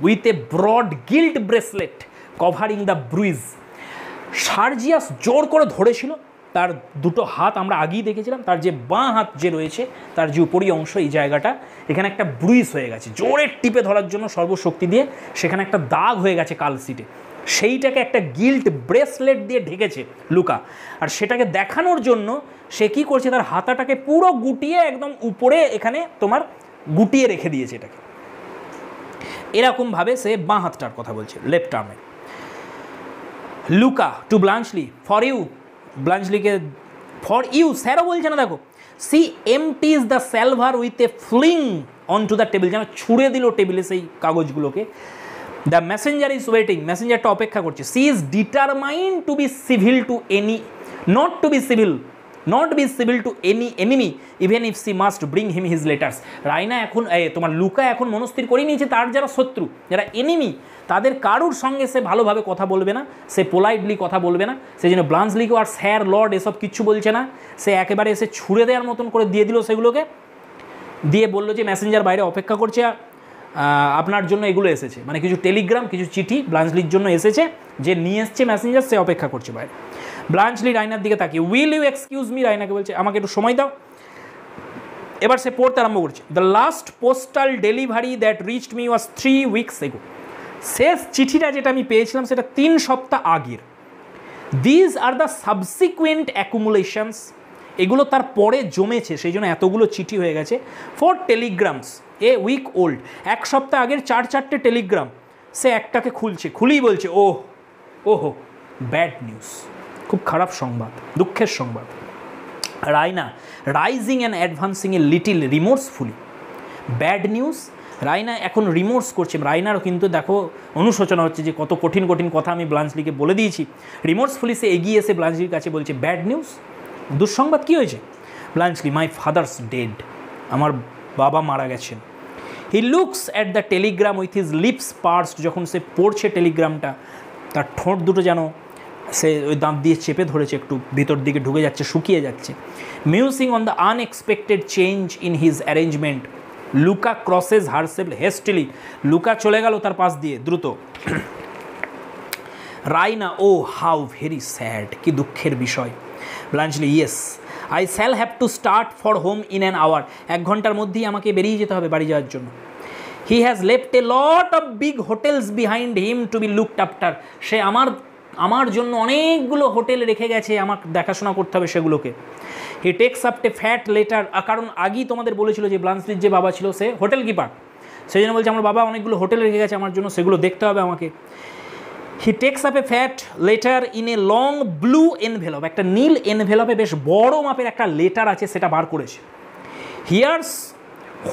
with a broad gilt bracelet covering the bruise. Sergius জোর করে ধরেছিল তার দুটো হাত, আমরা আগেই দেখেছিলাম তার যে বাঁ হাত যে রয়েছে তার যে উপরি অংশ, এই জায়গাটা এখানে একটা ব্রুইজ হয়ে গেছে, জোরে টিপে ধরার জন্য সর্বশক্তি দিয়ে সেখানে একটা দাগ হয়ে গেছে কালসিটে, সেইটাকে একটা গিল্ট ব্রেসলেট দিয়ে ঢেকেছে লুকা। আর সেটাকে দেখানোর জন্য সে কী করছে, তার হাতাটাকে পুরো গুটিয়ে একদম উপরে এখানে তোমার গুটিয়ে রেখে দিয়েছে এটাকে, এরকমভাবে সে বাঁ হাতটার কথা বলছে, লেফট আর্মে। Louka to Bluntschli, for you, ব্লাঞ্চলিকে ফর ইউ স্যারও বলছে না, দেখো, she empties the salver with a fling onto the table, যেন ছুঁড়ে দিল টেবিলে সেই কাগজগুলোকে। দ্য মেসেঞ্জার ইজ ওয়েটিং, মেসেঞ্জারটা অপেক্ষা করছে। She is determined to be civil to any, not to be civil, not be civil to any enemy even if she must bring him his letters. Raina এখন তোমার Luka এখন মনস্থির করে নিয়েছে তার যারা শত্রু, যারা এনিমি, তাদের কারুর সঙ্গে সে ভালোভাবে কথা বলবে না, সে পোলাইটলি কথা বলবে না। সেই জন্য ব্লাঞ্চলিকেও আর স্যার, লর্ড এসব কিচ্ছু বলছে না, সে একেবারে এসে ছুঁড়ে দেওয়ার মতন করে দিয়ে দিল সেগুলোকে, দিয়ে বললো যে মেসেঞ্জার বাইরে অপেক্ষা করছে, আপনার জন্য এগুলো এসেছে, মানে কিছু টেলিগ্রাম, কিছু চিঠি ব্লাঞ্চলির জন্য এসেছে, যে নিয়ে এসছে মেসেঞ্জার সে অপেক্ষা করছে বাইরে। ব্লাঞ্চলি রাইনার দিকে তাকিয়ে, উইল ইউ এক্সকিউজ মি, রাইনাকে বলছে আমাকে একটু সময় দাও। এবার সে পড়তে আরম্ভ করছে। The last postal delivery that reached me was 3 weeks এগো। শেষ চিঠিটা যেটা আমি পেয়েছিলাম সেটা 3 সপ্তাহ আগের। দিজ আর দ্য সাবসিকুয়েন্ট অ্যাকুমুলেশনস, এগুলো তার পরে জমেছে, সেই জন্য এতগুলো চিঠি হয়ে গেছে। 4 টেলিগ্রামস এ উইক ওল্ড, 1 সপ্তাহ আগের 4-4টে টেলিগ্রাম। সে একটাকে খুলছে, খুলেই বলছে ওহো ব্যাড নিউজ, খুব খারাপ সংবাদ, দুঃখের সংবাদ। Raina rising and advancing a little remorsefully, bad news. Raina এখন রিমোর্স করছে, রাইনারও কিন্তু দেখো অনুশোচনা হচ্ছে যে কত কঠিন কঠিন কথা আমি ব্লাঞ্চলিকে বলে দিয়েছি। রিমোর্সফুলি সে এগিয়ে এসে ব্লাঞ্চলির কাছে বলছে ব্যাড নিউজ, দুঃসংবাদ কী হয়েছে? ব্লাঞ্চলি, মাই ফাদার্স ডেড, আমার বাবা মারা গেছেন। He looks at the telegram with his lips pursed, যখন সে পড়ছে টেলিগ্রামটা তার ঠোঁট দুটো যেন সে ওই দাঁত দিয়ে চেপে ধরেছে, একটু ভিতর দিকে ঢুকে যাচ্ছে, শুকিয়ে যাচ্ছে। Musing on the unexpected change in his arrangement, Louka crosses herself hastily, Louka চলে গেল তার পাশ দিয়ে দ্রুত। Raina, oh how very sad, কি দুঃখের বিষয়। Bluntschli, yes I shall have to start for home in an hour, 1 ঘন্টার মধ্যেই আমাকে বেরিয়ে যেতে হবে বাড়ি যাওয়ার জন্য। He has left a lot of big hotels behind him to be looked after, সে আমার জন্য অনেকগুলো হোটেল রেখে গেছে, আমার দেখাশোনা করতে হবে সেগুলোকে। He takes up A fat letter, কারণ আগেই তোমাদের বলেছিল যে ব্লাঞ্চলির যে বাবা ছিল সে হোটেল কিপার, সেই জন্য বলছে আমার বাবা অনেকগুলো হোটেল রেখে গেছে আমার জন্য, সেগুলো দেখতে হবে আমাকে। He takes up A fat letter in a long blue envelope, একটা নীল এনভেলপে বেশ বড় মাপের একটা লেটার আছে, সেটা বার করেছে। Here's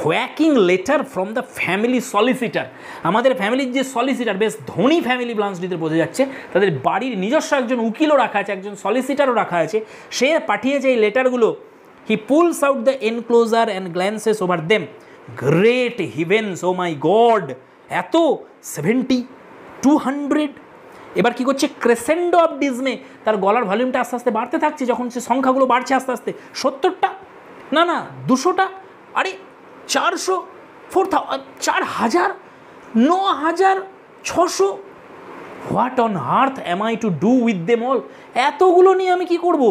whacking letter from the family solicitor, আমাদের ফ্যামিলির যে সলিসিটার, বেশ ধনী ফ্যামিলি ব্লাঞ্চলিতে বোঝা যাচ্ছে, তাদের বাড়ির নিজস্ব একজন উকিলও রাখা আছে, একজন সলিসিটারও রাখা আছে, সে পাঠিয়েছে এই লেটারগুলো। He pulls out the enclosure and glances over them, great heavens, oh my God, এত 70, 200। এবার কী করছে, ক্রেসেন্ডো অফ ডিজমে, তার গলার ভলিউমটা আস্তে আস্তে বাড়তে থাকছে, যখন সে সংখ্যাগুলো বাড়ছে আস্তে আস্তে, 70টা না 200টা, আরে 400, 4000, 9600, what on earth am I to do with them all, এতগুলো নিয়ে আমি কি করব?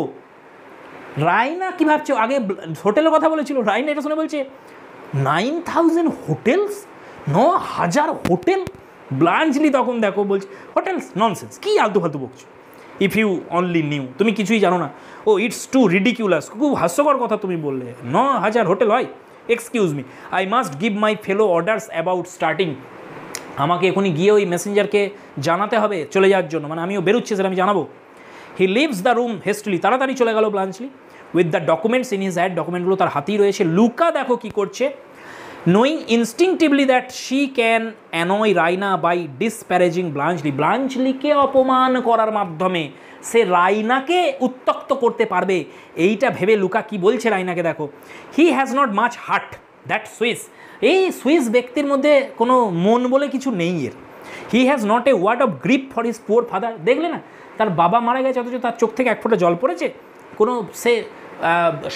রাইনা কী ভাবছে, আগে হোটেলের কথা বলেছিল, রাইনা এটা শুনে বলছে 9000 হোটেলস, 9000 হোটেল। ব্লাঞ্চলি তখন দেখো বলছে হোটেলস, ননসেন্স, কী আলতু ফালতু বকছো, ইফ ইউ অনলি নিউ, তুমি কিছুই জানো না, ও ইটস টু রিডিকিউলাস, খুব হাস্যকর কথা তুমি বললে, 9000 হোটেল হয়, excuse me, I must give my fellow orders about starting, আমাকে এখনই গিয়ে ওই মেসেঞ্জারকে জানাতে হবে চলে যাওয়ার জন্য, মানে আমিও বেরোচ্ছি সেটা আমি জানাবো। He leaves the room hastily, তাড়াতাড়ি চলে গেল Bluntschli, with the documents in his hand, ডকুমেন্টগুলো তার হাতেই রয়েছে। লুকা দেখো কী করছে, knowing instinctively that she can annoy Raina by disparaging ব্লাঞ্চলি, ব্লাঞ্চলিকে অপমান করার মাধ্যমে সে রাইনাকে উত্তক্ত করতে পারবে, এইটা ভেবে লুকা কি বলছে রাইনাকে দেখো, he has not much heart that Swiss, এই সুইস ব্যক্তির মধ্যে কোনো মন বলে কিছু নেই এর, he has not a word of grief for his poor father, দেখলে না তার বাবা মারা গেছে অথচ তার চোখ থেকে এক ফোঁটা জল পড়েছে, কোনো সে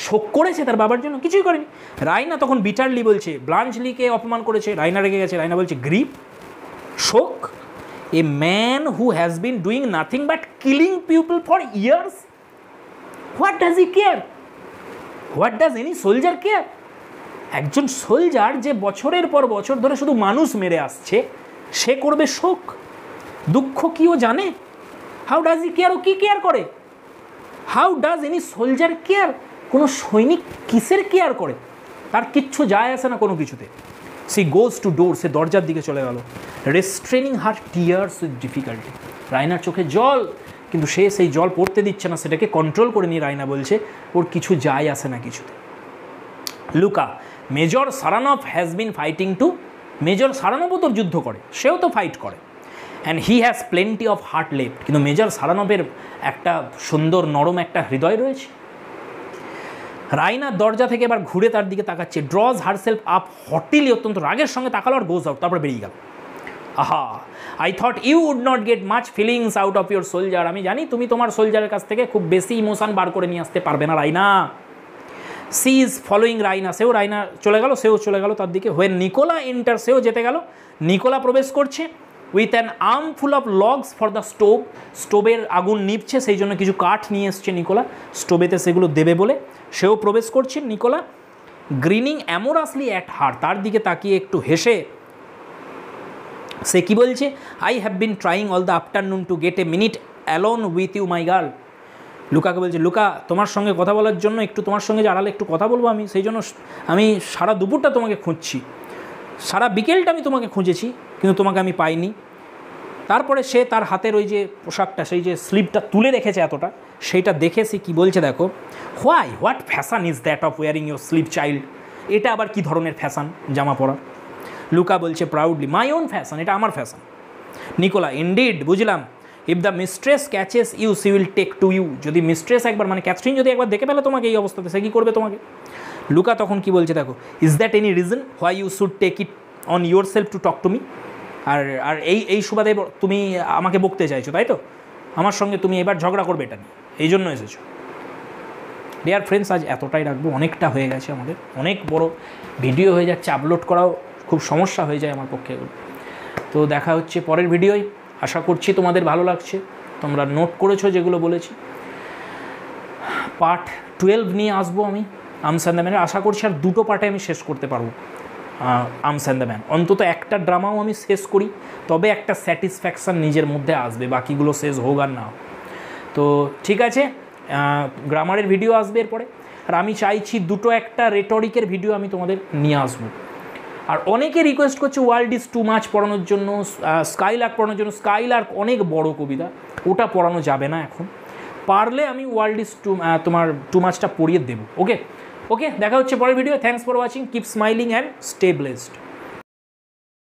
শোক করেছে তার বাবার জন্য, কিছুই করেনি। রাইনা তখন বিটারলি বলছে ব্লাঞ্চলিকে অপমান করেছে, রাইনা রেগে গেছে, রাইনা বলছে গ্রিপ, শোক, a man who has been doing nothing but killing people for years, what does he care, what does any soldier care, একজন সোলজার যে বছরের পর বছর ধরে শুধু মানুষ মেরে আসছে সে করবে শোক, দুঃখ কি ও জানে? হাউ ডাজ হি কেয়ার, ও কি কেয়ার করে? How does any soldier care, কোনো সৈনিক কিসের কেয়ার করে? তার কিচ্ছু যায় আসে না কোনো কিছুতে। সি গোজ টু ডোর, সে দরজার দিকে চলে গেল, রেস্ট্রেনিং হার টিয়ার্স উইথ ডিফিকাল্টি, রাইনার চোখে জল কিন্তু সে সেই জল পড়তে দিচ্ছে না, সেটাকে কন্ট্রোল করে নিয়ে রাইনা বলছে ওর কিছু যায় আসে না কিছুতে। Louka, major Saranoff has been fighting too, major সারানভও তোর যুদ্ধ করে, সেও তো ফাইট করে, and he has plenty of heart left, কিন্তু মেজর সারানভের একটা সুন্দর নরম একটা হৃদয় রয়েছে। রাইনার দরজা থেকে এবার ঘুরে তার দিকে তাকাচ্ছে, ড্রজ হারসেলফ আপ হটিলি, অত্যন্ত রাগের সঙ্গে তাকালো আর গোজ আউট, তারপর বেরিয়ে গেল। আহা, I thought you would not get much feelings out of your soldier, আমি জানি তুমি তোমার সোলজারের কাছ থেকে খুব বেশি ইমোশন বার করে নিয়ে আসতে পারবে না Raina. She is following Raina, সেও রাইনা চলে গেল, সেও চলে গেল তার দিকে। হোয়েন নিকোলা এন্টার, সেও যেতে গেল, নিকোলা প্রবেশ করছে with an armful of logs for the stove, স্টোভের আগুন নিভছে সেই জন্য কিছু কাঠ নিয়ে এসছে নিকোলা স্টোভেতে সেগুলো দেবে বলে, সেও প্রবেশ করছে Nicola. Grinning amorously at her, তার দিকে তাকিয়ে একটু হেসে সে কি বলছে, I have been trying all the afternoon to get a minute alone with you my girl, লুকাকে বলছে লুকা তোমার সঙ্গে কথা বলার জন্য, একটু তোমার সঙ্গে যে আড়ালে একটু কথা বলবো আমি, সেই জন্য আমি সারা দুপুরটা তোমাকে খুঁজছি, সারা বিকেলটা আমি তোমাকে খুঁজেছি কিন্তু তোমাকে আমি পাইনি। তারপরে সে তার হাতের ওই যে পোশাকটা, সেই যে স্লিপটা তুলে রেখেছে এতটা, সেইটা দেখে সে কী বলছে দেখো, what fashion is that of wearing your slip child, এটা আবার কি ধরনের ফ্যাশন জামা পরা? লুকা বলছে প্রাউডলি, মাই ওন ফ্যাশন, এটা আমার ফ্যাশন। নিকোলা, ইনডিড, বুঝলাম, if the mistress catches you she will take to you, যদি মিস্ট্রেস একবার মানে ক্যাথরিন যদি একবার দেখে ফেলে তোমাকে এই অবস্থাতে, সে কী করবে তোমাকে? লুকা তখন কি বলছে দেখো, is that any reason why you should take it on yourself to talk to me, আর এই সুবাদে তুমি আমাকে বকতে চাইছো তাই তো, আমার সঙ্গে তুমি এবার ঝগড়া করবে এটা নিয়ে, এই জন্য এসেছো। ডিয়ার ফ্রেন্ডস, আজ এতটাই রাখবো, অনেকটা হয়ে গেছে আমাদের, অনেক বড় ভিডিও হয়ে যাচ্ছে, আপলোড করাও খুব সমস্যা হয়ে যায় আমার পক্ষে। তো দেখা হচ্ছে পরের ভিডিওয়, আশা করছি তোমাদের ভালো লাগছে, তোমরা নোট করেছো যেগুলো বলেছি। পার্ট 12 নিয়ে আসবো আমি আর্মস অ্যান্ড দ্য ম্যানের, আশা করছি আর 2টো পার্টে আমি শেষ করতে পারবো আর্মস অ্যান্ড দ্য ম্যান, অন্তত একটা ড্রামাও আমি শেষ করি, তবে একটা স্যাটিসফ্যাকশান নিজের মধ্যে আসবে, বাকিগুলো শেষ হোক আর না হোক। তো ঠিক আছে, গ্রামারের ভিডিও আসবে এরপরে, আর আমি চাইছি দুটো একটা রেটরিকের ভিডিও আমি তোমাদের নিয়ে আসবো। আর অনেকে রিকোয়েস্ট করছে ওয়ার্ল্ড ইজ টু মাচ পড়ানোর জন্য, স্কাইলার্ক পড়ানোর জন্য, স্কাইলার্ক অনেক বড় কবিতা, ওটা পড়ানো যাবে না এখন, পারলে আমি ওয়ার্ল্ড ইজ তোমার টু মাচটা পড়িয়ে দেবো। ওকে, দেখা হচ্ছে পরের video. Thanks for watching, keep smiling and stay blessed.